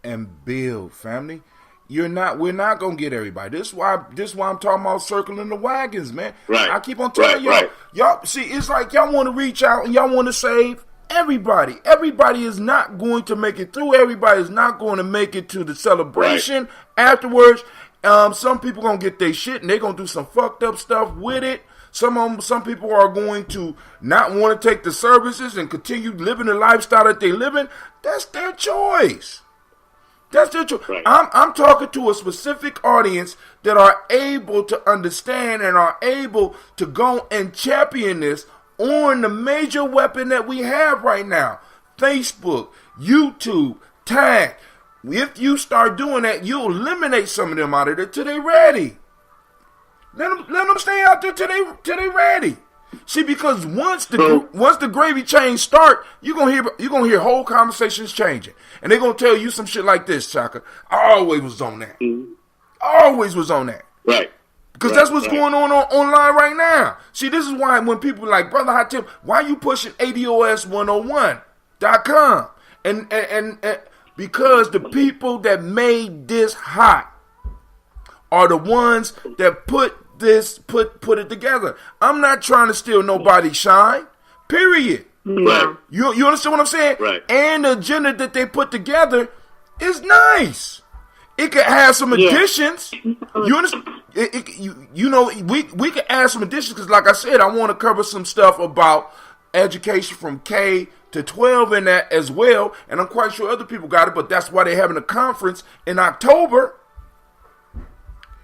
and build, family. We're not gonna get everybody. This is why I'm talking about circling the wagons, man. Right. I keep on telling y'all see, it's like y'all want to reach out and y'all want to save everybody. Everybody is not going to make it through. Everybody is not going to make it to the celebration afterwards. Some people gonna get their shit and they gonna do some fucked up stuff with it. Some people are going to not want to take the services and continue living the lifestyle that they living. That's their choice. That's their choice. Right. I'm talking to a specific audience that are able to understand and are able to go and champion this on the major weapon that we have right now: Facebook, YouTube, tag. If you start doing that, you'll eliminate some of them out of there till they ready. Let them stay out there till they ready. See, because once the gravy chains start, you're gonna hear whole conversations changing, and they're gonna tell you some shit like this, Chaka. I always was on that. Mm-hmm. Always was on that. Right. Because that's what's going on online right now. See, this is why when people are like, Brother Hot Tip, why you pushing ADOS101.com? And because the people that made this hot are the ones that put it together. I'm not trying to steal nobody's shine. Period. Right. You understand what I'm saying? Right. And the agenda that they put together is nice. It could have some additions. You understand? We could add some additions because, like I said, I want to cover some stuff about education from K to 12 in that as well. And I'm quite sure other people got it, but that's why they're having a conference in October.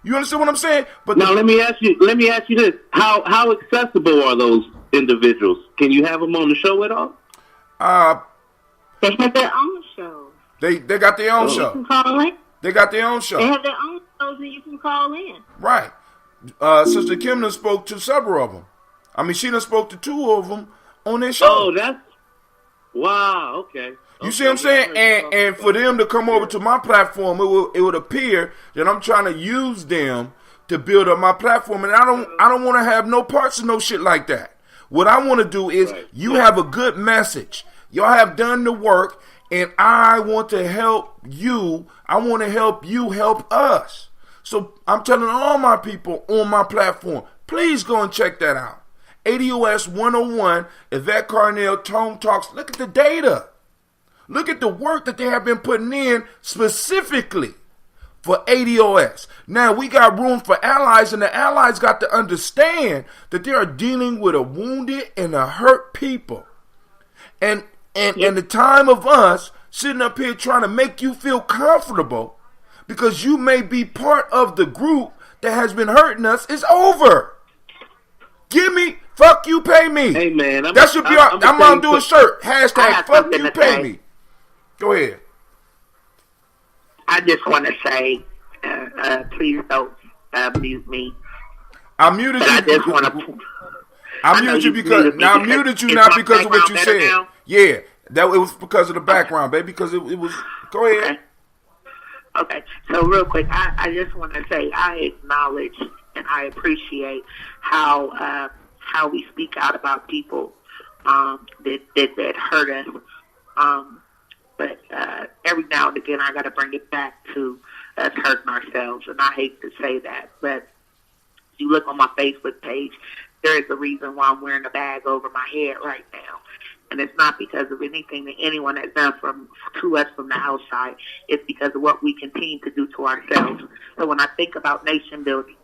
You understand what I'm saying? But now let me ask you this: how accessible are those individuals? Can you have them on the show at all? They have their own show. They got their own show. You can call in. They got their own show. They have their own shows and you can call in. Right. Sister Kim done spoke to several of them. I mean, she done spoke to 2 of them on their show. Oh, that's wow. Okay. You see what I'm saying? And for them to come over to my platform, it would appear that I'm trying to use them to build up my platform, and I don't want to have no parts of no shit like that. What I want to do is you have a good message. Y'all have done the work, and I want to help you. I want to help you help us. So I'm telling all my people on my platform, please go and check that out. ADOS 101, Yvette Carnell, Tone Talks. Look at the data. Look at the work that they have been putting in specifically for ADOS. Now, we got room for allies, and the allies got to understand that they are dealing with a wounded and a hurt people. And in the time of us sitting up here trying to make you feel comfortable because you may be part of the group that has been hurting us is over. Give me, fuck you, pay me. Hey, man. That should be I'm going to do a shirt. Hashtag fuck you, pay me. Go ahead. I just want to say, please don't mute me. I muted you. I just want to. I muted you because now I muted you not because of what you said. Now? Yeah, that it was because of the background, baby. Because it was. Go ahead. Okay. So real quick, I just want to say I acknowledge and I appreciate how we speak out about people that hurt us. But every now and again, I got to bring it back to us hurting ourselves, and I hate to say that, but if you look on my Facebook page, there is a reason why I'm wearing a bag over my head right now, and it's not because of anything that anyone has done to us from the outside. It's because of what we continue to do to ourselves. So when I think about nation building,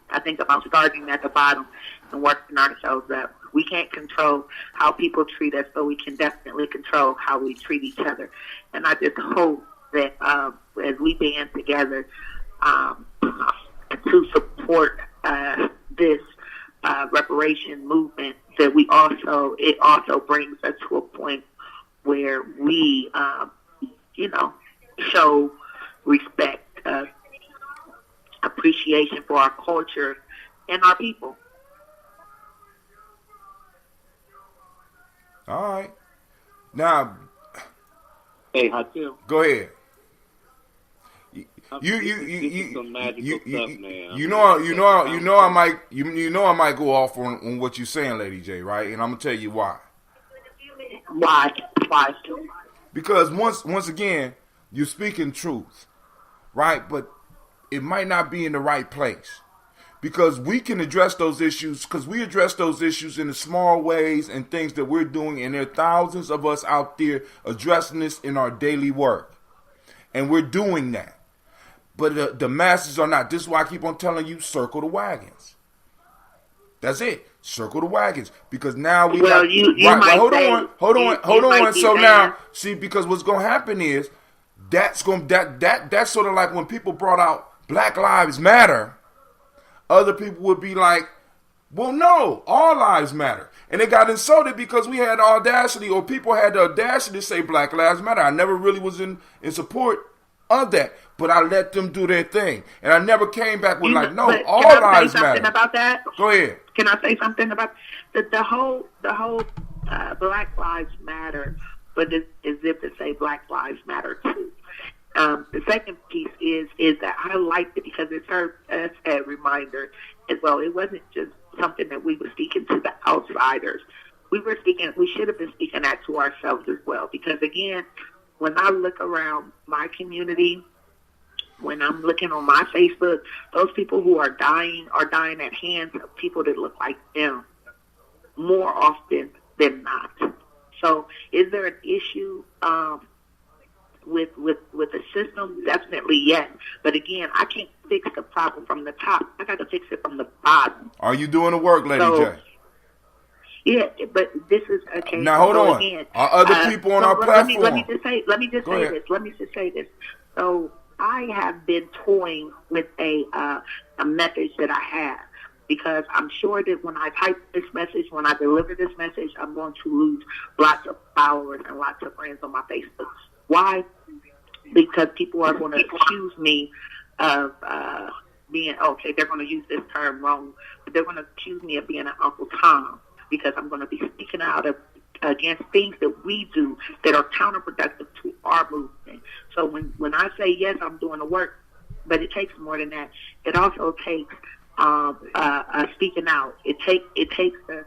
I think about starting at the bottom and working ourselves up. We can't control how people treat us, but we can definitely control how we treat each other. And I just hope that as we band together to support this reparation movement, that it also brings us to a point where we, show respect, appreciation for our culture and our people. All right. Now, hey, Hatim. Go ahead. I might go off on what you're saying, Lady J, right? And I'm gonna tell you why. Why? Because once again, you're speaking truth, right? But it might not be in the right place. Because we can address those issues, because we address those issues in the small ways and things that we're doing, and there are thousands of us out there addressing this in our daily work. And we're doing that. But the masses are not. This is why I keep on telling you, circle the wagons. That's it. Circle the wagons. Because now we got... Hold on. So now, see, because what's going to happen is, that's sort of like when people brought out Black Lives Matter. Other people would be like, well, no, all lives matter. And they got insulted because we had the audacity, or people had the audacity to say Black Lives Matter. I never really was in support of that, but I let them do their thing. And I never came back with all lives matter. Can I say something about that? Go ahead. Can I say something about the whole Black Lives Matter, but it's as if to say Black Lives Matter too. The second piece is that I liked it because it served as a reminder as well. It wasn't just something that we were speaking to the outsiders. We should have been speaking that to ourselves as well. Because again, when I look around my community, when I'm looking on my Facebook, those people who are dying at hands of people that look like them more often than not. So is there an issue with the system? Definitely yes. But again, I can't fix the problem from the top. I got to fix it from the bottom. Are you doing the work, Lady J? Yeah, but this is okay. Now hold on. Again, are other people on our platform? Let me just say this. So I have been toying with a message that I have, because I'm sure that when I type this message, when I deliver this message, I'm going to lose lots of followers and lots of friends on my Facebook. Why? Because people are going to accuse me of being, okay, they're going to use this term wrong, but they're going to accuse me of being an Uncle Tom, because I'm going to be speaking out against things that we do that are counterproductive to our movement. So when I say, yes, I'm doing the work, but it takes more than that. It also takes speaking out. It takes the...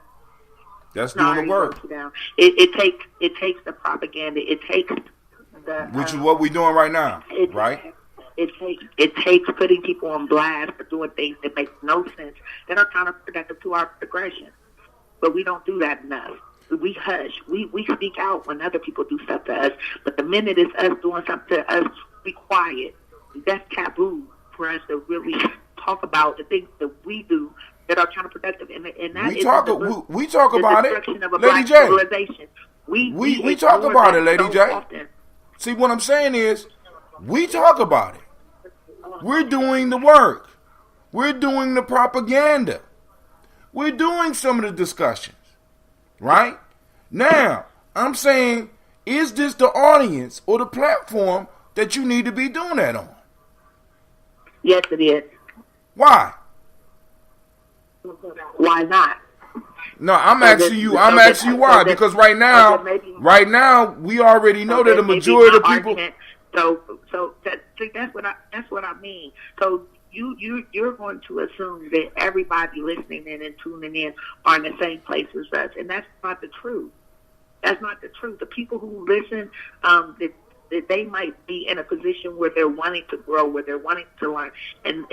That's doing the work. It takes the propaganda. It takes the... Which is what we're doing right now, right? it takes putting people on blast for doing things that make no sense, that are counterproductive to our progression. But we don't do that enough. We hush. We speak out when other people do stuff to us. But the minute it's us doing something to us, be quiet. That's taboo for us to really talk about the things that we do that are counterproductive. And that we talk about it, Lady J. We talk about it, Lady J. Often. See, what I'm saying is, we talk about it. We're doing the work. We're doing the propaganda. We're doing some of the discussions. Right? Now, I'm saying, is this the audience or the platform that you need to be doing that on? Yes, it is. Why? Why not? No, I'm asking you why. Because right now, we already know that the majority of people. That's what I mean. So you're going to assume that everybody listening in and tuning in are in the same place as us, and that's not the truth. That's not the truth. The people who listen, that they might be in a position where they're wanting to grow, where they're wanting to learn, and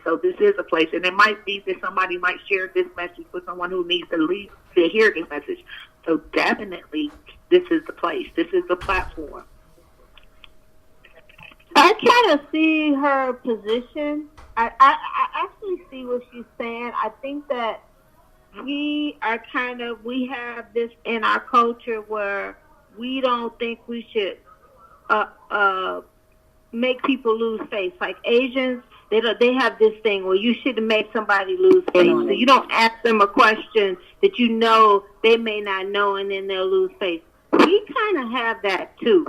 so this is a place, and it might be that somebody might share this message with someone who needs to hear this message. So definitely, this is the place. This is the platform. I kind of see her position. I actually see what she's saying. I think that we have this in our culture where we don't think we should make people lose face. Like Asians, they have this thing where you shouldn't make somebody lose face. So you don't ask them a question that you know they may not know, and then they'll lose face. We kind of have that too.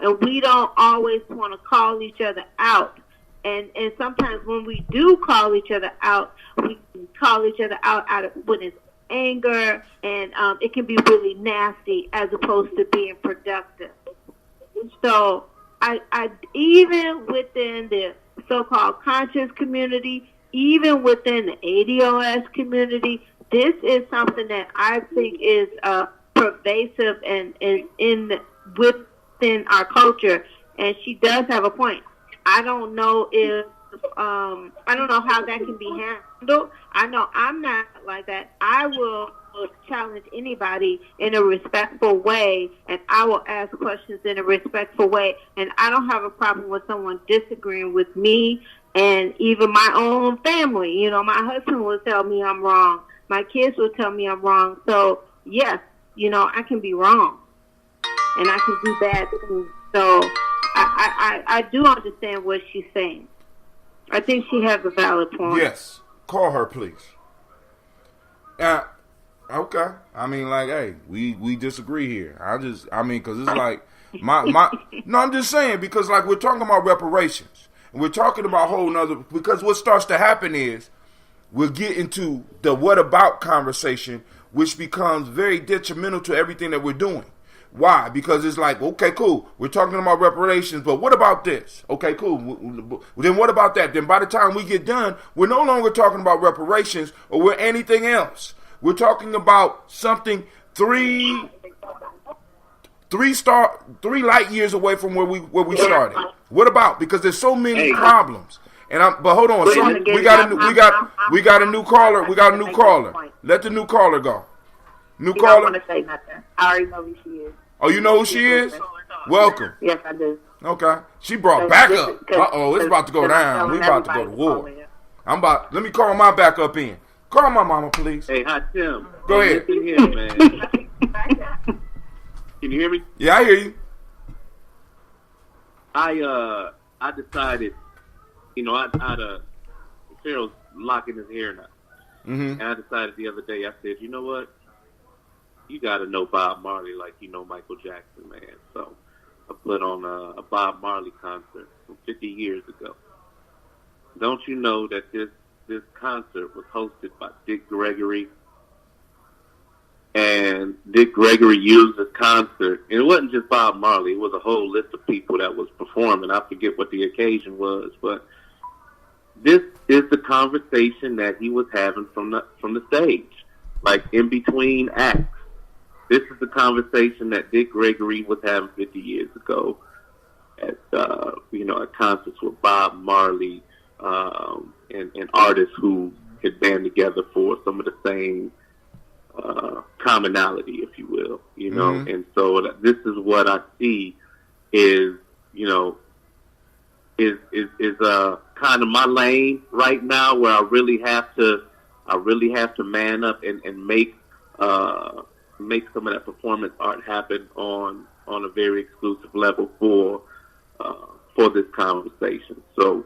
And we don't always want to call each other out. And sometimes when we do call each other out, we call each other out of when it's anger, and it can be really nasty as opposed to being productive. So I even within the so-called conscious community, even within the ADOS community, this is something that I think is pervasive and within our culture. And she does have a point. I don't know if I don't know how that can be handled. I know I'm not like that. I will challenge anybody in a respectful way, and I will ask questions in a respectful way. And I don't have a problem with someone disagreeing with me and even my own family. You know, my husband will tell me I'm wrong. My kids will tell me I'm wrong. So, yes, you know, I can be wrong, and I can do bad things. So I do understand what she's saying. I think she has a valid point. Yes. Call her, please. Okay. I mean, like, hey, we disagree here. Because it's like, no, I'm just saying, because, like, we're talking about reparations. And we're talking about whole nother, because what starts to happen is, we'll get into the what about conversation, which becomes very detrimental to everything that we're doing. Why? Because it's like, okay, cool, we're talking about reparations, but what about this? Okay, cool. Then what about that? Then by the time we get done, we're no longer talking about reparations or we're anything else. We're talking about something three light years away from where we started. What about? Because there's so many problems. But hold on, we got a new caller. We got a new caller. Let the new caller go. New caller. I don't want to say nothing. I already know who she is. Oh, you know who she is? Welcome. Yes, I do. Okay. She brought backup. It's about to go down. We about to go to war. Let me call my backup in. Call my mama, please. Hey, hi, Tim. Go ahead. Listen here, man. Can you hear me? Yeah, I hear you. I decided, Pharaoh's locking his hair now. Mm-hmm. And I decided the other day, I said, you know what? You got to know Bob Marley like you know Michael Jackson, man. So I put on a Bob Marley concert from 50 years ago. Don't you know that this concert was hosted by Dick Gregory? And Dick Gregory used this concert. And it wasn't just Bob Marley. It was a whole list of people that was performing. I forget what the occasion was. But this is the conversation that he was having from the stage, like in between acts. This is the conversation that Dick Gregory was having 50 years ago. at concerts with Bob Marley, and artists who had band together for some of the same commonality, if you will, Mm-hmm. And so this is what I see is kind of my lane right now, where I really have to man up and make some of that performance art happen on a very exclusive level for this conversation. So,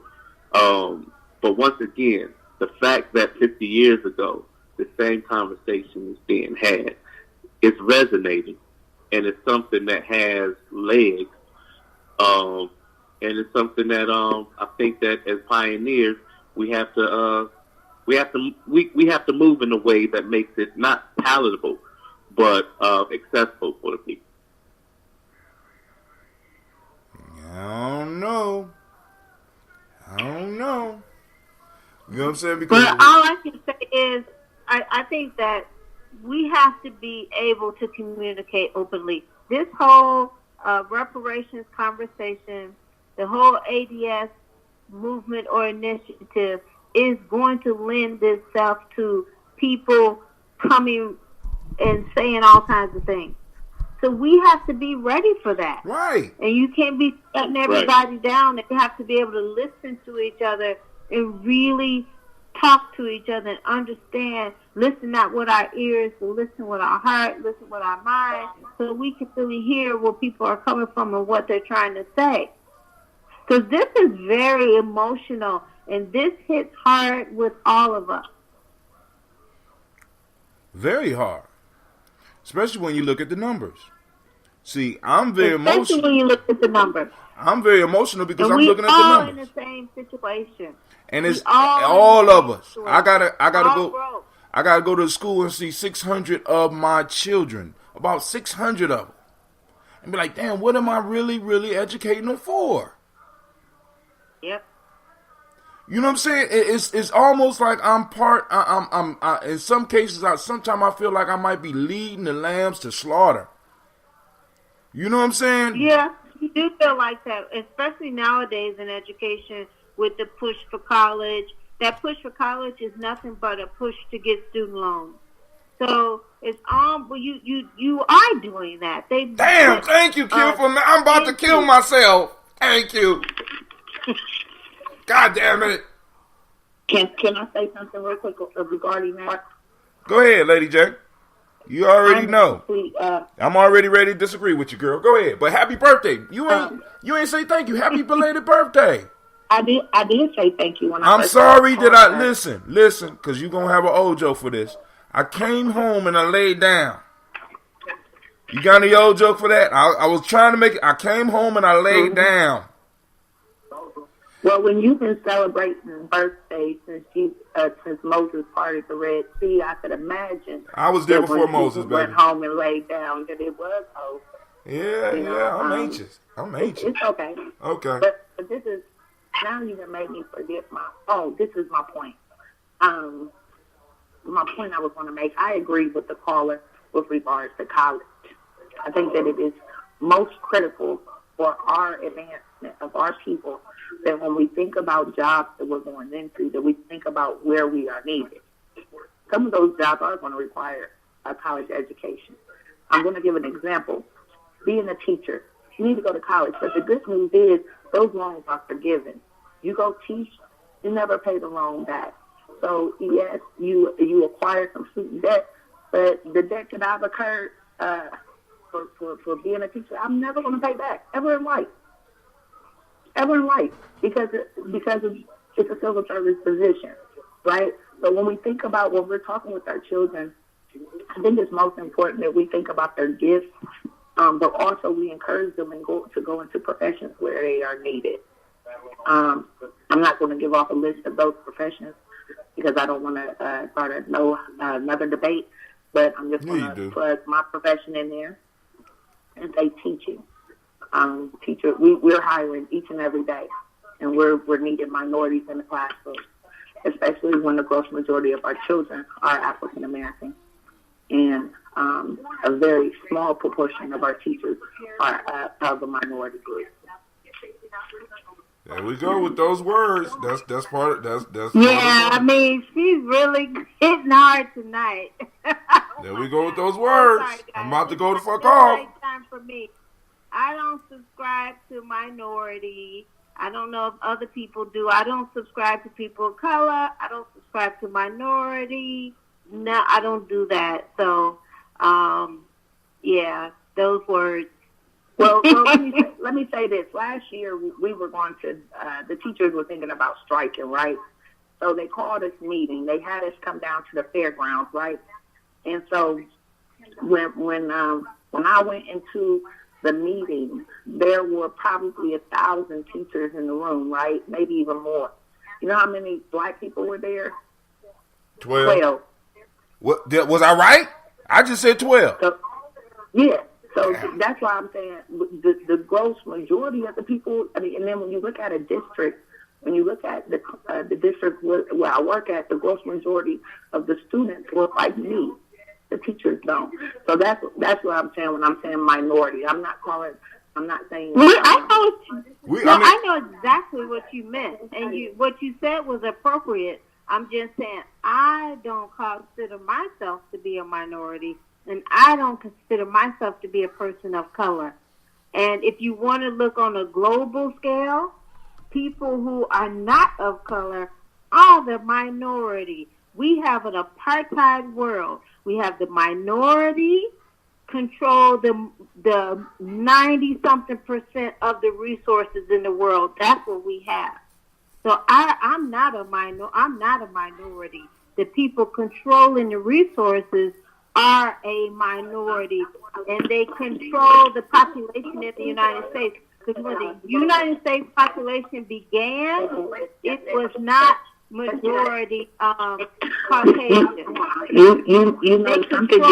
but once again, the fact that 50 years ago the same conversation is being had, it's resonating, and it's something that has legs, and it's something that I think that as pioneers we have to move in a way that makes it not palatable but accessible for the people. I don't know. You know what I'm saying? Because But all I can say is, I think that we have to be able to communicate openly. This whole reparations conversation, the whole ADS movement or initiative is going to lend itself to people coming and saying all kinds of things. So we have to be ready for that. right. And you can't be shutting everybody down. And you have to be able to listen to each other and really talk to each other and understand, listen not with our ears, but listen with our heart, listen with our mind, so we can really hear where people are coming from and what they're trying to say. Because this is very emotional, and this hits hard with all of us. Very hard. Especially when you look at the numbers. See, I'm very Especially emotional. when you look at the numbers. I'm very emotional because And I'm we looking at the all numbers. in the same situation. And it's We all all of us. broke. I gotta All go. broke. I gotta go to school and see 600 of my children, about 600 of them, and be like, "Damn, what am I really, really educating them for?" Yep. You know what I'm saying? It's almost like I'm part. I'm in some cases. Sometimes I feel like I might be leading the lambs to slaughter. You know what I'm saying? Yeah, you do feel like that, especially nowadays in education with the push for college. That push for college is nothing but a push to get student loans. So it's well, you are doing that. Damn! Thank you, Kim. I'm about to kill myself. Thank you. God damn it! Can I say something real quick regarding that? Go ahead, Lady J. You already know. I'm already ready to disagree with you, girl. Go ahead. But happy birthday. You ain't say thank you. Happy belated birthday. I did say thank you when I'm sorry that I listen, because you're gonna have an old joke for this. I came home and I laid down. You got any old joke for that? I was trying to make it. I came home and I laid down. Well, when you've been celebrating birthdays since Moses parted the Red Sea, I could imagine. I was there before Moses, baby. Went home and laid down that it was over. Yeah, I'm anxious. It's okay. Okay. But this is, now you have made me forget this is my point. My point I was going to make, I agree with the caller with regards to college. I think that it is most critical for our advancement of our people that when we think about jobs that we're going into, that we think about where we are needed. Some of those jobs are going to require a college education. I'm going to give an example. Being a teacher, you need to go to college, but the good news is those loans are forgiven. You go teach, you never pay the loan back. So yes, you acquire some student debt, but the debt that I've incurred for being a teacher, I'm never going to pay back ever in life, because it's a civil service position, right? So when we think about when we're talking with our children, I think it's most important that we think about their gifts, but also we encourage them to go into professions where they are needed. I'm not going to give off a list of those professions because I don't want to start another debate, but I'm just going to plug my profession in there and say teaching. Teacher, we're hiring each and every day, and we're needing minorities in the classroom, especially when the gross majority of our children are African American, and a very small proportion of our teachers are of a minority group. There we go with those words. That's part of that's Yeah, part I of mean, she's really hitting hard tonight. There we go with those words. Sorry, I'm about to go the fuck It's the off. right time for me. I don't subscribe to minority. I don't know if other people do. I don't subscribe to people of color. I don't subscribe to minority. No, I don't do that. So, yeah, those words. Well, let me say this. Last year, we were going to, the teachers were thinking about striking, right? So they called us meeting. They had us come down to the fairgrounds, right? And so when I went into the meeting, there were probably 1,000 teachers in the room, right? Maybe even more. You know how many black people were there? 12. What, was I right? I just said 12. So, yeah. So that's why I'm saying the gross majority of the people, I mean, and then when you look at a district, when you look at the district where I work at, the gross majority of the students look like me. The teachers don't. So that's what I'm saying when I'm saying minority. I'm not saying. I know exactly what you meant, and what you said was appropriate. I'm just saying I don't consider myself to be a minority, and I don't consider myself to be a person of color. And if you want to look on a global scale, people who are not of color are the minority. We have an apartheid world. We have the minority control the 90-something% of the resources in the world. That's what we have. So I'm not a minority. The people controlling the resources are a minority, and they control the population in the United States. Because when the United States population began, it was not majority Caucasian. You know something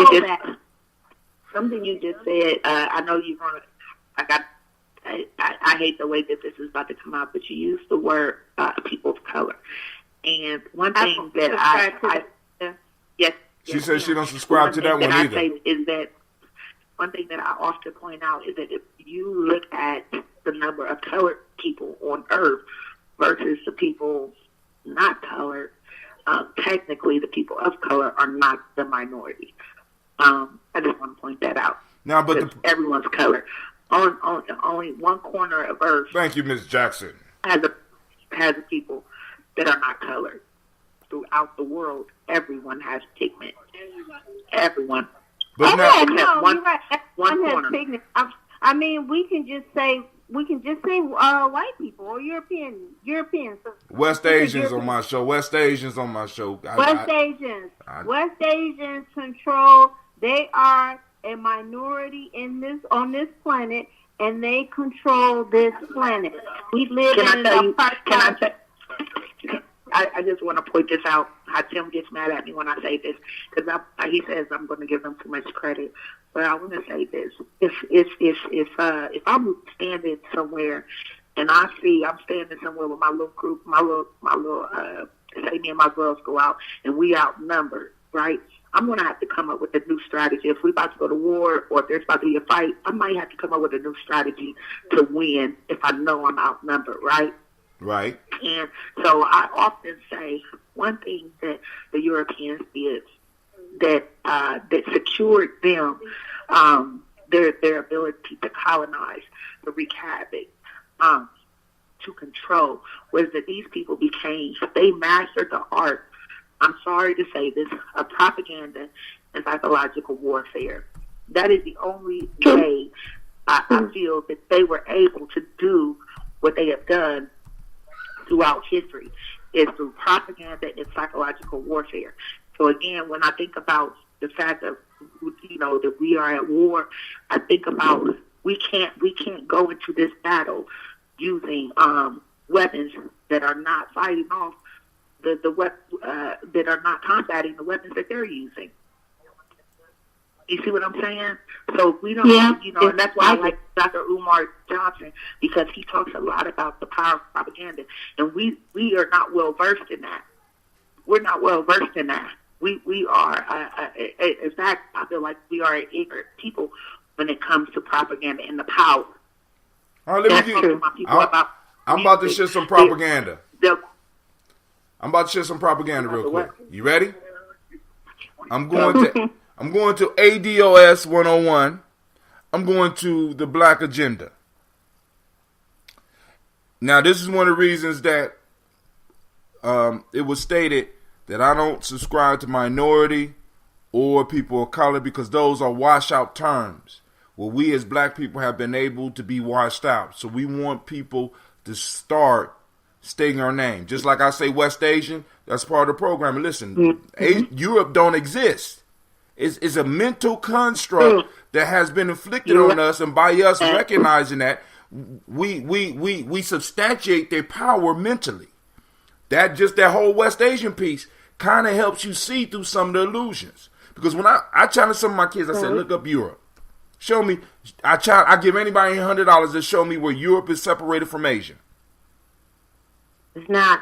you just said. I know you're gonna. I hate the way that this is about to come out, but you used the word people of color. And one thing that yes, she says she don't subscribe to that one either. Is that one thing that I often point out is that if you look at the number of colored people on Earth versus the people not colored, technically the people of color are not the minority. I just want to point that out. Now, but everyone's color. On only one corner of Earth. Thank you, Ms. Jackson. Has a people that are not colored. Throughout the world, everyone has pigment. Everyone. But one corner. Pigment. I mean, we can just say white people or Europeans. West Asians on my show. West Asians control. They are a minority on this planet, and they control this planet. We live in an apartheid. I just want to point this out. How Tim gets mad at me when I say this, because he says I'm going to give him too much credit. But I want to say this: if I'm standing somewhere and I'm standing somewhere with my little group, say me and my girls go out and we outnumbered, right? I'm going to have to come up with a new strategy. If we're about to go to war or if there's about to be a fight, I might have to come up with a new strategy to win if I know I'm outnumbered, right? Right. And so I often say one thing that the Europeans did that secured them their ability to colonize, to wreak havoc, to control, was that these people they mastered the art, I'm sorry to say this, of propaganda and psychological warfare. That is the only way I feel that they were able to do what they have done throughout history, is through propaganda and psychological warfare. So again, when I think about the fact that that we are at war, I think about we can't go into this battle using weapons that are not fighting off that are not combating the weapons that they're using. You see what I'm saying? So we don't, and that's why I like Dr. Umar Johnson, because he talks a lot about the power of propaganda, and we are not well versed in that. We're not well versed in that. We are, in fact, I feel like we are ignorant people when it comes to propaganda and the power All right, let me get. I'm about to share some propaganda. I'm about to share some propaganda real quick. You ready? I'm going to ADOS 101. I'm going to the Black Agenda. Now, this is one of the reasons that it was stated that I don't subscribe to minority or people of color, because those are washout terms. Well, we as black people have been able to be washed out. So we want people to start stating our name. Just like I say West Asian, that's part of the program. And listen, Europe don't exist. It's a mental construct that has been inflicted on us, and by us recognizing that, we substantiate their power mentally. That whole West Asian piece kind of helps you see through some of the illusions. Because when I challenge some of my kids, I said, look up Europe. Show me. I give anybody $100 to show me where Europe is separated from Asia. It's not.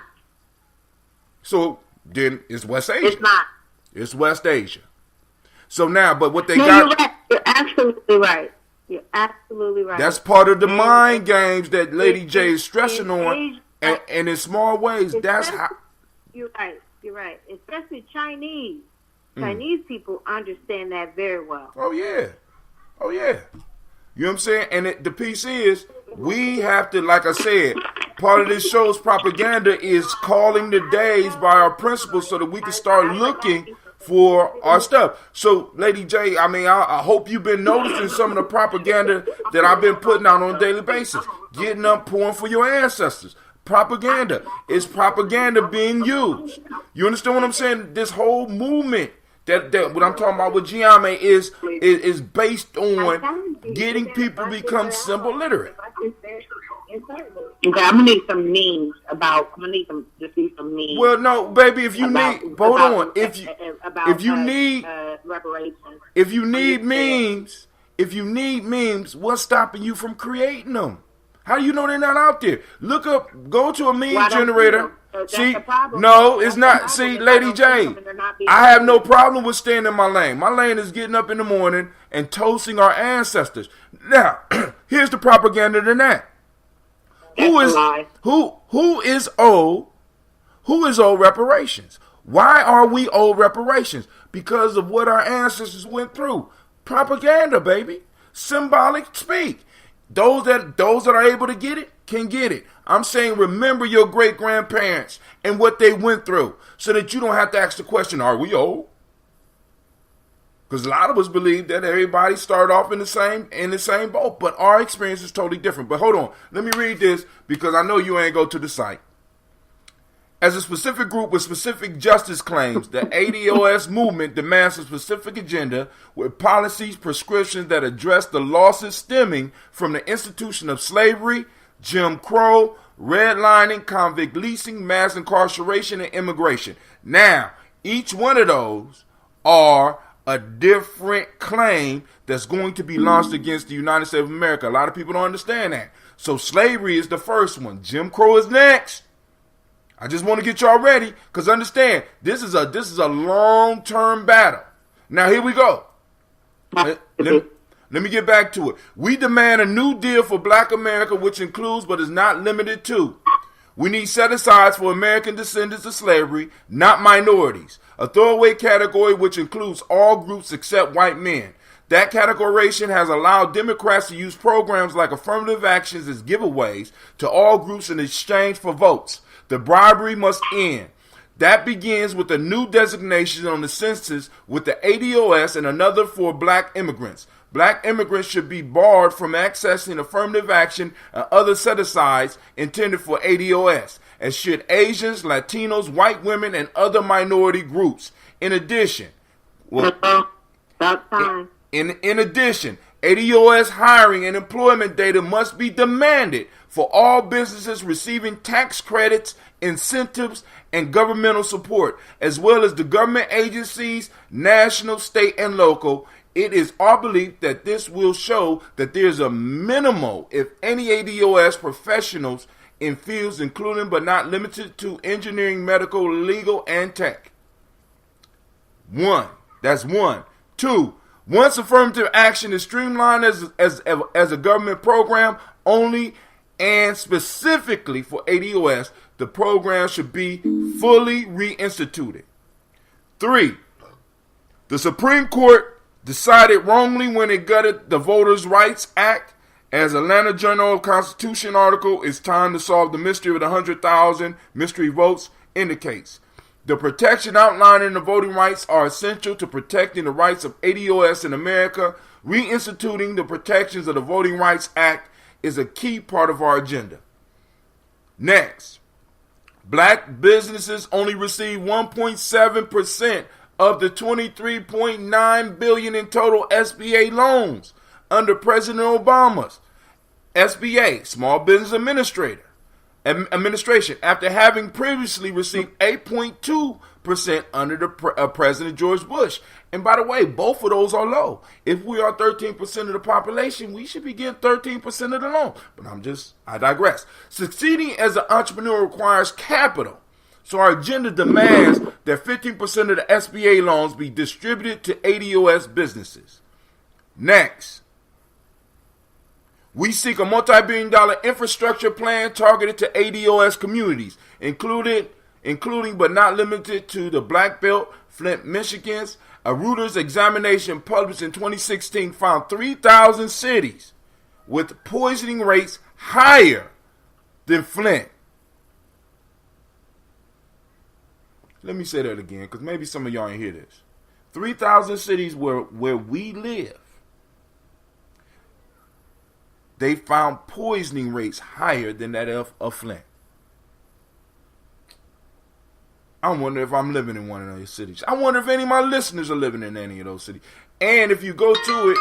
So then it's West Asia. It's not. It's West Asia. So now, but what they got. You're right. You're absolutely right. You're absolutely right. That's part of the mind games that Lady J is stressing on. And in small ways, that's how. You're right. You're right. Especially Chinese. Chinese people understand that very well. Oh, yeah. Oh, yeah. You know what I'm saying? And the piece is, we have to, like I said, part of this show's propaganda is calling the days by our principles so that we can start looking for our stuff. So, Lady J, I hope you've been noticing some of the propaganda that I've been putting out on a daily basis. Getting up, pouring for your ancestors. Propaganda. It's propaganda being used. You understand what I'm saying? This whole movement that what I'm talking about with Gye-Nyame is based on getting people to become symbol literate. Okay, I'm gonna need some memes about. I'm gonna need to see some memes. Well, no, baby, if you need, hold on. If you need reparations, if you need memes, what's stopping you from creating them? How do you know they're not out there? Look up, go to a meme generator. See, no, it's not. See, Lady J, I have no problem with staying in my lane. My lane is getting up in the morning and toasting our ancestors. Now, here's the propaganda to that. Who is owed reparations? Why are we owed reparations? Because of what our ancestors went through. Propaganda, baby. Symbolic speak. Those that are able to get it can get it. I'm saying remember your great-grandparents and what they went through so that you don't have to ask the question, are we old? Because a lot of us believe that everybody started off in the same boat, but our experience is totally different. But hold on, let me read this because I know you ain't go to the site. As a specific group with specific justice claims, the ADOS movement demands a specific agenda with policies, prescriptions that address the losses stemming from the institution of slavery, Jim Crow, redlining, convict leasing, mass incarceration, and immigration. Now, each one of those are a different claim that's going to be launched against the United States of America. A lot of people don't understand that. So slavery is the first one. Jim Crow is next. I just want to get y'all ready because understand, this is a long-term battle. Now, here we go. Let me get back to it. We demand a new deal for Black America, which includes but is not limited to. We need set-asides for American descendants of slavery, not minorities. A throwaway category which includes all groups except white men. That categorization has allowed Democrats to use programs like affirmative actions as giveaways to all groups in exchange for votes. The bribery must end. That begins with a new designation on the census with the ADOS and another for black immigrants. Black immigrants should be barred from accessing affirmative action and other set-asides intended for ADOS, as should Asians, Latinos, white women, and other minority groups. In addition, in addition, ADOS hiring and employment data must be demanded for all businesses receiving tax credits, incentives, and governmental support, as well as the government agencies, national, state, and local. It is our belief that this will show that there's a minimal, if any, ADOS professionals in fields including but not limited to engineering, medical, legal, and tech. That's one. Two, once affirmative action is streamlined as a government program, only and specifically for ADOS, the program should be fully reinstituted. 3. The Supreme Court decided wrongly when it gutted the Voters' Rights Act. As Atlanta Journal-Constitution article, It's Time to Solve the Mystery of the 100,000 Mystery Votes indicates. The protection outlined in the voting rights are essential to protecting the rights of ADOS in America. Reinstituting the protections of the Voting Rights Act is a key part of our agenda. Next, black businesses only receive 1.7% of the $23.9 billion in total SBA loans under President Obama's SBA, Small Business Administration, after having previously received 8.2% under the President George Bush. And by the way, both of those are low. If we are 13% of the population, we should be getting 13% of the loan. But I digress. Succeeding as an entrepreneur requires capital. So our agenda demands that 15% of the SBA loans be distributed to ADOS businesses. Next, we seek a multi-billion-dollar infrastructure plan targeted to ADOS communities, including but not limited to the Black Belt, Flint, Michigan's. A Reuters examination published in 2016 found 3,000 cities with poisoning rates higher than Flint. Let me say that again, because maybe some of y'all ain't hear this. 3,000 cities where we live, they found poisoning rates higher than that of Flint. I wonder if I'm living in one of those cities. I wonder if any of my listeners are living in any of those cities. And if you go to it,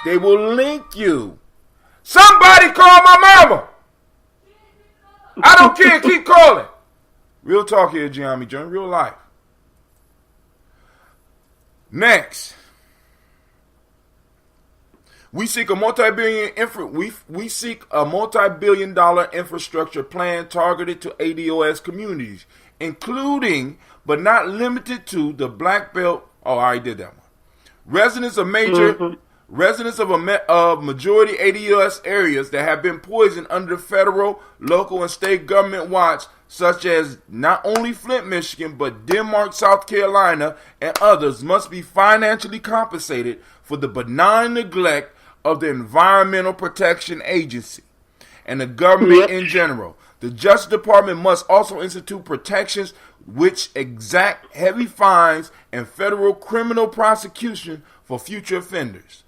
they will link you. Somebody call my mama. I don't care. Keep calling. Real talk here, Gye-Nyame Journey. Real life. Next. We seek a multi-billion-dollar infrastructure plan targeted to ADOS communities, including but not limited to the Black Belt. Oh, I already did that one. Residents of majority ADOS areas that have been poisoned under federal, local, and state government watch, such as not only Flint, Michigan, but Denmark, South Carolina, and others, must be financially compensated for the benign neglect of the Environmental Protection Agency and the government in general. The Justice Department must also institute protections which exact heavy fines and federal criminal prosecution for future offenders.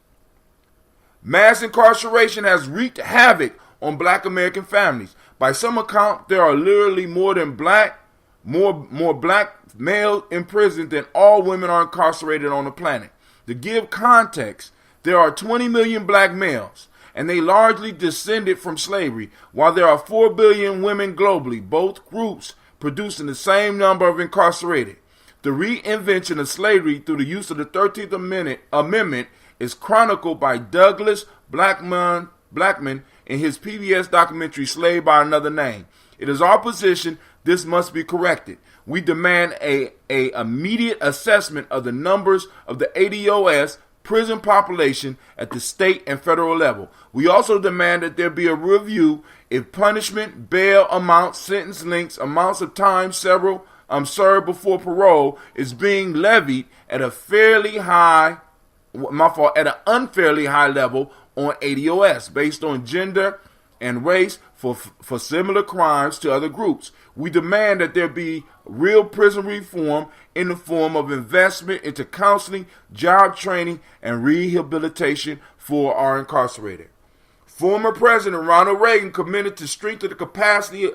Mass incarceration has wreaked havoc on black American families. By some account, there are literally more black males in prison than all women are incarcerated on the planet. To give context, there are 20 million black males, and they largely descended from slavery, while there are 4 billion women globally, both groups producing the same number of incarcerated. The reinvention of slavery through the use of the 13th Amendment is chronicled by Douglas Blackman in his PBS documentary Slave by Another Name. It is our position this must be corrected. We demand a immediate assessment of the numbers of the ADOS prison population at the state and federal level. We also demand that there be a review if punishment, bail amounts, sentence lengths, amounts of time served before parole is being levied at an unfairly high level on ADOS based on gender and race for similar crimes to other groups. We demand that there be real prison reform in the form of investment into counseling, job training, and rehabilitation for our incarcerated. Former President Ronald Reagan committed to strengthen the capacity.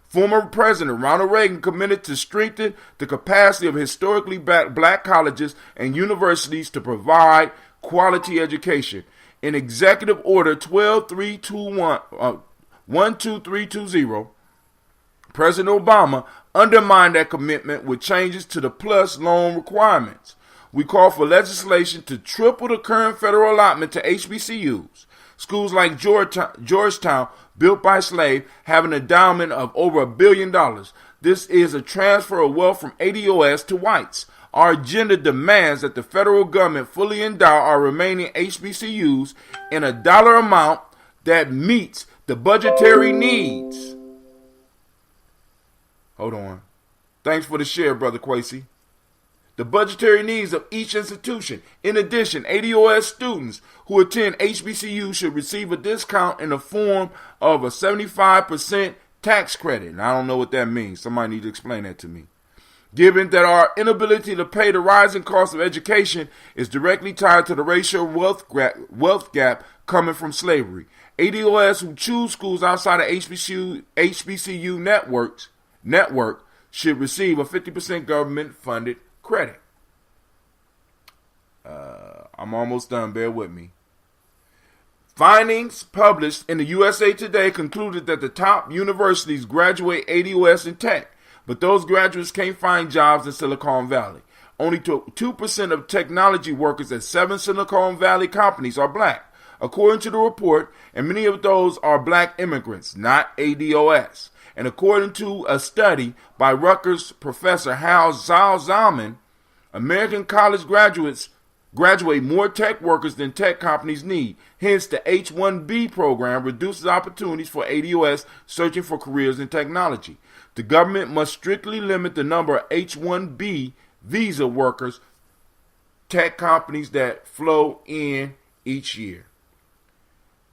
Former President Ronald Reagan committed to strengthen the capacity of historically black colleges and universities to provide quality education. In Executive Order 12320, President Obama undermined that commitment with changes to the PLUS loan requirements. We call for legislation to triple the current federal allotment to HBCUs. Schools like Georgetown, built by slaves, have an endowment of over $1 billion. This is a transfer of wealth from ADOS to whites. Our agenda demands that the federal government fully endow our remaining HBCUs in a dollar amount that meets the budgetary needs. Hold on. Thanks for the share, Brother Quasi. The budgetary needs of each institution. In addition, ADOS students who attend HBCU should receive a discount in the form of a 75% tax credit. And I don't know what that means. Somebody need to explain that to me. Given that our inability to pay the rising cost of education is directly tied to the racial wealth gap coming from slavery, ADOS who choose schools outside of HBCU network should receive a 50% government-funded credit. I'm almost done. Bear with me. Findings published in the USA Today concluded that the top universities graduate ADOS and tech, but those graduates can't find jobs in Silicon Valley. Only 2% of technology workers at 7 Silicon Valley companies are black, according to the report, and many of those are black immigrants, not ADOS. And according to a study by Rutgers professor Hal Zalman, American college graduates graduate more tech workers than tech companies need. Hence, the H-1B program reduces opportunities for ADOS searching for careers in technology. The government must strictly limit the number of H-1B visa workers tech companies that flow in each year.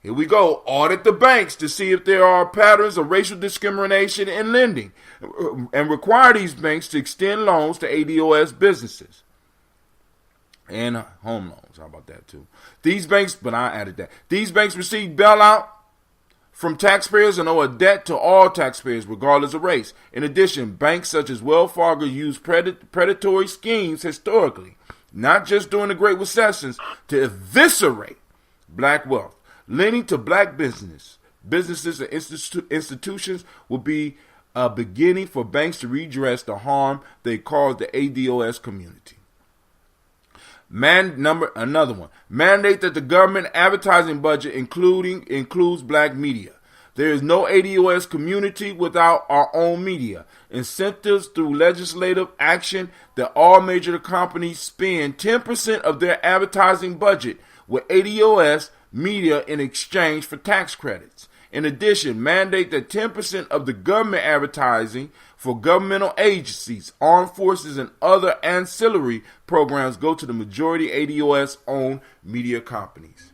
Here we go. Audit the banks to see if there are patterns of racial discrimination in lending and require these banks to extend loans to ADOS businesses and home loans. How about that too? These banks, but I added that. These banks receive bailout from taxpayers and owe a debt to all taxpayers regardless of race. In addition, banks such as Wells Fargo use predatory schemes historically, not just during the Great Recessions, to eviscerate black wealth. Lending to black businesses and institutions will be a beginning for banks to redress the harm they caused the ADOS community. Another one. Mandate that the government advertising budget includes black media. There is no ADOS community without our own media. Incentives through legislative action that all major companies spend 10% of their advertising budget with ADOS media in exchange for tax credits. In addition, mandate that 10% of the government advertising for governmental agencies, armed forces, and other ancillary programs go to the majority ADOS-owned media companies.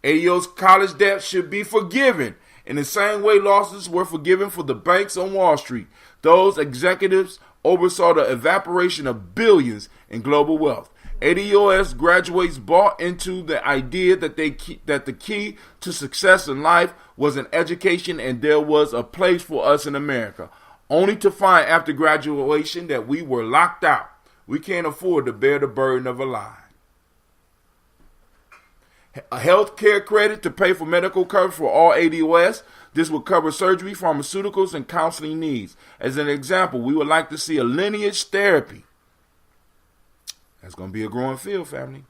ADOS college debt should be forgiven in the same way losses were forgiven for the banks on Wall Street. Those executives oversaw the evaporation of billions in global wealth. ADOS graduates bought into the idea that the key to success in life was an education and there was a place for us in America, only to find after graduation that we were locked out. We can't afford to bear the burden of a lie. A health care credit to pay for medical coverage for all ADOS. This will cover surgery, pharmaceuticals, and counseling needs. As an example, we would like to see a lineage therapy. That's going to be a growing field, family.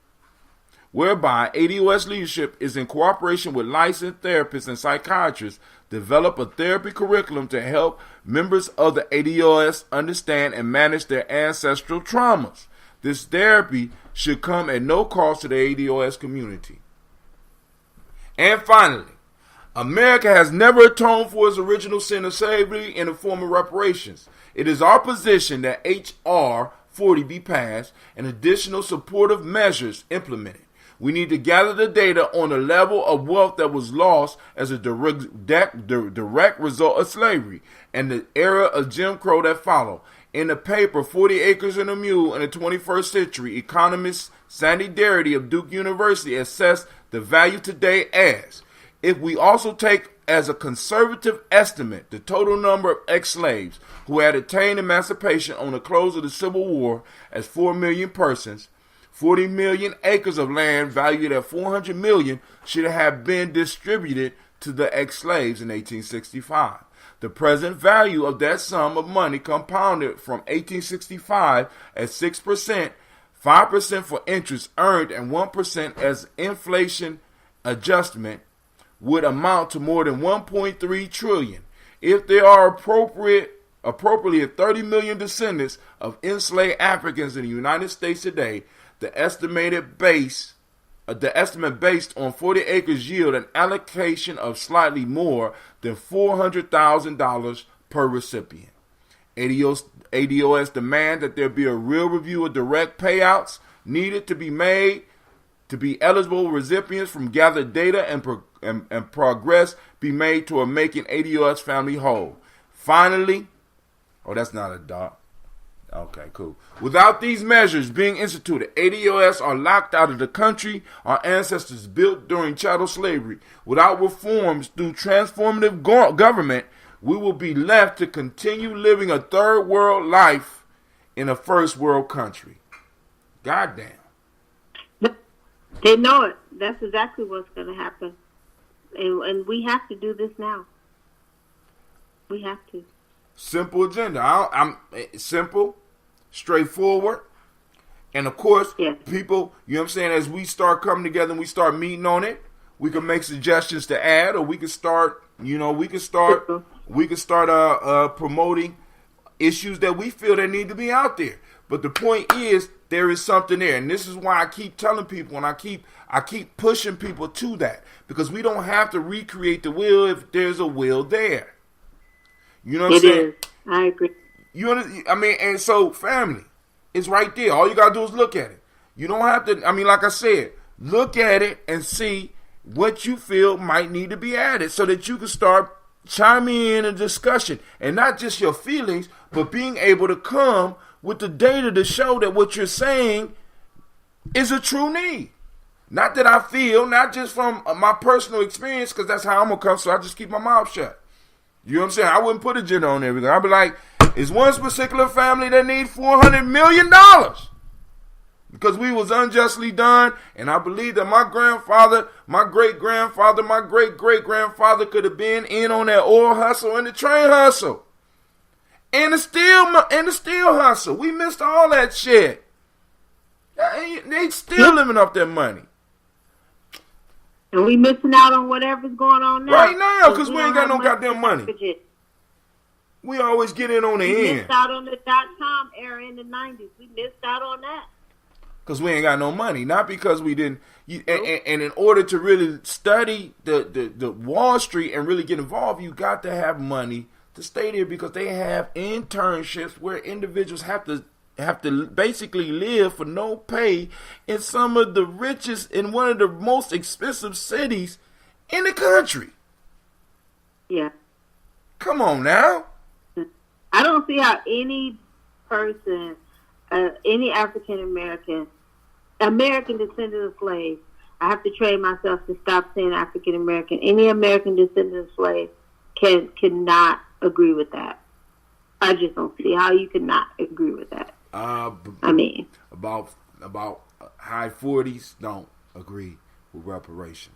Whereby ADOS leadership is in cooperation with licensed therapists and psychiatrists develop a therapy curriculum to help members of the ADOS understand and manage their ancestral traumas. This therapy should come at no cost to the ADOS community. And finally, America has never atoned for its original sin of slavery in the form of reparations. It is our position that H.R. 40 be passed and additional supportive measures implemented. We need to gather the data on the level of wealth that was lost as a direct result of slavery and the era of Jim Crow that followed. In the paper, 40 Acres and a Mule in the 21st Century, economist Sandy Darity of Duke University assessed the value today as, if we also take as a conservative estimate the total number of ex-slaves who had attained emancipation on the close of the Civil War as 4 million persons, 40 million acres of land valued at $400 million should have been distributed to the ex-slaves in 1865. The present value of that sum of money compounded from 1865 at 6%, 5% for interest earned, and 1% as inflation adjustment would amount to more than $1.3 trillion. If there are appropriately 30 million descendants of enslaved Africans in the United States today, the estimated base the estimate based on 40 acres yield an allocation of slightly more than $400,000 per recipient. ADOS demand that there be a real review of direct payouts needed to be made to be eligible recipients from gathered data and progress be made toward making ADOS family whole. Finally, oh, that's not a dot. Okay, cool. Without these measures being instituted, ADOS are locked out of the country our ancestors built during chattel slavery. Without reforms through transformative government, we will be left to continue living a third world life in a first world country. Goddamn. They know it. That's exactly what's going to happen. And we have to do this now. We have to. Simple agenda. I'm simple, straightforward. And of course, people, you know what I'm saying, as we start coming together and we start meeting on it, we can make suggestions to add, or we can start, promoting issues that we feel that need to be out there. But the point is, there is something there, and this is why I keep telling people, and I keep pushing people to that, because we don't have to recreate the wheel if there's a will there. You know what I'm saying? It is. I agree. And so family, it's right there. All you gotta do is look at it. You don't have to. Like I said, look at it and see what you feel might need to be added, so that you can start chiming in a discussion, and not just your feelings, but being able to come with the data to show that what you're saying is a true need. Not that I feel, not just from my personal experience, because that's how I'm going to come, so I just keep my mouth shut. You know what I'm saying? I wouldn't put a gender on everything. I'd be like, is one particular family that need $400 million because we was unjustly done, and I believe that my grandfather, my great-grandfather, my great-great-grandfather could have been in on that oil hustle and the train hustle. And the steel hustle. We missed all that shit. They still living off their money. And we missing out on whatever's going on now. Right now, because we ain't got no goddamn money. We always get in on the end. We missed out on the .com era in the 90s. We missed out on that. Because we ain't got no money. Not because we didn't. And in order to really study the Wall Street and really get involved, you got to have money to stay there, because they have internships where individuals have to basically live for no pay in some of the richest, in one of the most expensive cities in the country. Yeah. Come on now. I don't see how any person, any African American descendant of slaves, I have to train myself to stop saying African American. Any American descendant of slaves cannot agree with that. I just don't see how you cannot agree with that. About high 40s don't agree with reparations.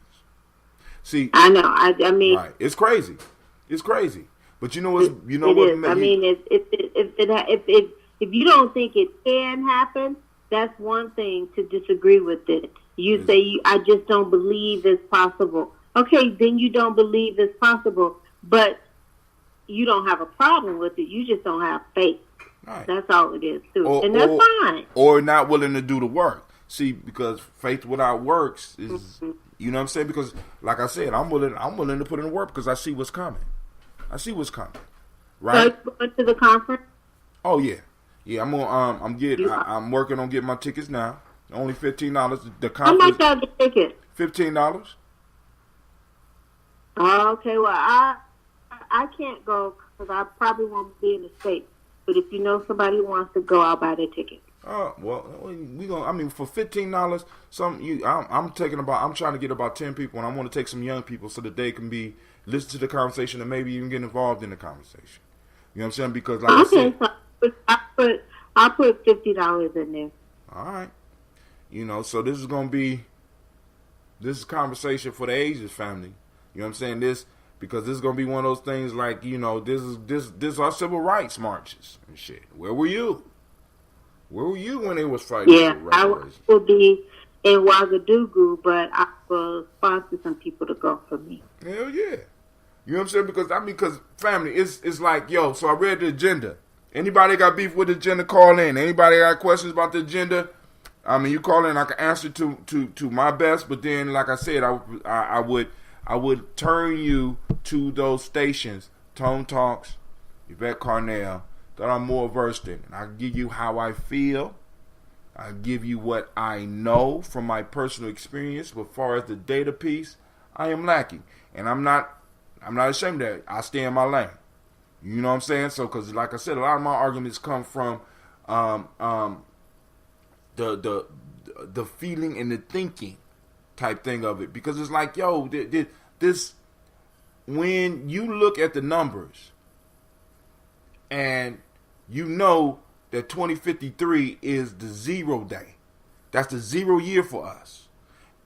See, I know. I mean, right? It's crazy. But you know what? If you don't think it can happen, that's one thing to disagree with it. You say I just don't believe it's possible. Okay, then you don't believe it's possible, but you don't have a problem with it. You just don't have faith. Right. That's all it is, too. And that's fine. Or not willing to do the work. See, because faith without works is, you know what I'm saying? Because, like I said, I'm willing to put in the work because I see what's coming. Right? So you going to the conference? Oh yeah. Yeah, I'm working on getting my tickets now. Only $15. The conference. How much are the tickets? $15. Okay, well, I can't go because I probably won't be in the States. But if you know somebody who wants to go, I'll buy their ticket. For $15, I'm trying to get about 10 people, and I want to take some young people so that they can listen to the conversation and maybe even get involved in the conversation. You know what I'm saying? Because like I said, so I'll put $50 in there. All right. So this is conversation for the Asian family. You know what I'm saying? Because this is gonna be one of those things like, this our civil rights marches and shit. Where were you? Where were you when they was fighting? Yeah, I will be in Ouagadougou, but I will sponsor some people to go for me. Hell yeah. You know what I'm saying? Because family, it's like, so I read the agenda. Anybody got beef with the agenda, call in. Anybody got questions about the agenda, I mean, you call in, I can answer to my best, but then, like I said, I would turn you to those stations, Tone Talks, Yvette Carnell, that I'm more versed in. And I can give you how I feel. I give you what I know from my personal experience. But as far as the data piece, I am lacking, and I'm not ashamed of that. I stay in my lane. You know what I'm saying? So, because like I said, a lot of my arguments come from the feeling and the thinking type thing of it. Because it's like, yo, this when you look at the numbers and you know that 2053 is the 0 day. That's the 0 year for us.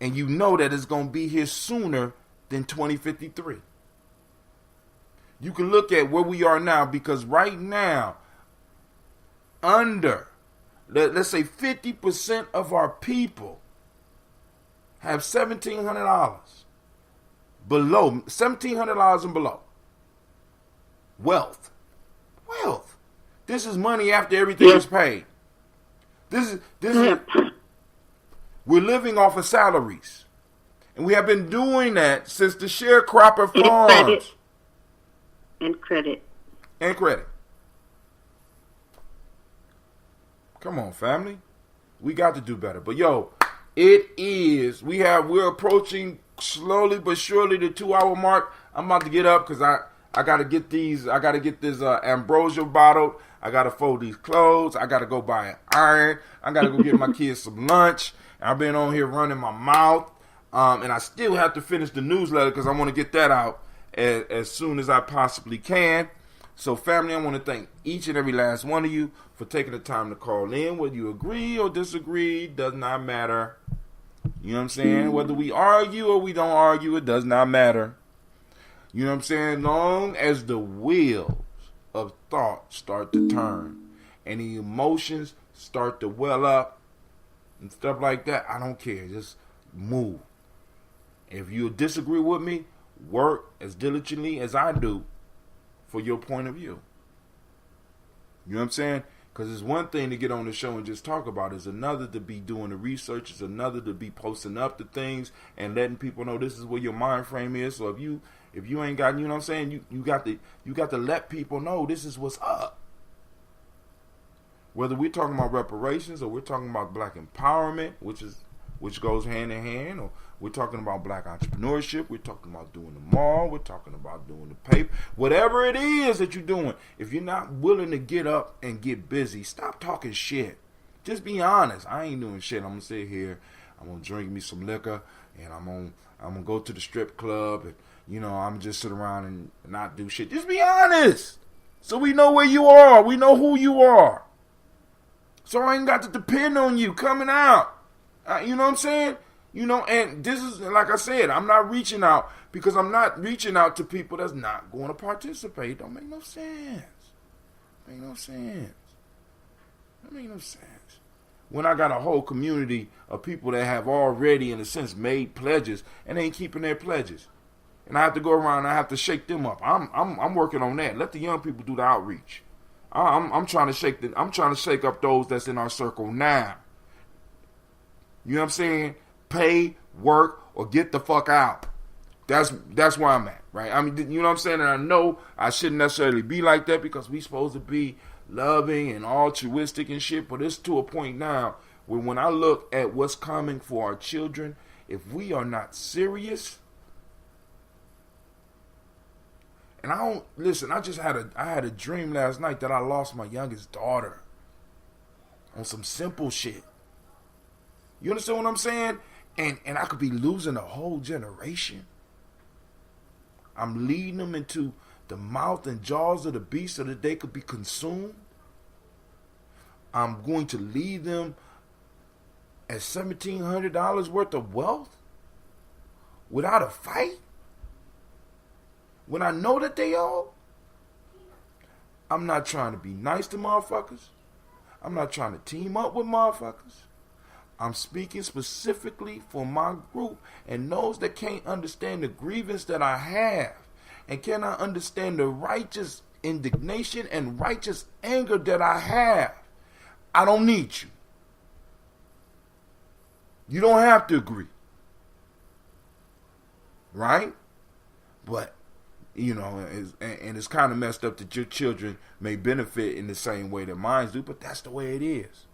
And you know that it's going to be here sooner than 2053. You can look at where we are now, because right now, let's say 50% of our people have $1,700 below, $1,700 and below. Wealth. This is money after everything is paid. This is we're living off of salaries. And we have been doing that since the sharecropper farms. And credit. Come on, family. We got to do better. But yo, we're approaching slowly but surely the 2-hour mark. I'm about to get up because I gotta get this ambrosia bottle. I gotta fold these clothes. I gotta go buy an iron. I gotta go get my kids some lunch. I've been on here running my mouth. And I still have to finish the newsletter because I want to get that out as soon as I possibly can. So, family, I want to thank each and every last one of you for taking the time to call in. Whether you agree or disagree, does not matter. You know what I'm saying? Whether we argue or we don't argue, it does not matter. You know what I'm saying? Long as the wheels of thought start to turn and the emotions start to well up and stuff like that, I don't care. Just move. If you disagree with me, work as diligently as I do for your point of view. You know what I'm saying? Because it's one thing to get on the show and just talk about it. It's another to be doing the research. It's another to be posting up the things and letting people know this is where your mind frame is. So if you ain't got, you know what I'm saying, you got to let people know this is what's up. Whether we're talking about reparations or we're talking about black empowerment, which goes hand in hand, or we're talking about black entrepreneurship, we're talking about doing the mall, we're talking about doing the paper, whatever it is that you're doing. If you're not willing to get up and get busy, stop talking shit. Just be honest. I ain't doing shit. I'm gonna sit here, I'm gonna drink me some liquor, and I'm gonna go to the strip club, and I'm just sit around and not do shit. Just be honest, so we know where you are, we know who you are. So I ain't got to depend on you coming out. You know what I'm saying? And this is, like I said, I'm not reaching out because I'm not reaching out to people that's not going to participate. Don't make no sense. Make no sense. That make no sense. When I got a whole community of people that have already, in a sense, made pledges and ain't keeping their pledges, and I have to go around and I have to shake them up. I'm working on that. Let the young people do the outreach. I'm trying to shake up those that's in our circle now. You know what I'm saying? Pay, work, or get the fuck out. That's where I'm at, right? I mean, you know what I'm saying? And I know I shouldn't necessarily be like that because we supposed to be loving and altruistic and shit, but it's to a point now where when I look at what's coming for our children, if we are not serious, and I had a dream last night that I lost my youngest daughter on some simple shit. You understand what I'm saying? And I could be losing a whole generation. I'm leading them into the mouth and jaws of the beast so that they could be consumed. I'm going to leave them at $1,700 worth of wealth without a fight. When I know that they owe. I'm not trying to be nice to motherfuckers. I'm not trying to team up with motherfuckers. I'm speaking specifically for my group and those that can't understand the grievance that I have and cannot understand the righteous indignation and righteous anger that I have. I don't need you. You don't have to agree. Right? But, you know, it's kind of messed up that your children may benefit in the same way that mine do, but that's the way it is.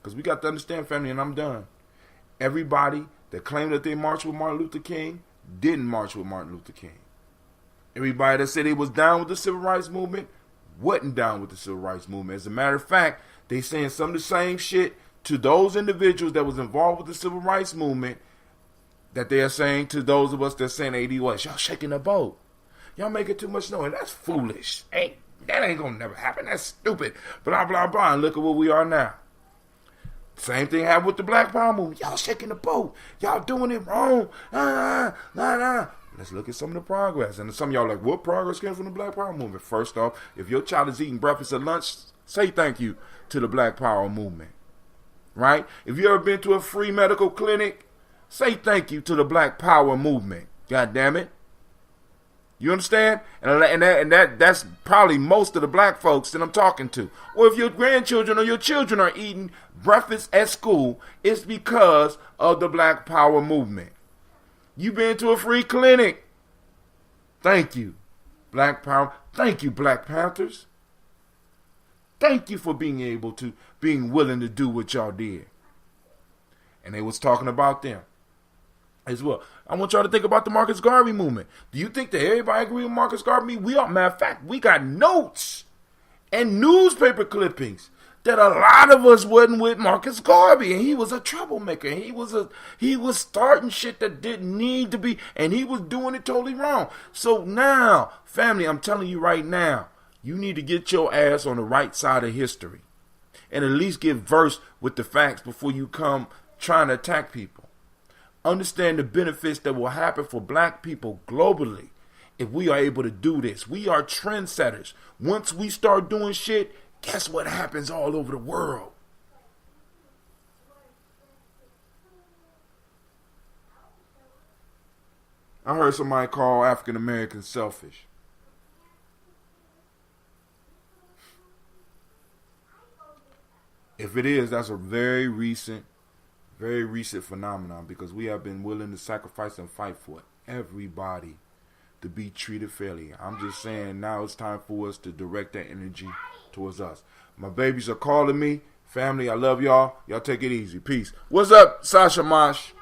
Because we got to understand, family, and I'm done. Everybody that claimed that they marched with Martin Luther King didn't march with Martin Luther King. Everybody that said they was down with the civil rights movement wasn't down with the civil rights movement. As a matter of fact, they saying some of the same shit to those individuals that was involved with the civil rights movement that they are saying to those of us that saying 81. Y'all shaking the boat. Y'all making too much noise. That's foolish. That ain't gonna never happen. That's stupid. Blah, blah, blah. And look at what we are now. Same thing happened with the Black Power movement. Y'all shaking the boat. Y'all doing it wrong. Let's look at some of the progress. And some of y'all like, what progress came from the Black Power movement? First off, if your child is eating breakfast or lunch, say thank you to the Black Power movement. Right? If you ever been to a free medical clinic, say thank you to the Black Power movement. God damn it. You understand? And that's probably most of the black folks that I'm talking to. Or if your grandchildren or your children are eating breakfast at school, it's because of the Black Power movement. You been to a free clinic. Thank you, Black Power. Thank you, Black Panthers. Thank you for being willing to do what y'all did. And they was talking about them as well. I want y'all to think about the Marcus Garvey movement. Do you think that everybody agree with Marcus Garvey? Matter of fact, we got notes and newspaper clippings that a lot of us wasn't with Marcus Garvey, and he was a troublemaker. He was starting shit that didn't need to be, and he was doing it totally wrong. So now, family, I'm telling you right now, you need to get your ass on the right side of history, and at least get versed with the facts before you come trying to attack people. Understand the benefits that will happen for black people globally if we are able to do this. We are trendsetters. Once we start doing shit, guess what happens all over the world? I heard somebody call African Americans selfish. If it is, that's a very recent phenomenon, because we have been willing to sacrifice and fight for everybody to be treated fairly. I'm just saying now it's time for us to direct that energy towards us. My babies are calling me. Family, I love y'all. Y'all take it easy. Peace. What's up, Sasha Mosh?